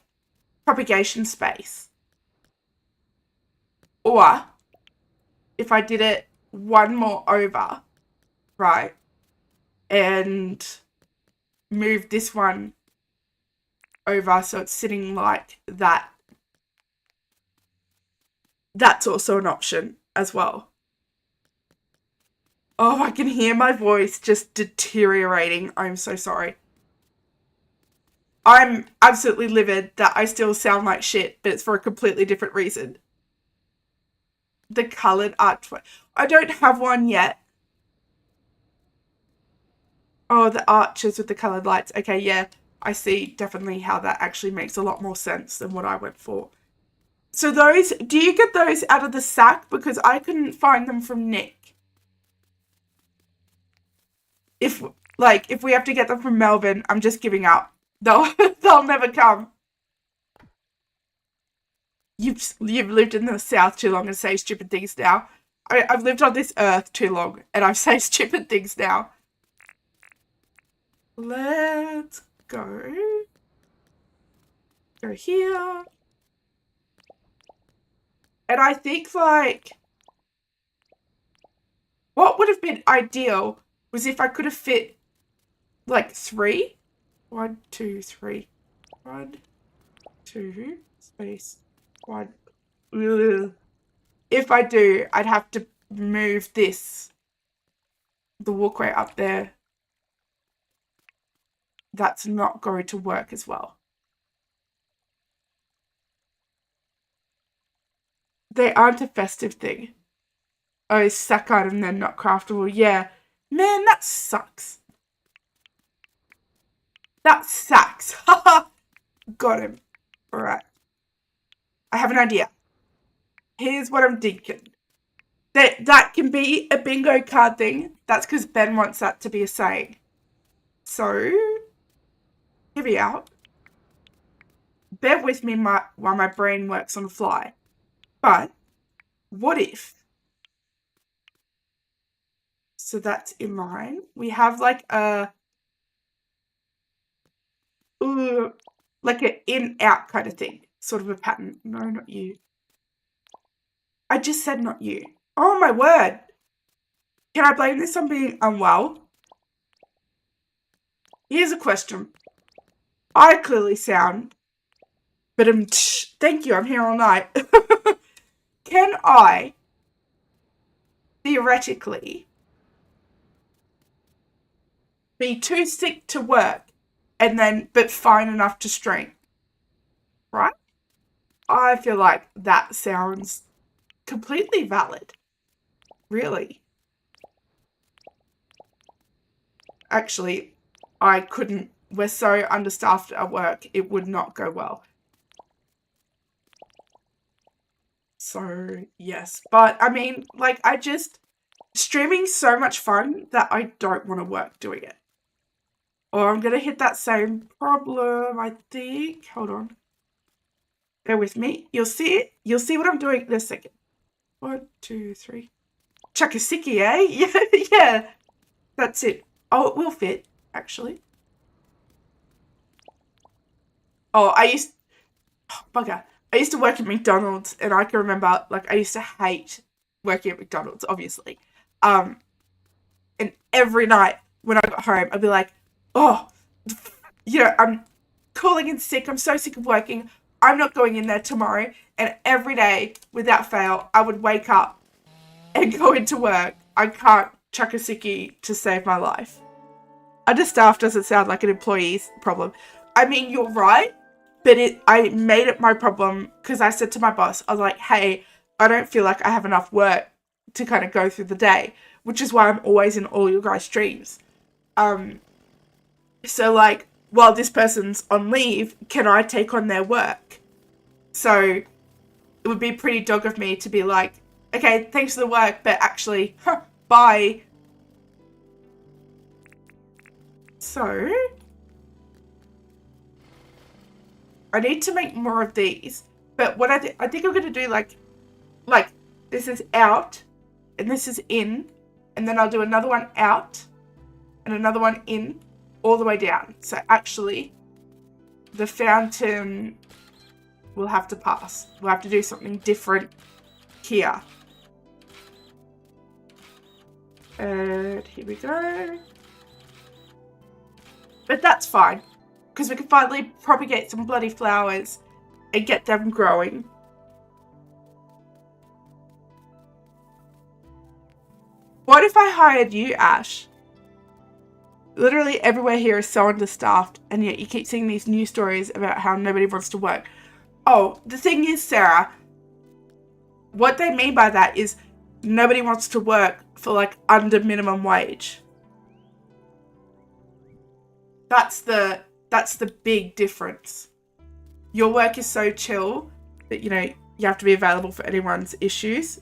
propagation space. Or if I did it 1 more over, right, and move this one over so it's sitting like that. That's also an option as well. Oh, I can hear my voice just deteriorating. I'm so sorry. I'm absolutely livid that I still sound like shit, but it's for a completely different reason. The coloured arch. I don't have one yet. Oh, the arches with the coloured lights. Okay, yeah. I see definitely how that actually makes a lot more sense than what I went for. So those, do you get those out of the sack? Because I couldn't find them from Nick. If, like, if we have to get them from Melbourne, I'm just giving up. They'll, they'll never come. You've lived in the South too long and say stupid things now. I've lived on this earth too long and I've said stupid things now. Let's go. Go here. And I think, like, what would have been ideal was if I could have fit, like, 3. 1, 2, 3. 1, 2, space, 1. Ugh. If I do, I'd have to move this, the walkway up there. That's not going to work as well. They aren't a festive thing. Oh, sack item, they're not craftable. Yeah. Man, that sucks. That sucks. Haha. Got him. Alright. I have an idea. Here's what I'm thinking. That can be a bingo card thing. That's because Ben wants that to be a saying. So, hear me out. Bear with me while my brain works on the fly. But, what if? So that's in line. We have like a, like an in-out kind of thing. Sort of a pattern. No, not you. I just said not you. Oh my word. Can I blame this on being unwell? Here's a question. I clearly sound, but thank you, I'm here all night. Can I, theoretically, be too sick to work and then, but fine enough to stream? Right? I feel like that sounds completely valid. Really. Actually, I couldn't. We're so understaffed at work, it would not go well. So, yes. But, I mean, like, streaming's so much fun that I don't want to work doing it. Or I'm going to hit that same problem, I think. Hold on. Bear with me. You'll see it. You'll see what I'm doing in a second. 1, 2, 3. Chuckasiki, eh? Yeah, yeah. That's it. Oh, it will fit, actually. Oh, bugger. I used to work at McDonald's, and I can remember, like, I used to hate working at McDonald's, obviously. And every night when I got home, I'd be like, oh, I'm calling in sick. I'm so sick of working. I'm not going in there tomorrow. And every day, without fail, I would wake up and go into work. I can't chuck a sickie to save my life. Understaffed doesn't sound like an employee's problem. I mean, you're right, but I made it my problem because I said to my boss, I was like, hey, I don't feel like I have enough work to kind of go through the day, which is why I'm always in all your guys' streams. So, like, while this person's on leave, can I take on their work? So, it would be pretty dog of me to be like, okay, thanks for the work, but actually, bye. So, I need to make more of these. But what I think I'm going to do, like, this is out, and this is in, and then I'll do another one out, and another one in, all the way down. So actually, the fountain will have to pass. We'll have to do something different here. And here we go. But that's fine, because we can finally propagate some bloody flowers and get them growing. What if I hired you, Ash? Literally everywhere here is so understaffed, and yet you keep seeing these news stories about how nobody wants to work. Oh, the thing is, Sarah, what they mean by that is nobody wants to work for like under minimum wage. That's the big difference. Your work is so chill that, you know, you have to be available for anyone's issues.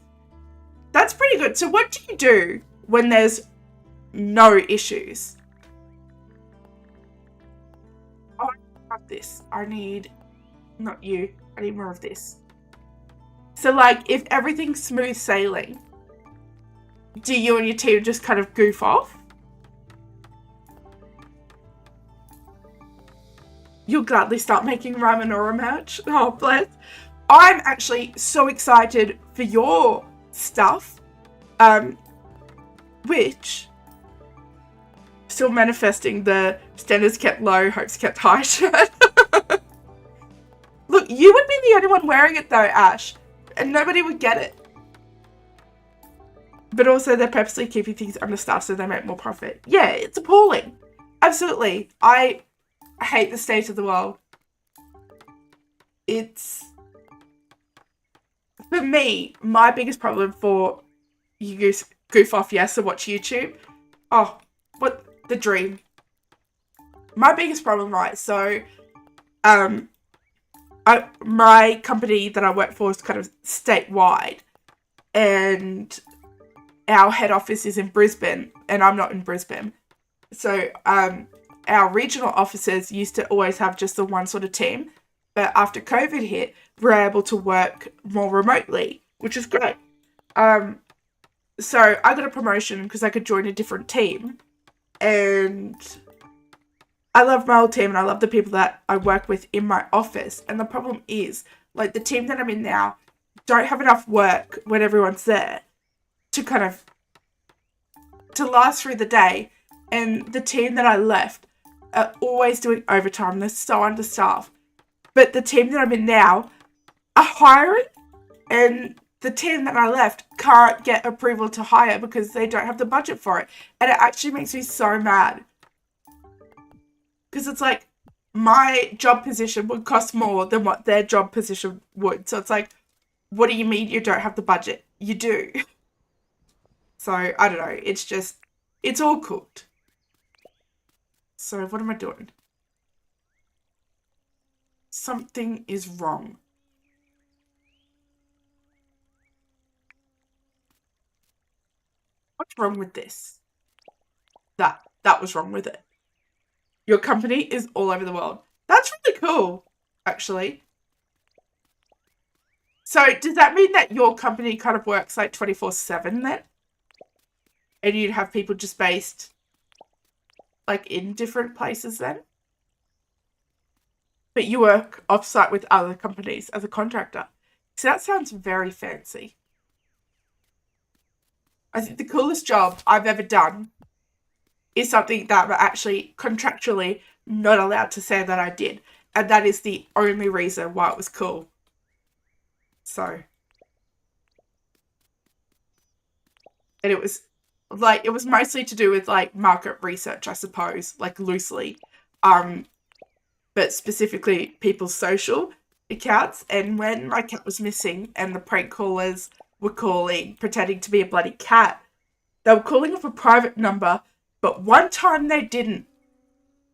That's pretty good. So what do you do when there's no issues? Oh, I have this. I need, not you, I need more of this. So like, if everything's smooth sailing, do you and your team just kind of goof off? You'll gladly start making Ramonora merch. Oh, bless. I'm actually so excited for your stuff. Which, still manifesting the standards kept low, hopes kept high shirt. Look, you would be the only one wearing it though, Ash. And nobody would get it. But also they're purposely keeping things understaffed so they make more profit. Yeah, it's appalling. Absolutely. I hate the state of the world. It's, for me, my biggest problem for you goof off, yes, and watch YouTube. Oh, what the dream. My biggest problem, right? So, my company that I work for is kind of statewide, and our head office is in Brisbane, and I'm not in Brisbane. So, our regional offices used to always have just the one sort of team, but after COVID hit, we're able to work more remotely, which is great. So I got a promotion because I could join a different team, and I love my old team and I love the people that I work with in my office. And the problem is, like, the team that I'm in now don't have enough work when everyone's there to kind of to last through the day. And the team that I left are always doing overtime. They're so understaffed. But the team that I'm in now are hiring, and the team that I left can't get approval to hire because they don't have the budget for it. And it actually makes me so mad. Because it's like, my job position would cost more than what their job position would. So it's like, what do you mean you don't have the budget? You do. So, I don't know. It's just, it's all cooked. So, what am I doing? Something is wrong. What's wrong with this? That was wrong with it. Your company is all over the world. That's really cool, actually. So does that mean that your company kind of works like 24/7 then? And you'd have people just based like in different places then? But you work offsite with other companies as a contractor. So that sounds very fancy. I think the coolest job I've ever done is something that I'm actually contractually not allowed to say that I did. And that is the only reason why it was cool. So. And it was like, it was mostly to do with like market research, I suppose, like loosely. But specifically people's social accounts. And when my cat was missing and the prank callers were calling, pretending to be a bloody cat, they were calling off a private number, but one time they didn't.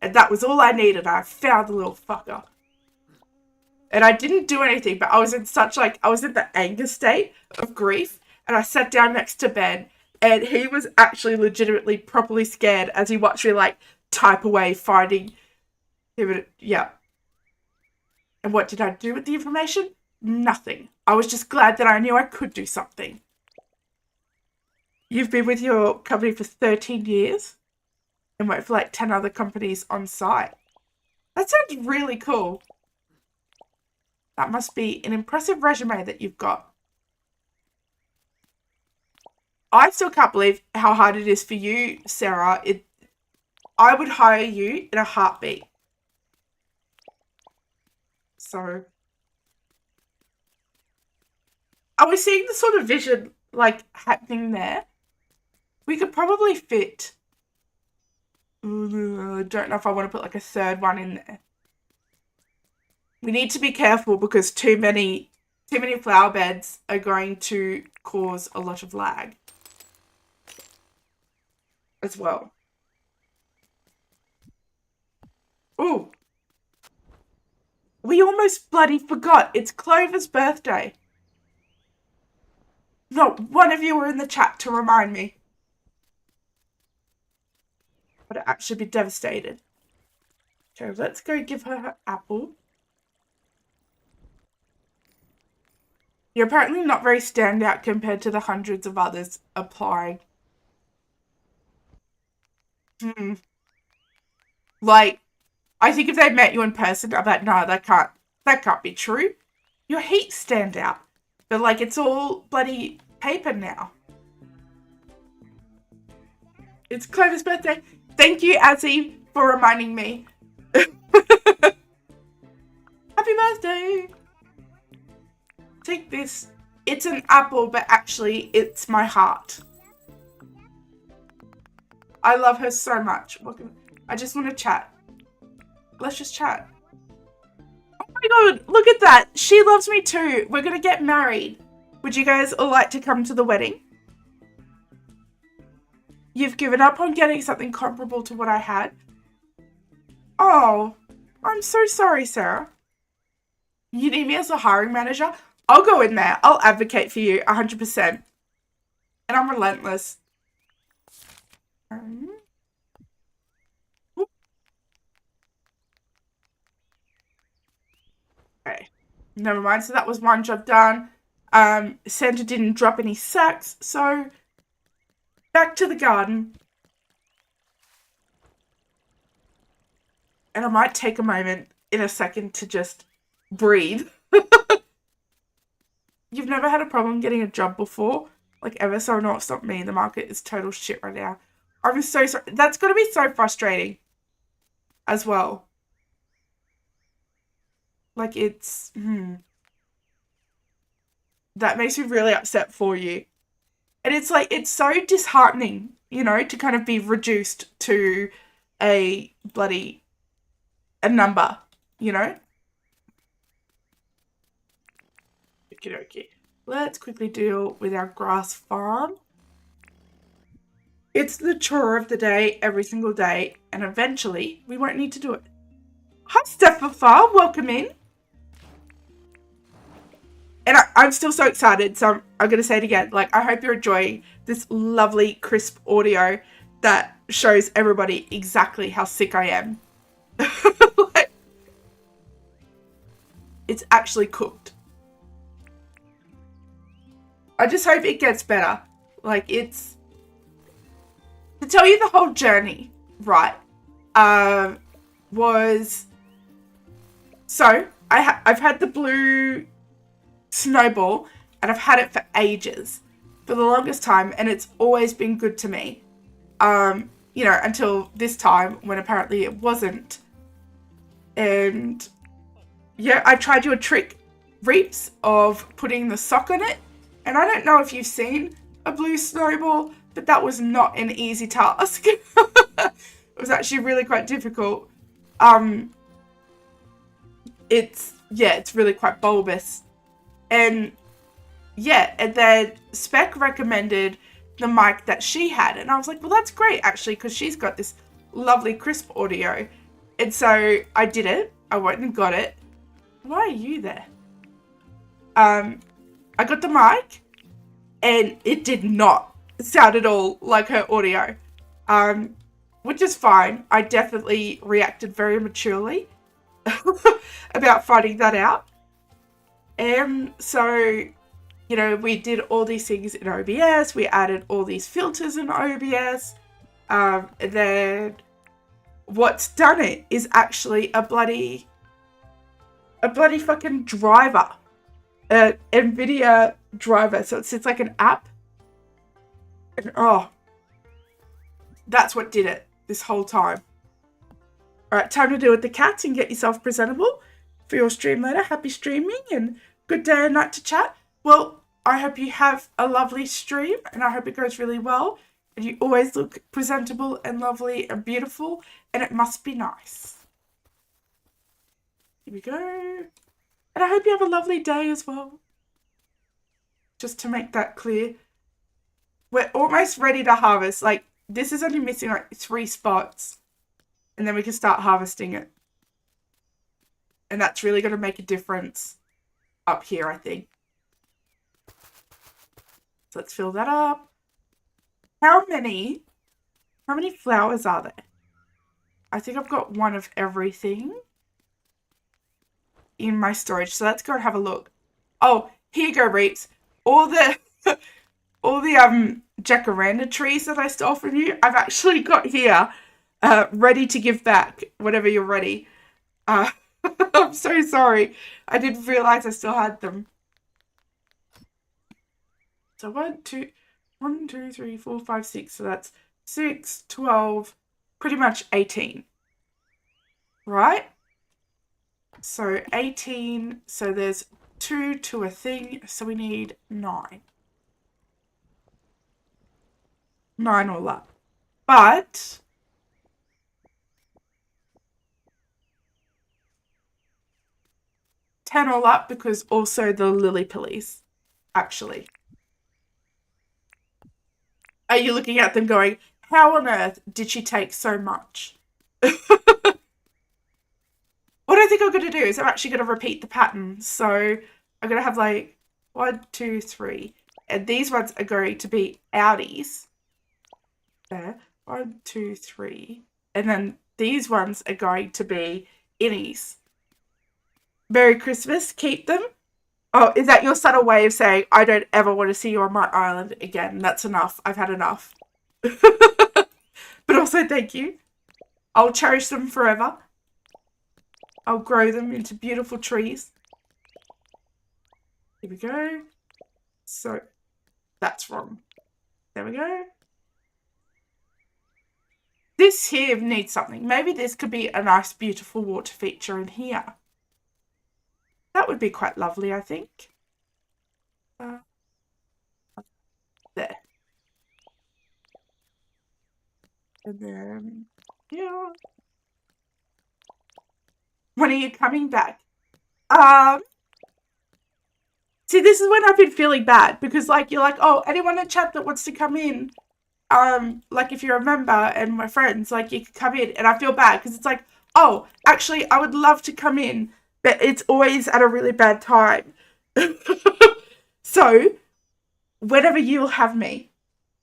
And that was all I needed. I found the little fucker. And I didn't do anything, but I was in such like, I was in the anger state of grief. And I sat down next to Ben, and he was actually legitimately properly scared as he watched me like type away finding him. Yeah. And what did I do with the information? Nothing. I was just glad that I knew I could do something. You've been with your company for 13 years and worked for like 10 other companies on site. That sounds really cool. That must be an impressive resume that you've got. I still can't believe how hard it is for you, Sarah. I would hire you in a heartbeat. So, are we seeing the sort of vision like happening there? We could probably fit... I don't know if I want to put like a third one in there. We need to be careful because too many flower beds are going to cause a lot of lag as well. Ooh. We almost bloody forgot. It's Clover's birthday. Not one of you were in the chat to remind me. But I'd actually be devastated. Okay, let's go give her apple. You're apparently not very standout compared to the hundreds of others applying. Like, I think if they met you in person, I'm like, no, that can't be true. Your heat stand out. But like, it's all bloody paper now. It's Clover's birthday. Thank you, Azzy, for reminding me. Happy birthday. Take this. It's an apple, but actually it's my heart. I love her so much. I just want to chat. Let's just chat. Oh my god, look at that. She loves me too. We're going to get married. Would you guys all like to come to the wedding? You've given up on getting something comparable to what I had? Oh, I'm so sorry, Sarah. You need me as a hiring manager? I'll go in there. I'll advocate for you 100%. And I'm relentless. Okay. Never mind. So that was one job done. Santa didn't drop any sacks. So back to the garden. And I might take a moment in a second to just breathe. You've never had a problem getting a job before? Like ever? So no, it's not me. The market is total shit right now. I'm so sorry. That's got to be so frustrating as well. Like it's... That makes me really upset for you. And it's like, it's so disheartening, you know, to kind of be reduced to a number, you know? Okay. Let's quickly deal with our grass farm. It's the chore of the day every single day, and eventually we won't need to do it. Hi, Stephafa, welcome in. And I'm still so excited, so I'm going to say it again. Like, I hope you're enjoying this lovely, crisp audio that shows everybody exactly how sick I am. Like, it's actually cooked. I just hope it gets better. Like, it's... To tell you the whole journey, right, was... So, I've had the blue snowball, and I've had it for ages. For the longest time, and it's always been good to me. You know, until this time, when apparently it wasn't. And... Yeah, I tried you a trick, Reaps, of putting the sock on it. And I don't know if you've seen a blue snowball, but that was not an easy task. It was actually really quite difficult. It's really quite bulbous. And yeah, and then Spec recommended the mic that she had. And I was like, well, that's great, actually, because she's got this lovely crisp audio. And so I did it. I went and got it. Why are you there? I got the mic, and it did not sound at all like her audio, which is fine. I definitely reacted very maturely about finding that out. And so, you know, we did all these things in OBS. We added all these filters in OBS. And then what's done it is actually a bloody fucking driver. NVIDIA driver. So it's like an app. And that's what did it this whole time. Alright, time to deal with the cats and get yourself presentable for your stream later. Happy streaming and good day and night to chat. Well, I hope you have a lovely stream and I hope it goes really well. And you always look presentable and lovely and beautiful, and it must be nice. Here we go. And I hope you have a lovely day as well. Just to make that clear. We're almost ready to harvest. Like, this is only missing like 3 spots. And then we can start harvesting it. And that's really going to make a difference up here, I think. So let's fill that up. How many flowers are there? I think I've got one of everything in my storage. So let's go and have a look. Oh, here you go, Reaps. All the jacaranda trees that I stole from you, I've actually got here, ready to give back whenever you're ready. I'm so sorry. I didn't realize I still had them. So 1, 2, 3, 4, 5, 6. So that's 6, 12, pretty much 18. Right? So 18. So there's 2 to a thing. So we need 9. 9 all up. But ten all up because also the lily pillies, actually. Are you looking at them going, how on earth did she take so much? What I think I'm going to do is I'm actually going to repeat the pattern. So I'm going to have like 1, 2, 3. And these ones are going to be outies. There. 1, 2, 3. And then these ones are going to be innies. Merry Christmas. Keep them. Oh, is that your subtle way of saying, I don't ever want to see you on my island again? That's enough. I've had enough. But also, thank you. I'll cherish them forever. I'll grow them into beautiful trees. Here we go. So, that's wrong. There we go. This here needs something. Maybe this could be a nice, beautiful water feature in here. That would be quite lovely, I think. There. And then, yeah. When are you coming back? See, this is when I've been feeling bad because, like, you're like, oh, anyone in chat that wants to come in, like, if you're a member and my friends, like, you could come in, and I feel bad because it's like, oh, actually, I would love to come in, but it's always at a really bad time. So, whenever you'll have me,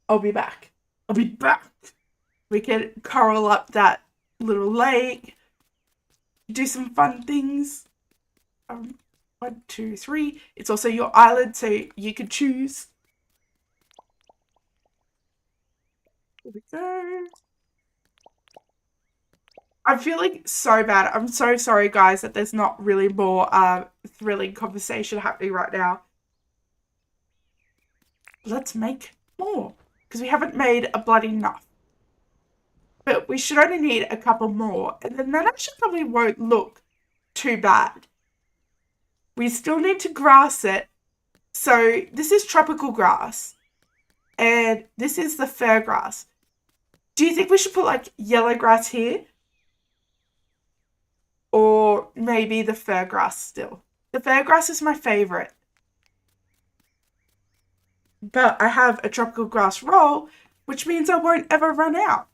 I'll be back. I'll be back. We can coral up that little lake, do some fun things. 1, 2, 3. It's also your island, so you could choose. Here we go. I'm feeling so bad. I'm so sorry, guys, that there's not really more thrilling conversation happening right now. Let's make more, because we haven't made a bloody enough. But we should only need a couple more, and then that actually probably won't look too bad. We still need to grass it. So this is tropical grass, and this is the fir grass. Do you think we should put like yellow grass here? Or maybe the fir grass still. The fir grass is my favorite. But I have a tropical grass roll, which means I won't ever run out.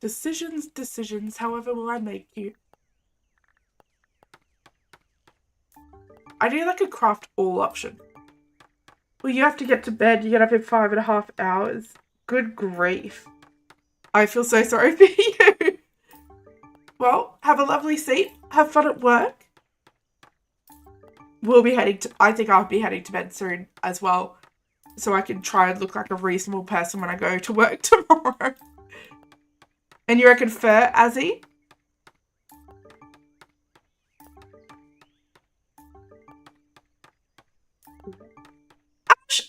Decisions, decisions, however will I make you? I need like a craft all option. Well, you have to get to bed. You get up in 5.5 hours. Good grief. I feel so sorry for you. Well, have a lovely sleep. Have fun at work. We'll be heading to, I think I'll be heading to bed soon as well. So I can try and look like a reasonable person when I go to work tomorrow. And you reckon fur, Azzy?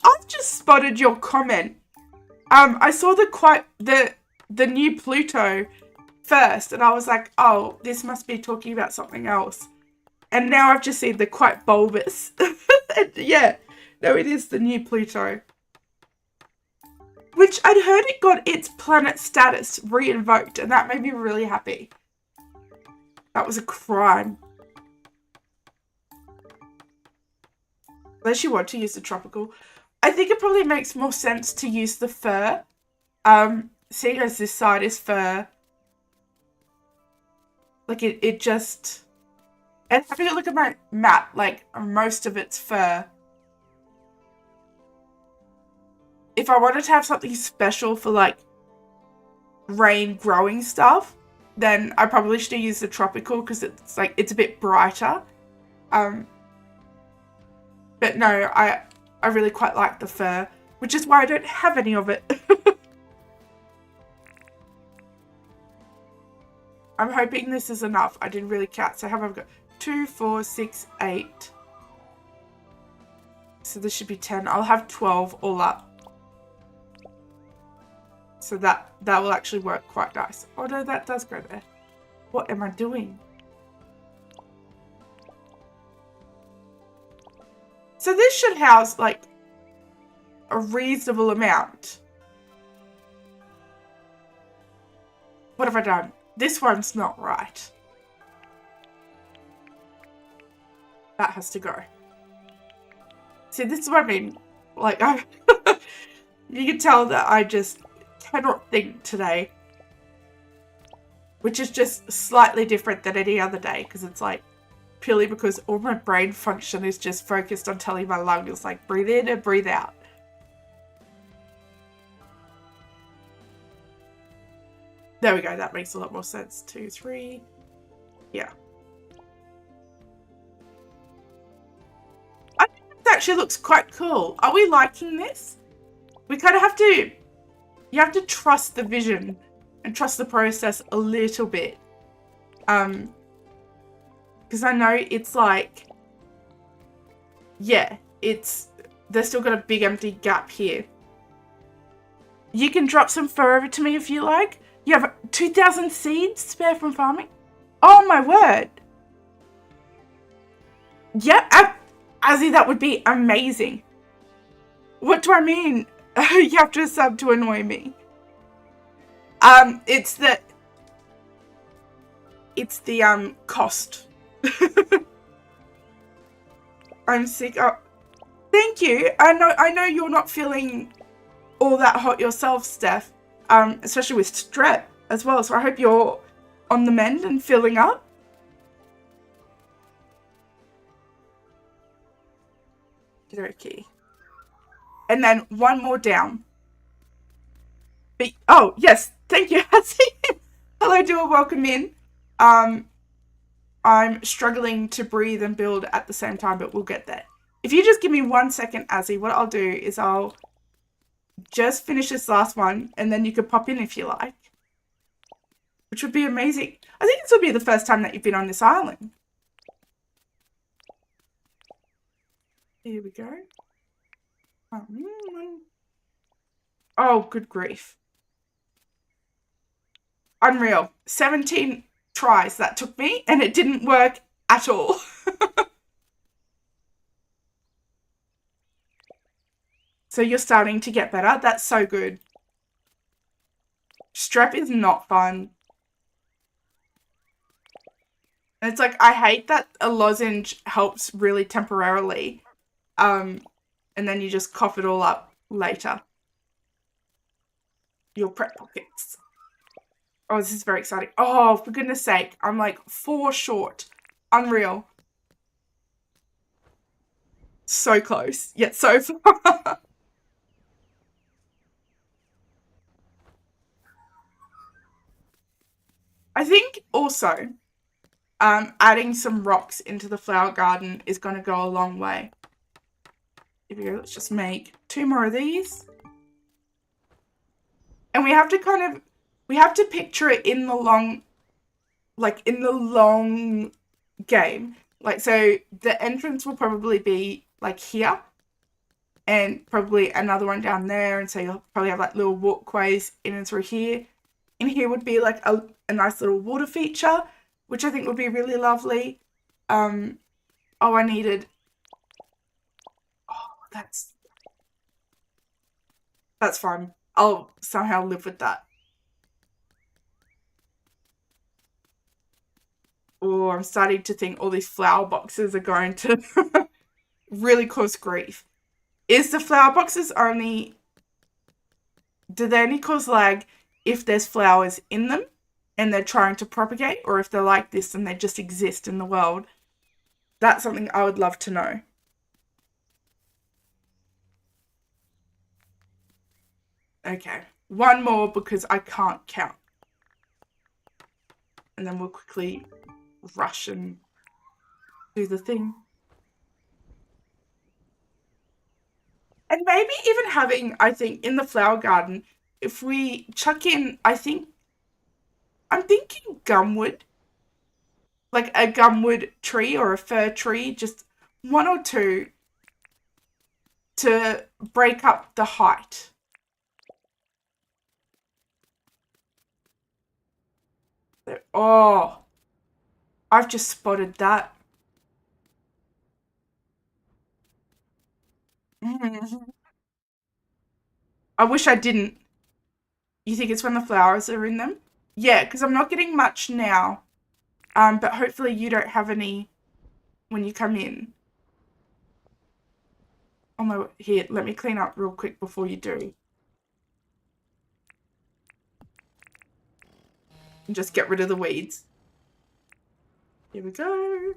I've just spotted your comment. I saw the new Pluto first, and I was like, oh, this must be talking about something else. And now I've just seen the quite bulbous. Yeah, no, it is the new Pluto. Which I'd heard it got its planet status re-invoked, and that made me really happy. That was a crime. Unless you want to use the tropical. I think it probably makes more sense to use the fur. Seeing as this side is fur. Like it just... And having a look at my map, like most of it's fur. If I wanted to have something special for like rain growing stuff, then I probably should use the tropical because it's like it's a bit brighter. But no, I really quite like the fur, which is why I don't have any of it. I'm hoping this is enough. I didn't really count. So how have I got? 2, 4, 6, 8. So this should be 10. I'll have 12 all up. So that will actually work quite nice. Oh no, that does go there. What am I doing? So this should house like a reasonable amount. What have I done? This one's not right. That has to go. See, this is what I mean. Like, you can tell that I just cannot think today. Which is just slightly different than any other day. Because it's like, purely because all my brain function is just focused on telling my lungs, like, breathe in and breathe out. There we go. That makes a lot more sense. 2, 3. Yeah. I think this actually looks quite cool. Are we liking this? We kind of have to... You have to trust the vision and trust the process a little bit. Because I know it's like... Yeah, it's... They've still got a big empty gap here. You can drop some fur over to me if you like. You have 2,000 seeds spare from farming? Oh my word. Yep, Azzy, that would be amazing. What do I mean? You have to sub to annoy me. It's the cost. I'm sick. Oh, thank you. I know you're not feeling all that hot yourself, Steph. Especially with strep as well. So I hope you're on the mend and filling up. Okay. And then one more down. Oh, yes. Thank you, Hattie. Hello, do a welcome in. I'm struggling to breathe and build at the same time, but we'll get there. If you just give me 1 second, Azzy, what I'll do is I'll just finish this last one, and then you could pop in if you like. Which would be amazing. I think this will be the first time that you've been on this island. Here we go. Oh, good grief. Unreal. 17 tries that took me, and it didn't work at all. So you're starting to get better. That's so good. Strep is not fun. And it's like, I hate that a lozenge helps really temporarily. And then you just cough it all up later. Your prep pockets. Oh, this is very exciting. Oh, for goodness sake. I'm like 4 short. Unreal. So close, yet so far. I think also adding some rocks into the flower garden is going to go a long way. Here we go. Let's just make 2 more of these. And we have to picture it in the long, like in the long game. Like, so the entrance will probably be like here and probably another one down there. And so you'll probably have like little walkways in and through here. And here would be like a nice little water feature, which I think would be really lovely. Oh, I needed... Oh, that's fun. I'll somehow live with that. Oh, I'm starting to think all these flower boxes are going to really cause grief. Is the flower boxes only, do they only cause lag if there's flowers in them and they're trying to propagate, or if they're like this and they just exist in the world? That's something I would love to know. Okay, one more because I can't count. And then we'll quickly rush and do the thing. And maybe even having, I think, in the flower garden, if we chuck in, I'm thinking gumwood, like a gumwood tree or a fir tree, just one or two to break up the height. Oh, I've just spotted that. I wish I didn't. You think it's when the flowers are in them? Yeah, because I'm not getting much now. But hopefully you don't have any when you come in. Oh no, here, let me clean up real quick before you do. And just get rid of the weeds. Here we go.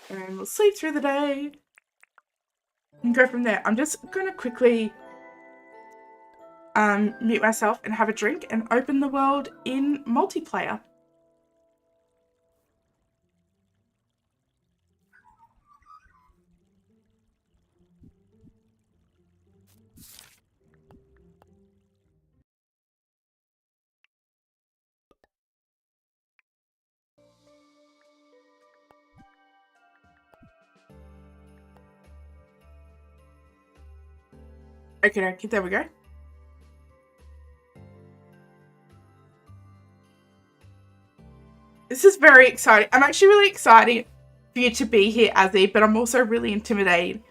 And we'll sleep through the day. And go from there. I'm just gonna quickly mute myself and have a drink and open the world in multiplayer. Okay, there we go. This is very exciting. I'm actually really excited for you to be here, Azzy, but I'm also really intimidated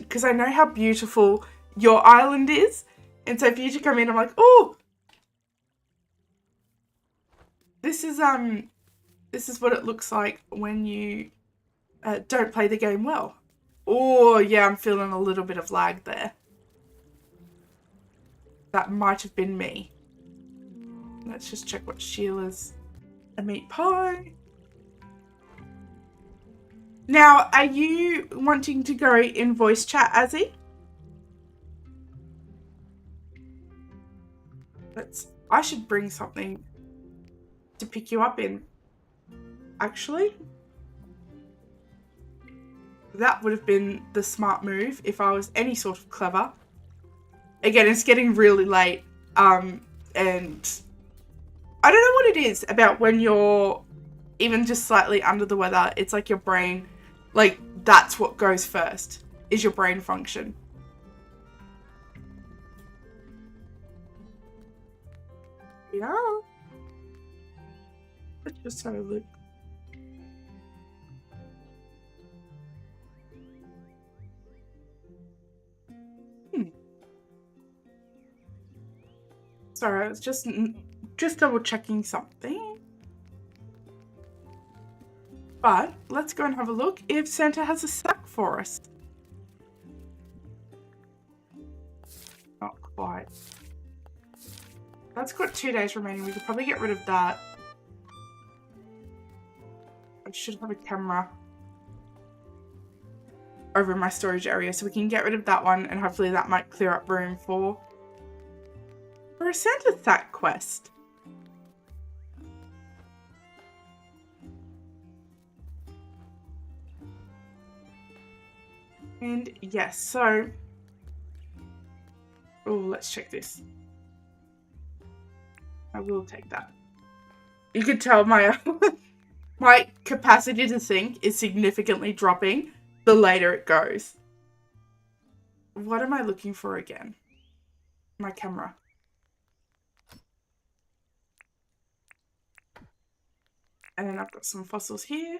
because I know how beautiful your island is. And so for you to come in, I'm like, oh, this is what it looks like when you don't play the game well. Oh yeah, I'm feeling a little bit of lag there. That might have been me. Let's just check what Sheila's a meat pie. Now, are you wanting to go in voice chat, Azzy? I should bring something to pick you up in. Actually, that would have been the smart move if I was any sort of clever. Again, it's getting really late, and I don't know what it is about when you're even just slightly under the weather. It's like your brain, like that's what goes first, is your brain function. Yeah. Let's just have a look. Sorry, I was just double checking something. But let's go and have a look if Santa has a sack for us. Not quite. That's got 2 days remaining. We could probably get rid of that. I should have a camera over in my storage area, so we can get rid of that one, and hopefully that might clear up room for a Santa sack quest. And yes, so oh, let's check this. I will take that. You could tell my my capacity to think is significantly dropping the later it goes. What am I looking for again? My camera. And then I've got some fossils here.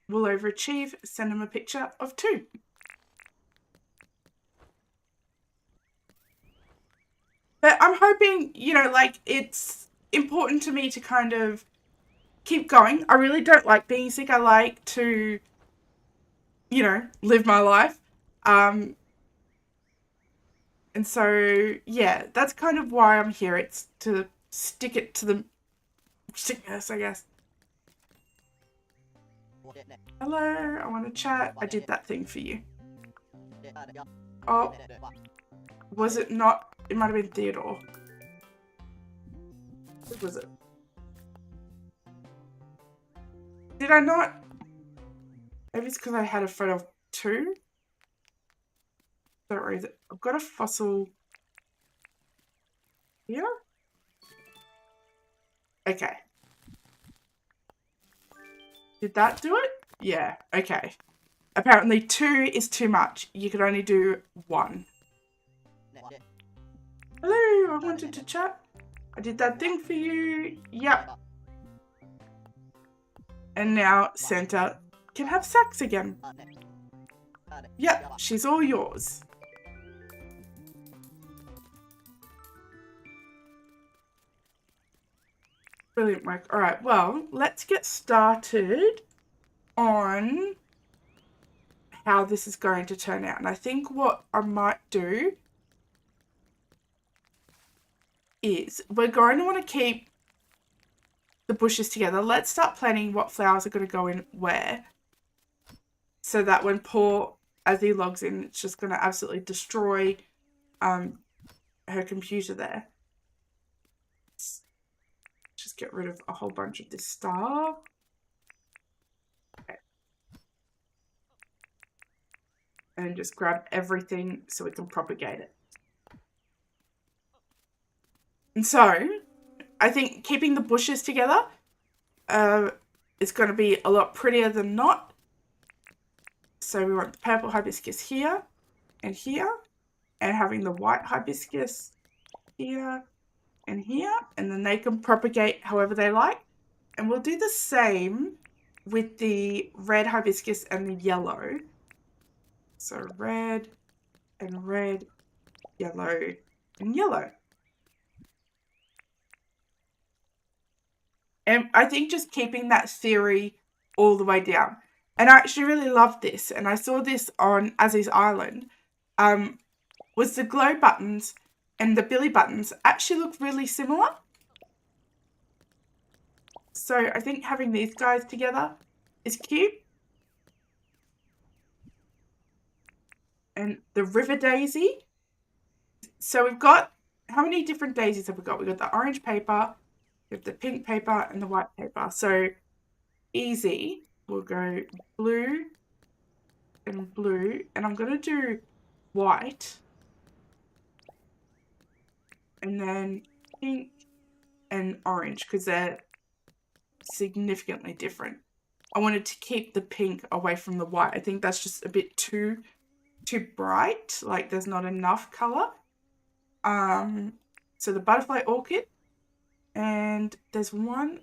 We'll overachieve. Send them a picture of 2. But I'm hoping, you know, like, it's important to me to kind of keep going. I really don't like being sick. I like to, you know, live my life. Um, and so, yeah, that's kind of why I'm here. It's to stick it to the sickness, I guess. Hello, I want to chat. I did that thing for you. Oh, was it not? It might have been Theodore. What was it? Did I not? Maybe it's because I had a photo of two. Don't worry, I've got a fossil here. Okay. Did that do it? Yeah, okay. Apparently 2 is too much. You could only do 1. Hello, I wanted to chat. I did that thing for you. Yep. And now Santa can have sex again. Yep, she's all yours. Brilliant work. All right, well, let's get started on how this is going to turn out. And I think what I might do is we're going to want to keep the bushes together. Let's start planning what flowers are going to go in where, so that when Paul, as he logs in, it's just going to absolutely destroy her computer there. Just get rid of a whole bunch of this stuff. Okay. And just grab everything so we can propagate it. And so, I think keeping the bushes together is going to be a lot prettier than not. So we want the purple hibiscus here and here, and having the white hibiscus here and here, and then they can propagate however they like. And we'll do the same with the red hibiscus and the yellow. So red and red, yellow and yellow. And I think just keeping that theory all the way down. And I actually really loved this, and I saw this on Azzy's Island, was the glow buttons and the Billy buttons actually look really similar. So I think having these guys together is cute. And the river daisy. So we've got, how many different daisies have we got? We've got the orange paper, we have the pink paper, and the white paper. So easy. We'll go blue and blue, and I'm going to do white, and then pink and orange, because they're significantly different. I wanted to keep the pink away from the white. I think that's just a bit too bright, like there's not enough color. So the butterfly orchid, and there's one,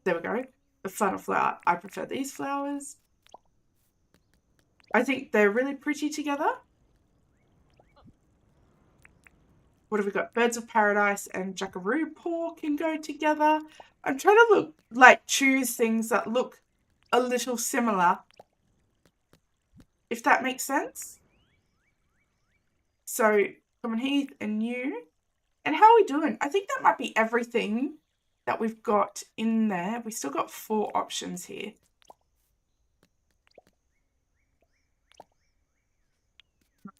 there we go, the funnel flower. I prefer these flowers. I think they're really pretty together. What have we got? Birds of Paradise and Jackaroo Paw can go together. I'm trying to choose things that look a little similar, if that makes sense. So Common Heath and you. And how are we doing? I think that might be everything that we've got in there. We still got 4 options here.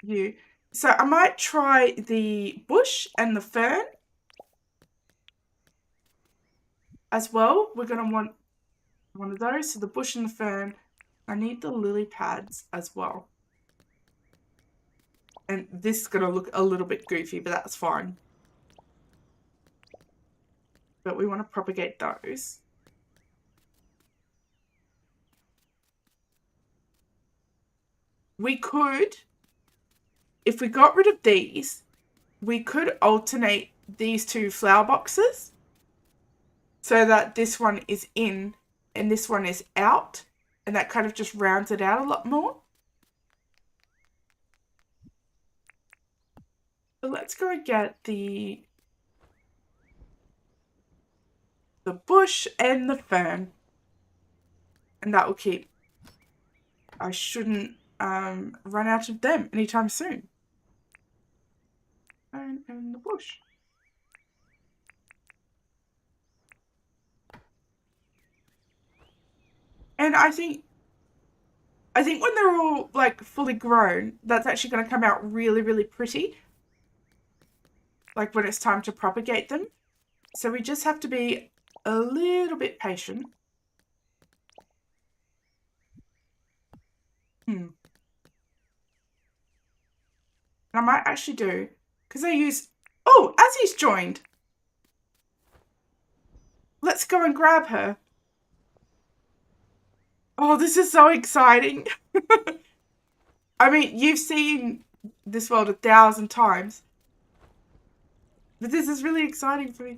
You. So I might try the bush and the fern as well. We're going to want one of those. So the bush and the fern. I need the lily pads as well. And this is going to look a little bit goofy, but that's fine. But we want to propagate those. We could, if we got rid of these, we could alternate these 2 flower boxes so that this one is in and this one is out, and that kind of just rounds it out a lot more. But let's go and get the bush and the fern. And that will keep. I shouldn't run out of them anytime soon. Fern and the bush. And I think when they're all like fully grown, that's actually going to come out really, really pretty. Like when it's time to propagate them. So we just have to be a little bit patient. And I might actually do, because I use, oh, Azzy's joined. Let's go and grab her. Oh, this is so exciting. I mean, you've seen this world 1,000 times. But this is really exciting for me.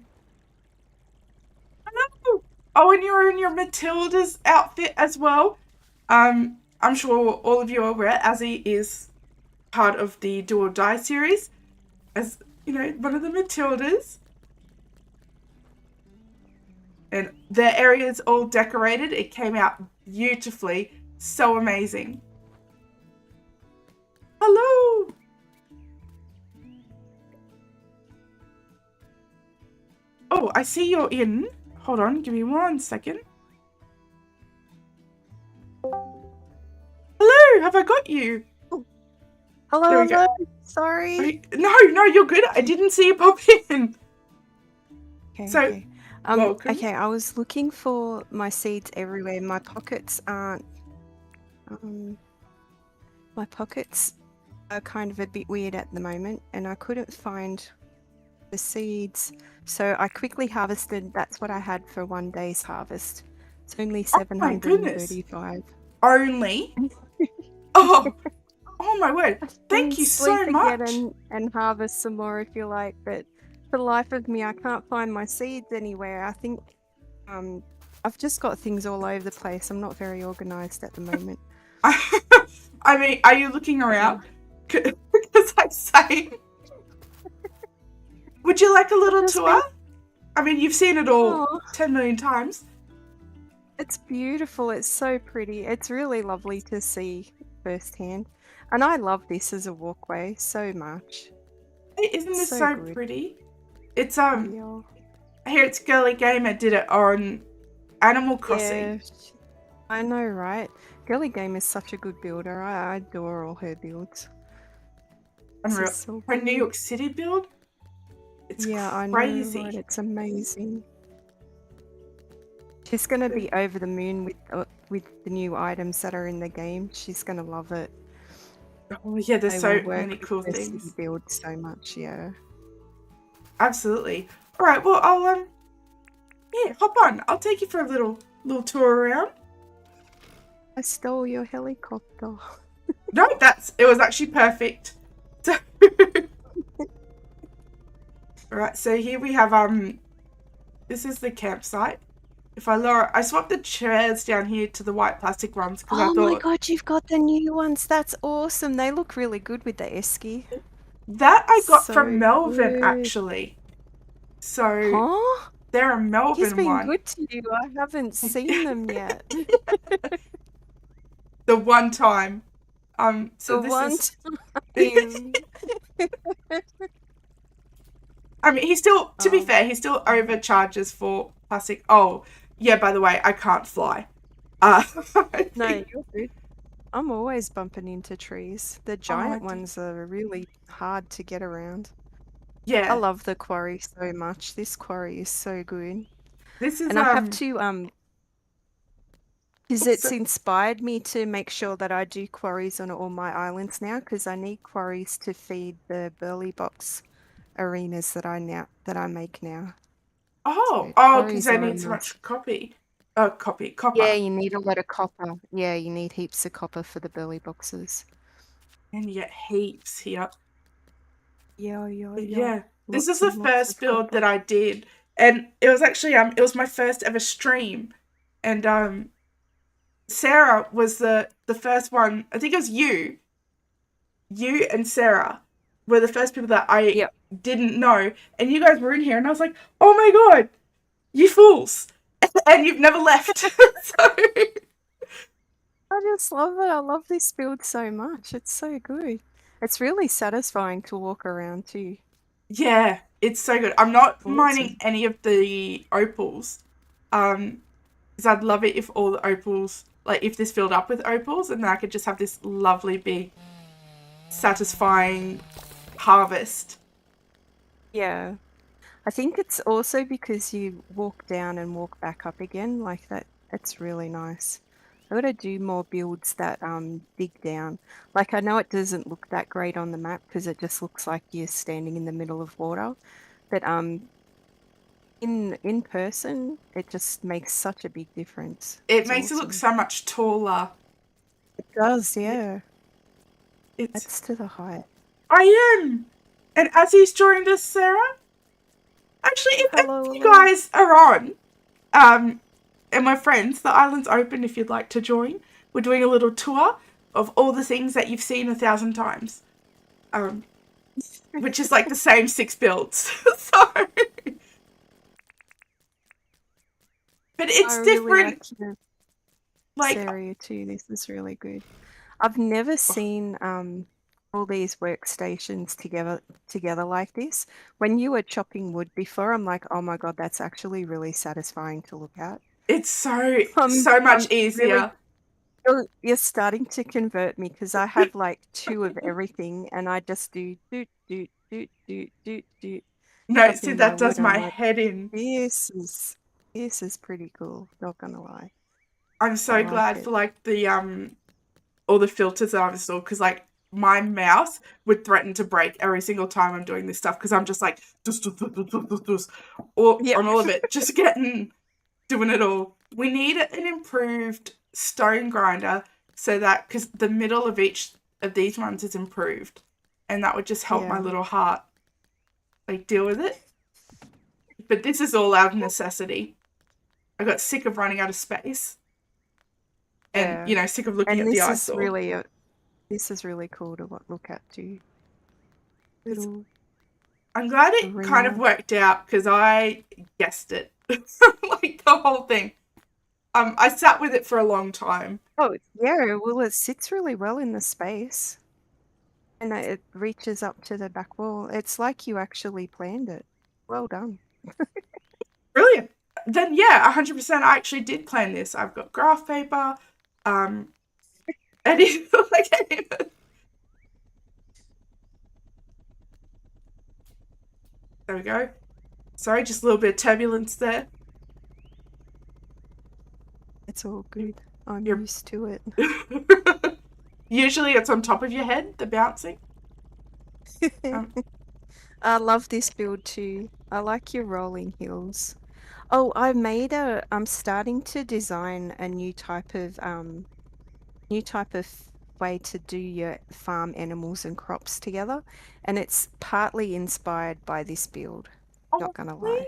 I know. Oh, and you're in your Matilda's outfit as well. I'm sure all of you are aware, Azzy is part of the Do or Die series. As, you know, one of the Matildas. And their area is all decorated. It came out beautifully. So amazing. Hello! Oh, I see you're in. Hold on, give me 1 second. Hello, have I got you? Hello, There we go. Sorry. No, you're good. I didn't see you pop in. Okay, So, okay. welcome. Okay, I was looking for my seeds everywhere. My pockets aren't. My pockets are kind of a bit weird at the moment, and I couldn't find the seeds. So I quickly harvested. That's what I had for one day's harvest. It's only Oh my goodness. 735. Only? Oh my word. Thank you so Sleep much. again and harvest some more if you like, but for the life of me, I can't find my seeds anywhere. I think I've just got things all over the place. I'm not very organized at the moment. I mean, are you looking around? Because I'm saying, would you like a little tour? I mean, you've seen it all 10 million times. It's beautiful. It's so pretty. It's really lovely to see firsthand. And I love this as a walkway so much. Isn't this so good. pretty? It's here it's Girly Gamer did it on Animal Crossing. Yeah, I know, right? Girly Game is such a good builder. I adore all her builds. Unreal. So her New York City build? It's crazy. I know, right? It's amazing. She's gonna be over the moon with the new items that are in the game. She's gonna love it. Oh yeah, there's so many cool things. Build so much, yeah. Absolutely. All right, well I'll yeah, hop on. I'll take you for a little tour around. I stole your helicopter. No, it was actually perfect. So Alright, so here we have this is the campsite. If I lower, I swapped the chairs down here to the white plastic ones because I thought. Oh my god, you've got the new ones. That's awesome. They look really good with the esky. That I got from Melvin actually. So they're a Melvin one. He's been good to you. I haven't seen them yet. The one time. So the this one is. time. I mean, he still. To be fair, he still overcharges for plastic. Oh, yeah. By the way, I can't fly. No, you're good. I'm always bumping into trees. The giant ones are really hard to get around. Yeah. I love the quarry so much. This quarry is so good. This is and I have to because it's inspired me to make sure that I do quarries on all my islands now because I need quarries to feed the burley box arenas that I make now. Because I need so much copper. Yeah, you need a lot of copper. Yeah, you need heaps of copper for the burley boxes. And you get heaps here. Yeah. This is the first build that I did. And it was actually it was my first ever stream. And Sarah was the first one. I think it was you and Sarah were the first people that I Yep. didn't know, and you guys were in here, and I was like, oh my god, you fools, and you've never left. So I just love it. I love this build so much. It's so good. It's really satisfying to walk around too. yeah, it's so good. I'm not mining Awesome. any of the opals, because I'd love it if all the opals, like if this filled up with opals, and then I could just have this lovely big, satisfying harvest. Yeah. I think it's also because you walk down and walk back up again like that. It's really nice. I gotta do more builds that dig down. Like I know it doesn't look that great on the map because it just looks like you're standing in the middle of water, but in person it just makes such a big difference. It It's makes it look awesome. so much taller. It does, yeah. It's Adds to the height. I am, and as he's joined us, Sarah. Actually, if any Hello, of you hello. guys are on, and my friends, the island's open if you'd like to join. We're doing a little tour of all the things that you've seen 1,000 times, which is like the same 6 builds. So, but I it's really different. like your this Like, area too. This is really good. I've never seen all these workstations together like this. When you were chopping wood before, I'm like, oh my God, that's actually really satisfying to look at. it's so much I'm really easier. you're starting to convert me because I have like 2 of everything and I just do doot doot doot doot doot doot No, see, chopping my that does wood. I'm my like, head in. this is pretty cool, not gonna lie. I'm I so like glad it. for like the all the filters that I've installed, because like my mouse would threaten to break every single time I'm doing this stuff, because I'm just like or Yep. on all of it, just doing it all. We need an improved stone grinder, so that, because the middle of each of these ones is improved, and that would just help my Yeah. little heart like deal with it. But this is all out of necessity. I got sick of running out of space, and Yeah. sick of looking And at the this is eyesore. really this is really cool to look at too. It's Little I'm glad it kind of arena. worked out, because I guessed it. Like the whole thing. I sat with it for a long time. Oh, yeah, well, it sits really well in the space and it reaches up to the back wall. It's like you actually planned it. Well done. Brilliant. Then yeah, 100%. I actually did plan this. I've got graph paper. Um, and like, there we go. Sorry, just a little bit of turbulence there. It's all good. I'm You're used to it. usually it's on top of your head, the bouncing. Um, I love this build too. I like your rolling hills. Oh, I'm starting to design a new type of way to do your farm animals and crops together, and it's partly inspired by this build, oh, not gonna lie. really?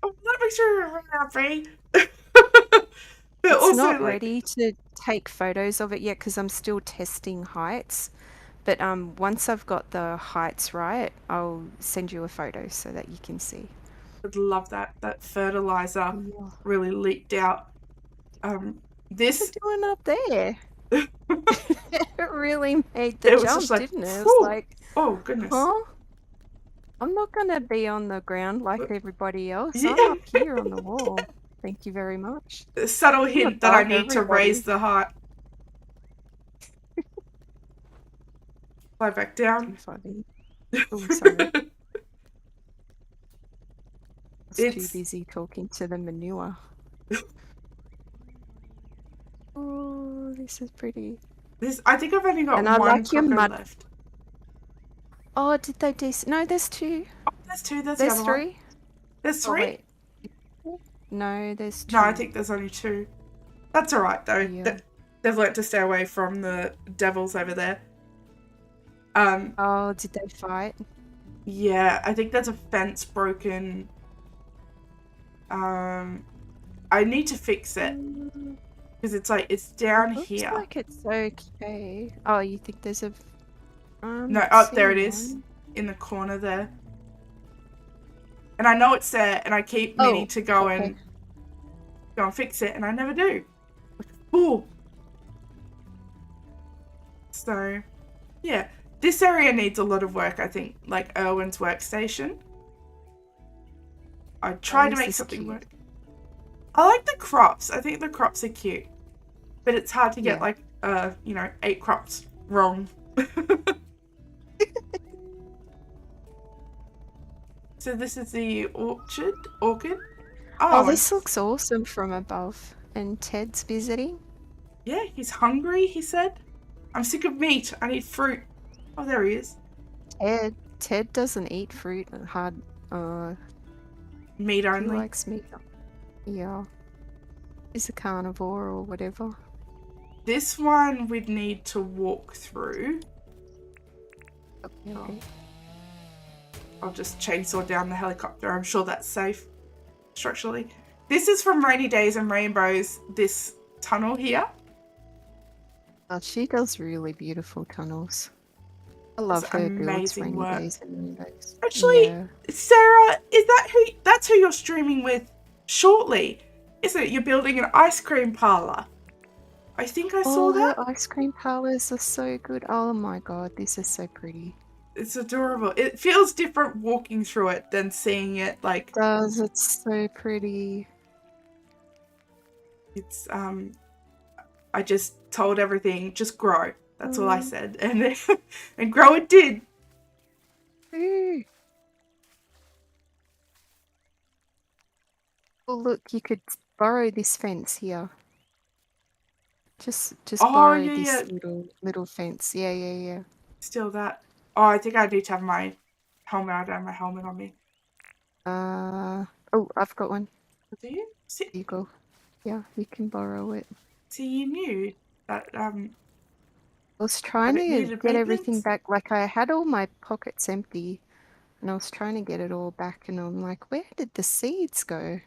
Oh, that makes me really happy. But It's also, not like, ready to take photos of it yet because I'm still testing heights. But once I've got the heights right, I'll send you a photo so that you can see. I'd love that. That fertilizer Yeah. really leaked out. Um, What's this, it doing up there? it It really made the was just jump, like, didn't it? It was whew. like, Oh, goodness. huh? I'm not gonna be on the ground like everybody else. I'm Yeah. up here on the wall. Thank you very much. A subtle I'm hint that I above need to raise everybody. the height. Fly back down. Too funny. Oh, sorry. I was too It's busy talking to the manure. Oh, this is pretty. this. I think I've only got And I one like your Croco mud. left. Oh, did they No, there's 2. Oh, there's 2. There's the There's other one. 3. There's Oh, 3? wait. No, there's No, I 2. think there's only 2. That's all right though. Yeah. They've learnt to stay away from the devils over there. Oh, did they fight? Yeah, I think there's a fence broken. I need to fix it, because it's like it's down Looks here. like it's okay. Oh, you think there's a I'm No, not oh, there it seeing is. one. In the corner there. And I know it's there, and I keep meaning Oh, to go okay. and fix it, and I never do. Like a fool. So, yeah. This area needs a lot of work, I think. Like Erwin's workstation. I tried to this make is something cute. work. I like the crops. I think the crops are cute. But it's hard to get, Yeah. like, 8 crops wrong. So this is the orchard? Orchid? Oh, Oh, and this looks awesome from above. And Ted's visiting. yeah, he's hungry, he said. I'm sick of meat. I need fruit. Oh, there he is. Ted doesn't eat fruit and hard. Meat He only. likes meat. Yeah. He's a carnivore or whatever. This one we'd need to walk through. Okay. I'll just chainsaw down the helicopter. I'm sure that's safe structurally. This is from Rainy Days and Rainbows, this tunnel here. She does really beautiful tunnels. I It's love her builds, amazing Rainy work. Days and Rainbows. Actually, Yeah. Sarah, that's who you're streaming with shortly, isn't it? You're building an ice cream parlor. I think I saw Oh, that. her ice cream parlors are so good. Oh my god, this is so pretty. It's adorable. It feels different walking through it than seeing it like It's so pretty. it's I just told everything just grow. That's all I said. And and grow it did. Ooh. Well, look, you could borrow this fence here. Just Oh borrow yeah, this yeah. little fence. Yeah. Still that. Oh, I think I need to have my helmet. I don't have my helmet on me. Oh, I've got one. Do you? Here you go. Yeah, you can borrow it. See, you knew that I was trying that it to needed get everything maintenance. back. Like, I had all my pockets empty, and I was trying to get it all back, and I'm like, where did the seeds go?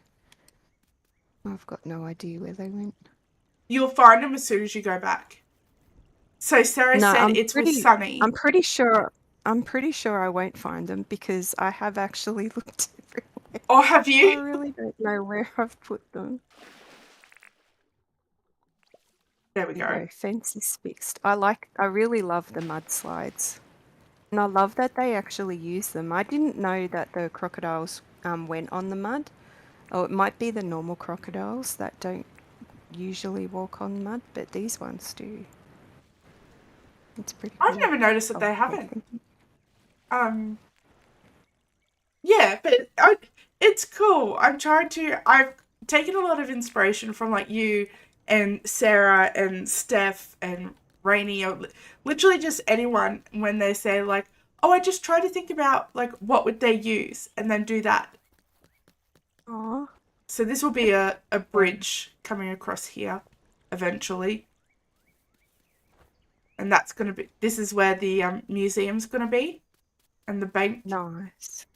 I've got no idea where they went. You'll find them as soon as you go back. So Sarah No, said it's with Sunny. I'm pretty sure I won't find them because I have actually looked everywhere. Oh, have I you? really don't know where I've put them. There we There go. you go. Fence is fixed. I really love the mudslides. And I love that they actually use them. I didn't know that the crocodiles went on the mud. Oh, it might be the normal crocodiles that don't usually walk on mud, but these ones do. It's pretty cool. I've never noticed that Oh, they okay, haven't. thank you. Yeah, but it's cool. I've taken a lot of inspiration from like you and Sarah and Steph and Rainey, or literally just anyone when they say like, oh, I just try to think about like what would they use and then do that. Aw. So this will be a bridge coming across here eventually. And this is where the museum's gonna be and the bank. Nice.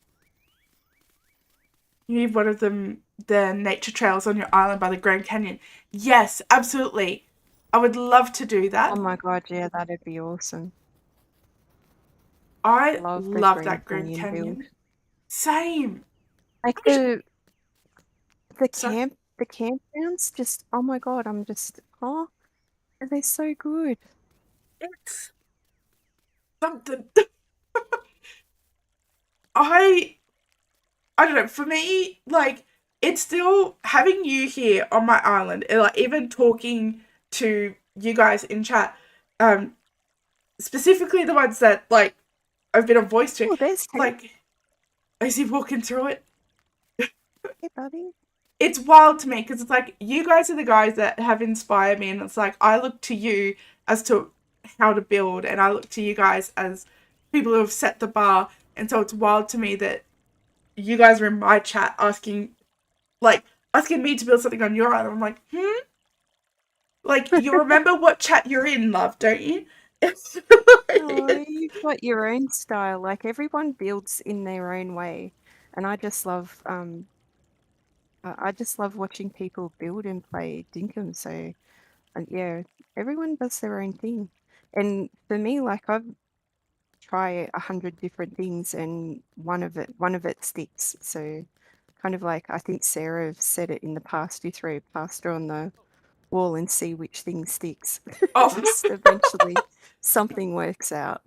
You need one of them, the nature trails on your island by the Grand Canyon. Yes, absolutely. I would love to do that. Oh my god, yeah, that'd be awesome. I Love the love Grand that Grand Canyon build. Canyon. Same. Like I the so campgrounds, just oh my god, oh, they're so good. it's something. I I don't know. For me, like it's still having you here on my island, and, like even talking to you guys in chat, um, specifically the ones that like I've been a voice to. Oh, there's Ted. Like, is he walking through it? Hey, buddy. It's wild to me because it's like you guys are the guys that have inspired me, and it's like I look to you as to how to build, and I look to you guys as people who have set the bar, and so it's wild to me that you guys are in my chat asking me to build something on your island. I'm like, like you remember what chat you're in, love, don't you? Oh, you've got your own style. Like everyone builds in their own way, and I just love watching people build and play Dinkum. So, yeah, everyone does their own thing. And for me, like try 100 different things and one of it sticks. So kind of like I think Sarah said it in the past, you throw pasta on the wall and see which thing sticks. Oh, Just eventually something works out.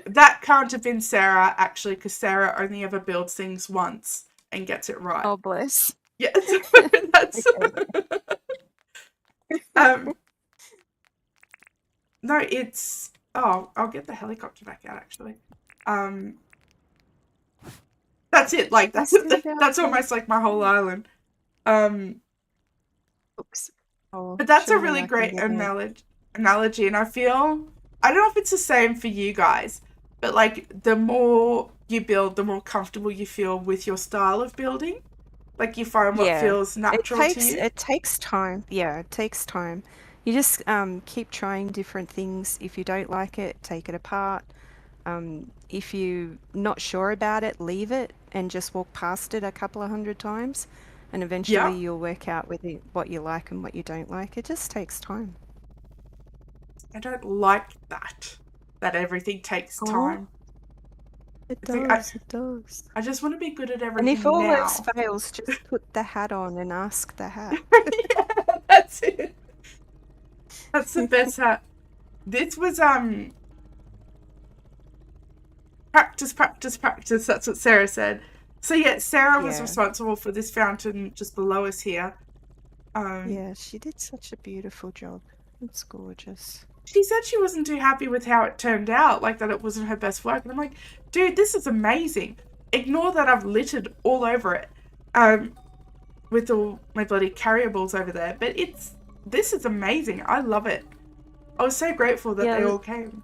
that can't have been Sarah, actually, because Sarah only ever builds things once and gets it right. Oh, bless. Yes, that's no, it's I'll get the helicopter back out actually. That's it, like that's almost like my whole island. Oops. Oh, But that's a surely really I can great get it. analogy, and I don't know if it's the same for you guys, but like the more you build, the more comfortable you feel with your style of building. Like you find what Yeah, feels natural to you. it takes time. Yeah, it takes time. You just keep trying different things. If you don't like it, take it apart. If you're not sure about it, leave it and just walk past it a couple of hundred times, and eventually Yeah, you'll work out with it what you like and what you don't like. It just takes time. I don't like that everything takes Oh, time. it It's like I, does, it does. I just want to be good at And if everything all else now. fails, just put the hat on and ask the hat. Yeah, that's it. That's the best hat. This was practice, practice, practice. That's what Sarah said. So yeah, Sarah was Yeah. responsible for this fountain just below us here. Yeah, she did such a beautiful job. It's gorgeous. She said she wasn't too happy with how it turned out, like that it wasn't her best work. And I'm like, dude, this is amazing. Ignore that I've littered all over it, with all my bloody carryables over there. But this is amazing. I love it. I was so grateful that they Yeah, all came.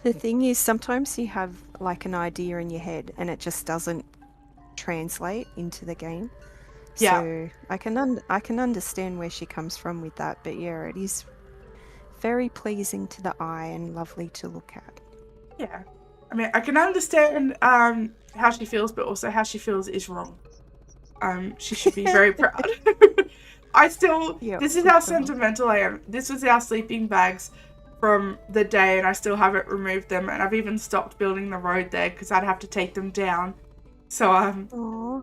the thing is, sometimes you have like an idea in your head and it just doesn't translate into the game. Yeah. So I can understand where she comes from with that, but yeah, it is very pleasing to the eye and lovely to look at. Yeah. I mean, I can understand how she feels, but also how she feels is wrong. She should be very proud. Yeah, This is for how sure. sentimental I am. This was our sleeping bags from the day, and I still haven't removed them, and I've even stopped building the road there because I'd have to take them down. So, Aw.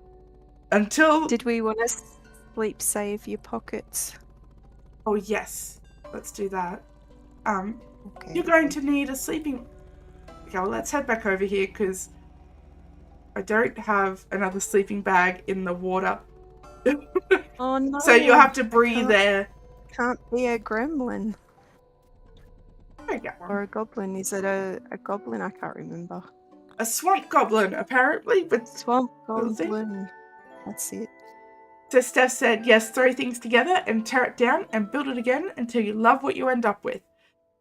until... Did we want to sleep save your pockets? Oh, yes. Let's do that. Okay. You're going to need a sleeping... Okay, well, let's head back over here because I don't have another sleeping bag in the water. Oh no. So you'll have to breathe there. Can't be a gremlin I get one. or a goblin. Is it a goblin? I can't remember. A swamp goblin, apparently, but Swamp we'll see. goblin. That's it. So Steph said, yes, throw things together and tear it down and build it again until you love what you end up with.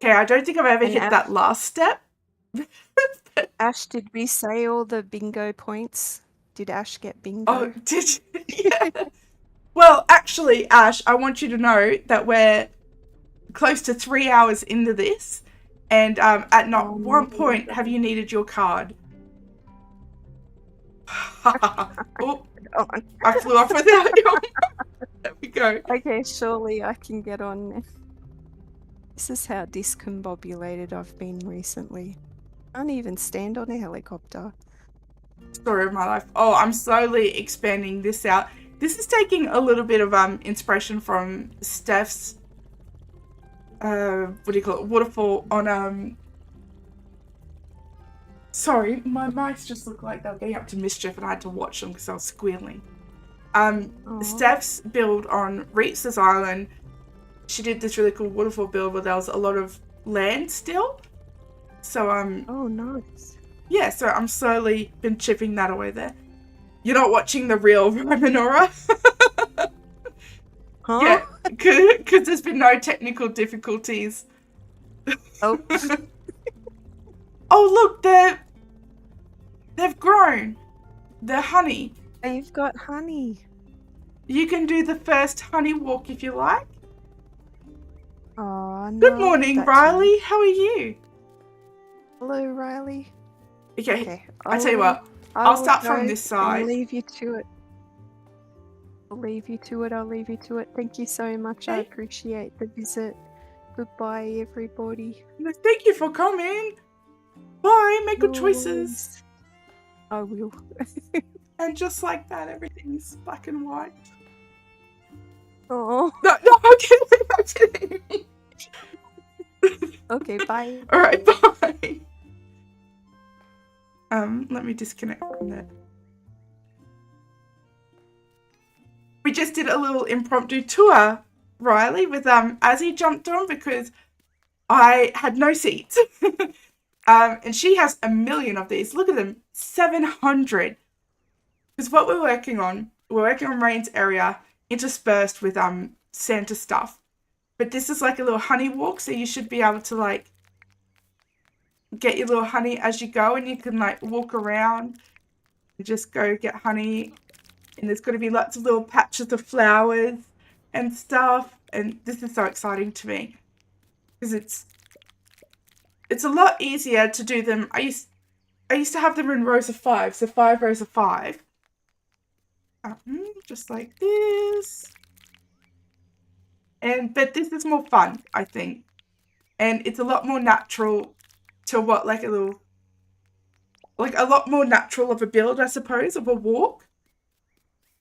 Okay, I don't think I've ever And hit that last step. Ash, did we say all the bingo points? Did Ash get bingo? Oh, did you? Yeah. Well, actually, Ash, I want you to know that we're close to 3 hours into this, and at not one point have you needed your card. Oh, I flew off without you. There we go. Okay, surely I can get on now. This is how discombobulated I've been recently. Can't even stand on a helicopter. Story of my life. Oh, I'm slowly expanding this out. This is taking a little bit of inspiration from Steph's what do you call it? Waterfall on sorry, my mice just look like they were getting up to mischief and I had to watch them because I was squealing. Steph's build on Reetz's Island, she did this really cool waterfall build where there was a lot of land still. So oh nice. Yeah, so I'm slowly been chipping that away there. You're not watching the real Romanora? Huh? Yeah, because there's been no technical difficulties. Oh. Oh look, they've grown. They're honey. You've got honey. You can do the first honey walk if you like. Oh no. Good morning, Riley. How are you? Hello, Riley. Okay. I tell you what, I'll start from this side. I'll leave you to it. I'll leave you to it. Thank you so much. I appreciate the visit. Goodbye, everybody. Thank you for coming. Bye, make good choices. Yours. I will. And just like that, everything's black and white. Oh, No, I'm kidding, I'm kidding. okay, bye. Alright, bye. Let me disconnect from that. We just did a little impromptu tour, Riley, with as he jumped on because I had no seats. And she has a million of these. Look at them, 700. Because what we're working on Rain's area interspersed with Santa stuff. But this is like a little honey walk, so you should be able to like get your little honey as you go, and you can like walk around and just go get honey. And there's going to be lots of little patches of flowers and stuff. And this is so exciting to me because it's a lot easier to do them. I used to have them in rows of 5, so 5 rows of 5. Just like this. But this is more fun, I think. And it's a lot more natural to what like a lot more natural of a build, I suppose, of a walk.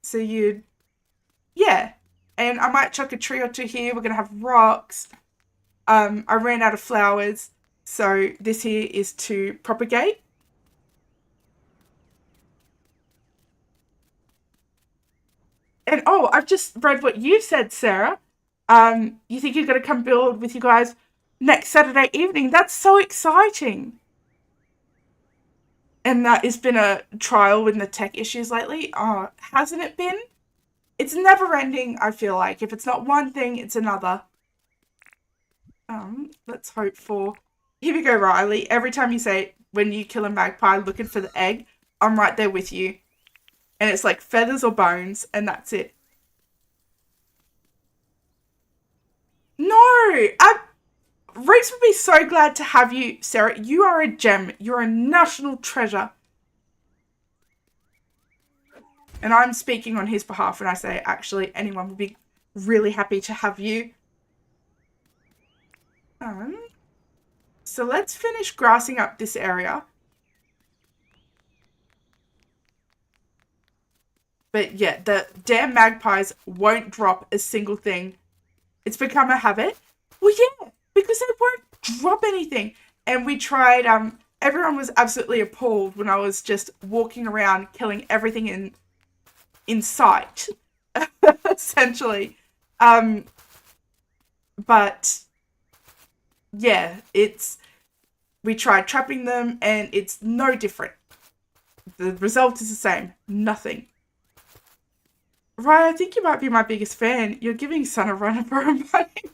So yeah. And I might chuck a tree or two here. We're going to have rocks. I ran out of flowers. So this here is to propagate. And oh, I've just read what you said, Sarah. You think you're going to come build with you guys next Saturday evening? That's so exciting. And that has been a trial with the tech issues lately. Oh, hasn't it been? It's never ending, I feel like. If it's not one thing, it's another. Let's hope for... Here we go, Riley. Every time you say, when you kill a magpie looking for the egg, I'm right there with you. And it's like feathers or bones, and that's it. No! Reese would be so glad to have you, Sarah. You are a gem. You're a national treasure. And I'm speaking on his behalf when I say, actually, anyone would be really happy to have you. So let's finish grassing up this area. But yeah, the damn magpies won't drop a single thing. It's become a habit. Well, yeah, because they won't drop anything. And we tried, everyone was absolutely appalled when I was just walking around killing everything in sight, essentially. But yeah, we tried trapping them and it's no different. The result is the same. Nothing. Right, I think you might be my biggest fan. You're giving Sun a run for her money.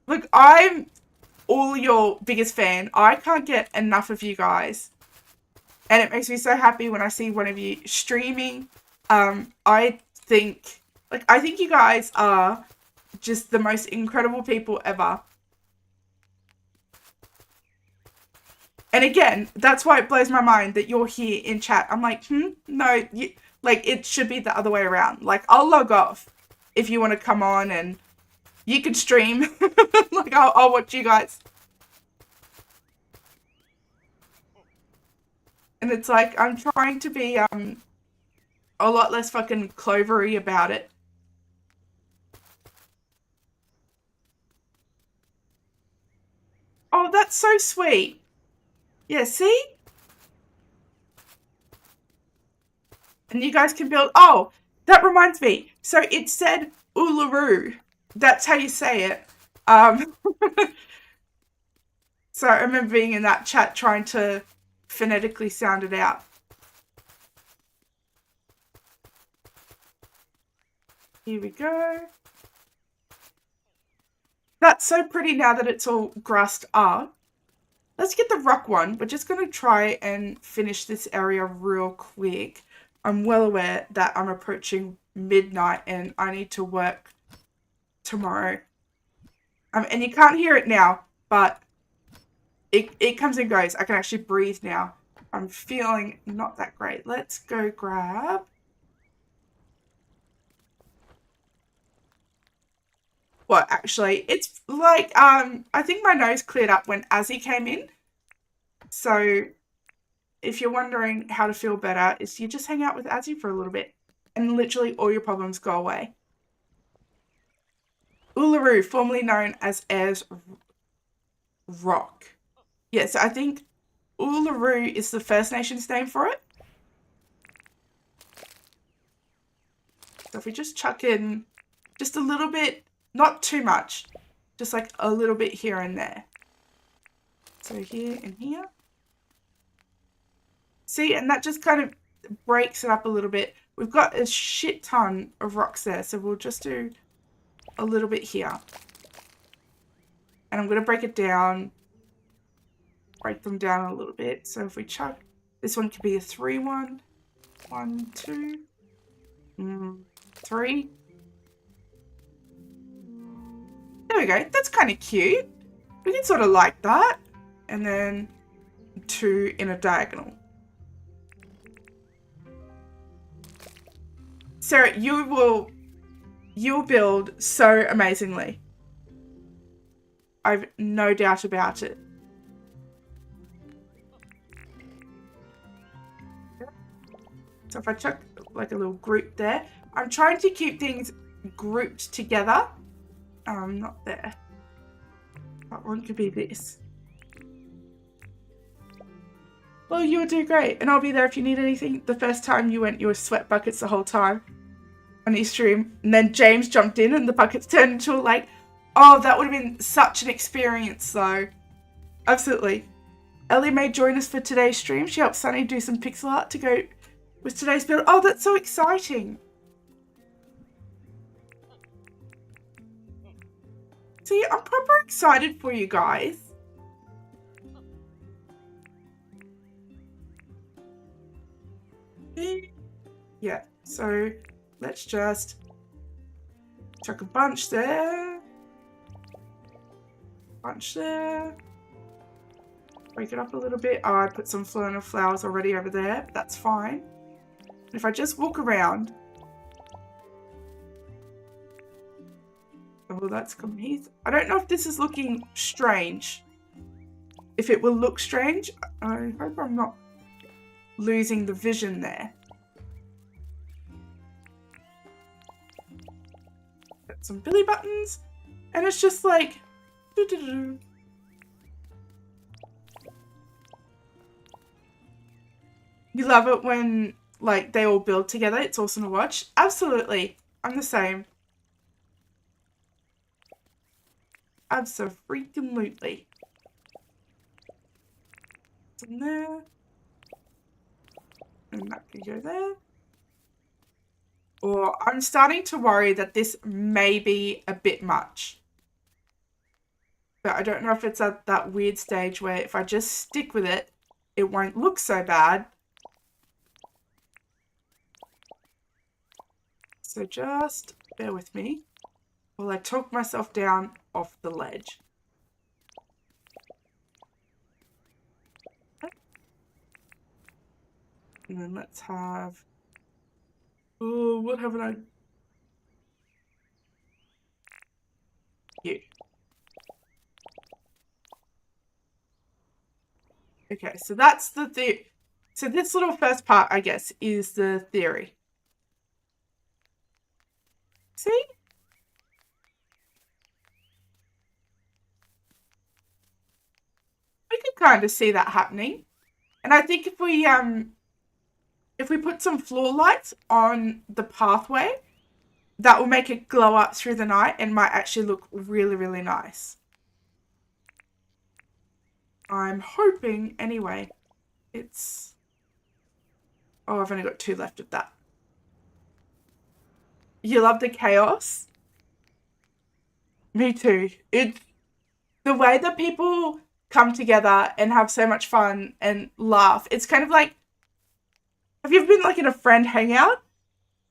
Look, I'm all your biggest fan. I can't get enough of you guys. And it makes me so happy when I see one of you streaming. I think you guys are just the most incredible people ever. And again, that's why it blows my mind that you're here in chat. I'm like, no, like, it should be the other way around. Like, I'll log off if you want to come on and you can stream. Like, I'll watch you guys. And it's like, I'm trying to be a lot less fucking clovery about it. Oh, that's so sweet. Yeah, see? And you guys can build... Oh, that reminds me. So it said Uluru. That's how you say it. So I remember being in that chat trying to phonetically sound it out. Here we go. That's so pretty now that it's all grassed up. Let's get the rock one. We're just going to try and finish this area real quick. I'm well aware that I'm approaching midnight and I need to work tomorrow. And you can't hear it now, but it comes and goes. I can actually breathe now. I'm feeling not that great. Let's go grab... Well, actually, it's like, I think my nose cleared up when Azzy came in. So if you're wondering how to feel better, is you just hang out with Azzy for a little bit and literally all your problems go away. Uluru, formerly known as Ayers Rock. Yeah, so I think Uluru is the First Nations name for it. So if we just chuck in just a little bit, not too much, just like a little bit here and there. So here and here. See, and that just kind of breaks it up a little bit. We've got a shit ton of rocks there, so we'll just do a little bit here. And I'm going to break it down, break them down a little bit. So if we chuck, this one could be a 3-1. 1, 2, 3. There we go. That's kind of cute. We can sort of like that. And then 2 in a diagonal. Sarah, you'll build so amazingly. I've no doubt about it. So if I chuck like a little group there, I'm trying to keep things grouped together. Not there. That one could be this. Well, you'll do great, and I'll be there if you need anything. The first time you went, you were sweat buckets the whole time on your stream, and then James jumped in and the buckets turned into like, oh, that would have been such an experience though. Absolutely. Ellie may join us for today's stream. She helped Sunny do some pixel art to go with today's build. Oh, that's so exciting. See, I'm proper excited for you guys. Yeah, so let's just chuck a bunch there. Bunch there. Break it up a little bit. Oh, I put some flowers already over there, but that's fine. And if I just walk around. Oh, that's come here. I don't know if this is looking strange. If it will look strange, I hope I'm not losing the vision there. Got some belly buttons, and it's just like doo-doo-doo. You love it when like they all build together. It's awesome to watch. Absolutely. I'm the same. Abso-freaking-lutely. In there. And that can go there. Or I'm starting to worry that this may be a bit much. But I don't know if it's at that weird stage where if I just stick with it, it won't look so bad. So just bear with me while I talk myself down off the ledge. And then let's have... Oh, what haven't I... You. Okay, so that's the so this little first part, I guess, is the theory. See? We can kind of see that happening. And I think if we put some floor lights on the pathway, that will make it glow up through the night and might actually look really, really nice. I'm hoping, anyway. It's... Oh, I've only got 2 left of that. You love the chaos? Me too. It's the way that people come together and have so much fun and laugh. It's kind of like, have you ever been like in a friend hangout?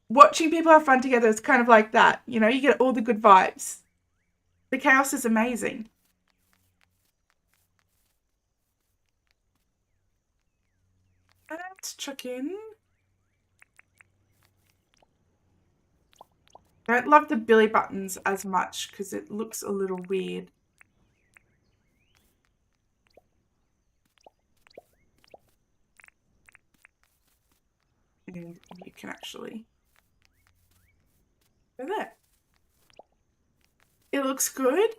Watching people have fun together is kind of like that. You know, you get all the good vibes. The chaos is amazing. Let's chuck in. I don't love the belly buttons as much because it looks a little weird. And you can actually go there. It looks good.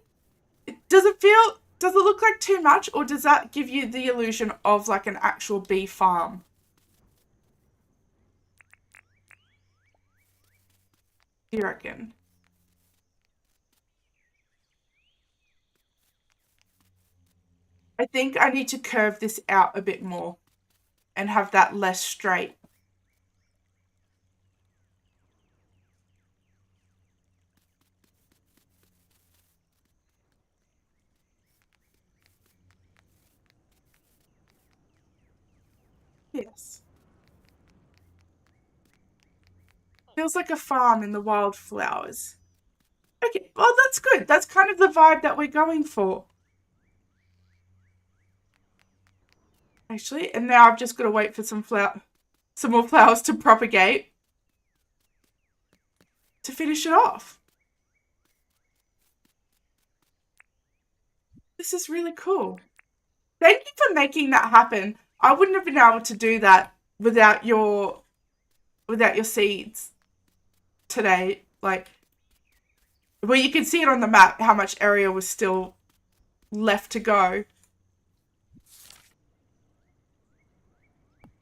Does it look like too much, or does that give you the illusion of like an actual bee farm? Do you reckon? I think I need to curve this out a bit more and have that less straight. Yes. Feels like a farm in the wildflowers. Okay, well, that's good. That's kind of the vibe that we're going for. Actually, and now I've just got to wait for some more flowers to propagate to finish it off. This is really cool. Thank you for making that happen. I wouldn't have been able to do that without your seeds today. Like, well, you can see it on the map how much area was still left to go.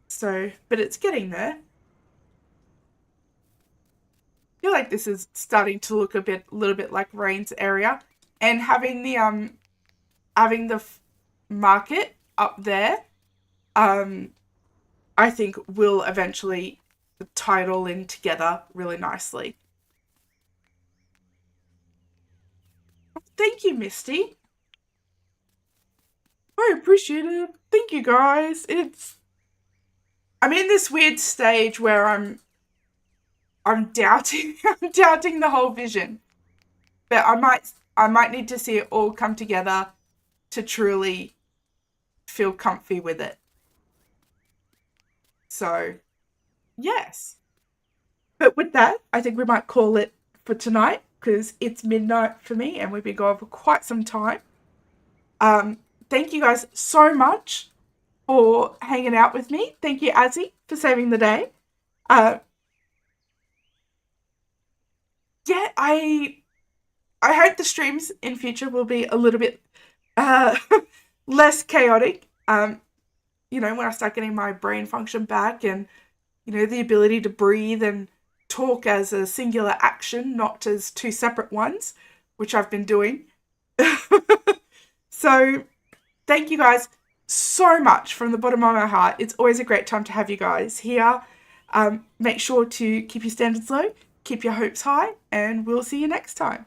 So, but it's getting there. I feel like this is starting to look a little bit like Rain's area, and having the market up there, I think will eventually tie it all in together really nicely. Thank you, Misty. I appreciate it. Thank you, guys. I'm in this weird stage where I'm doubting I'm doubting the whole vision. But I might need to see it all come together to truly feel comfy with it. So, yes. But with that, I think we might call it for tonight because it's midnight for me and we've been going for quite some time. Thank you guys so much for hanging out with me. Thank you, Azzy, for saving the day. Yeah, I hope the streams in future will be a little bit less chaotic. When I start getting my brain function back and, the ability to breathe and talk as a singular action, not as two separate ones, which I've been doing. So, thank you guys so much from the bottom of my heart. It's always a great time to have you guys here. Make sure to keep your standards low, keep your hopes high, and we'll see you next time.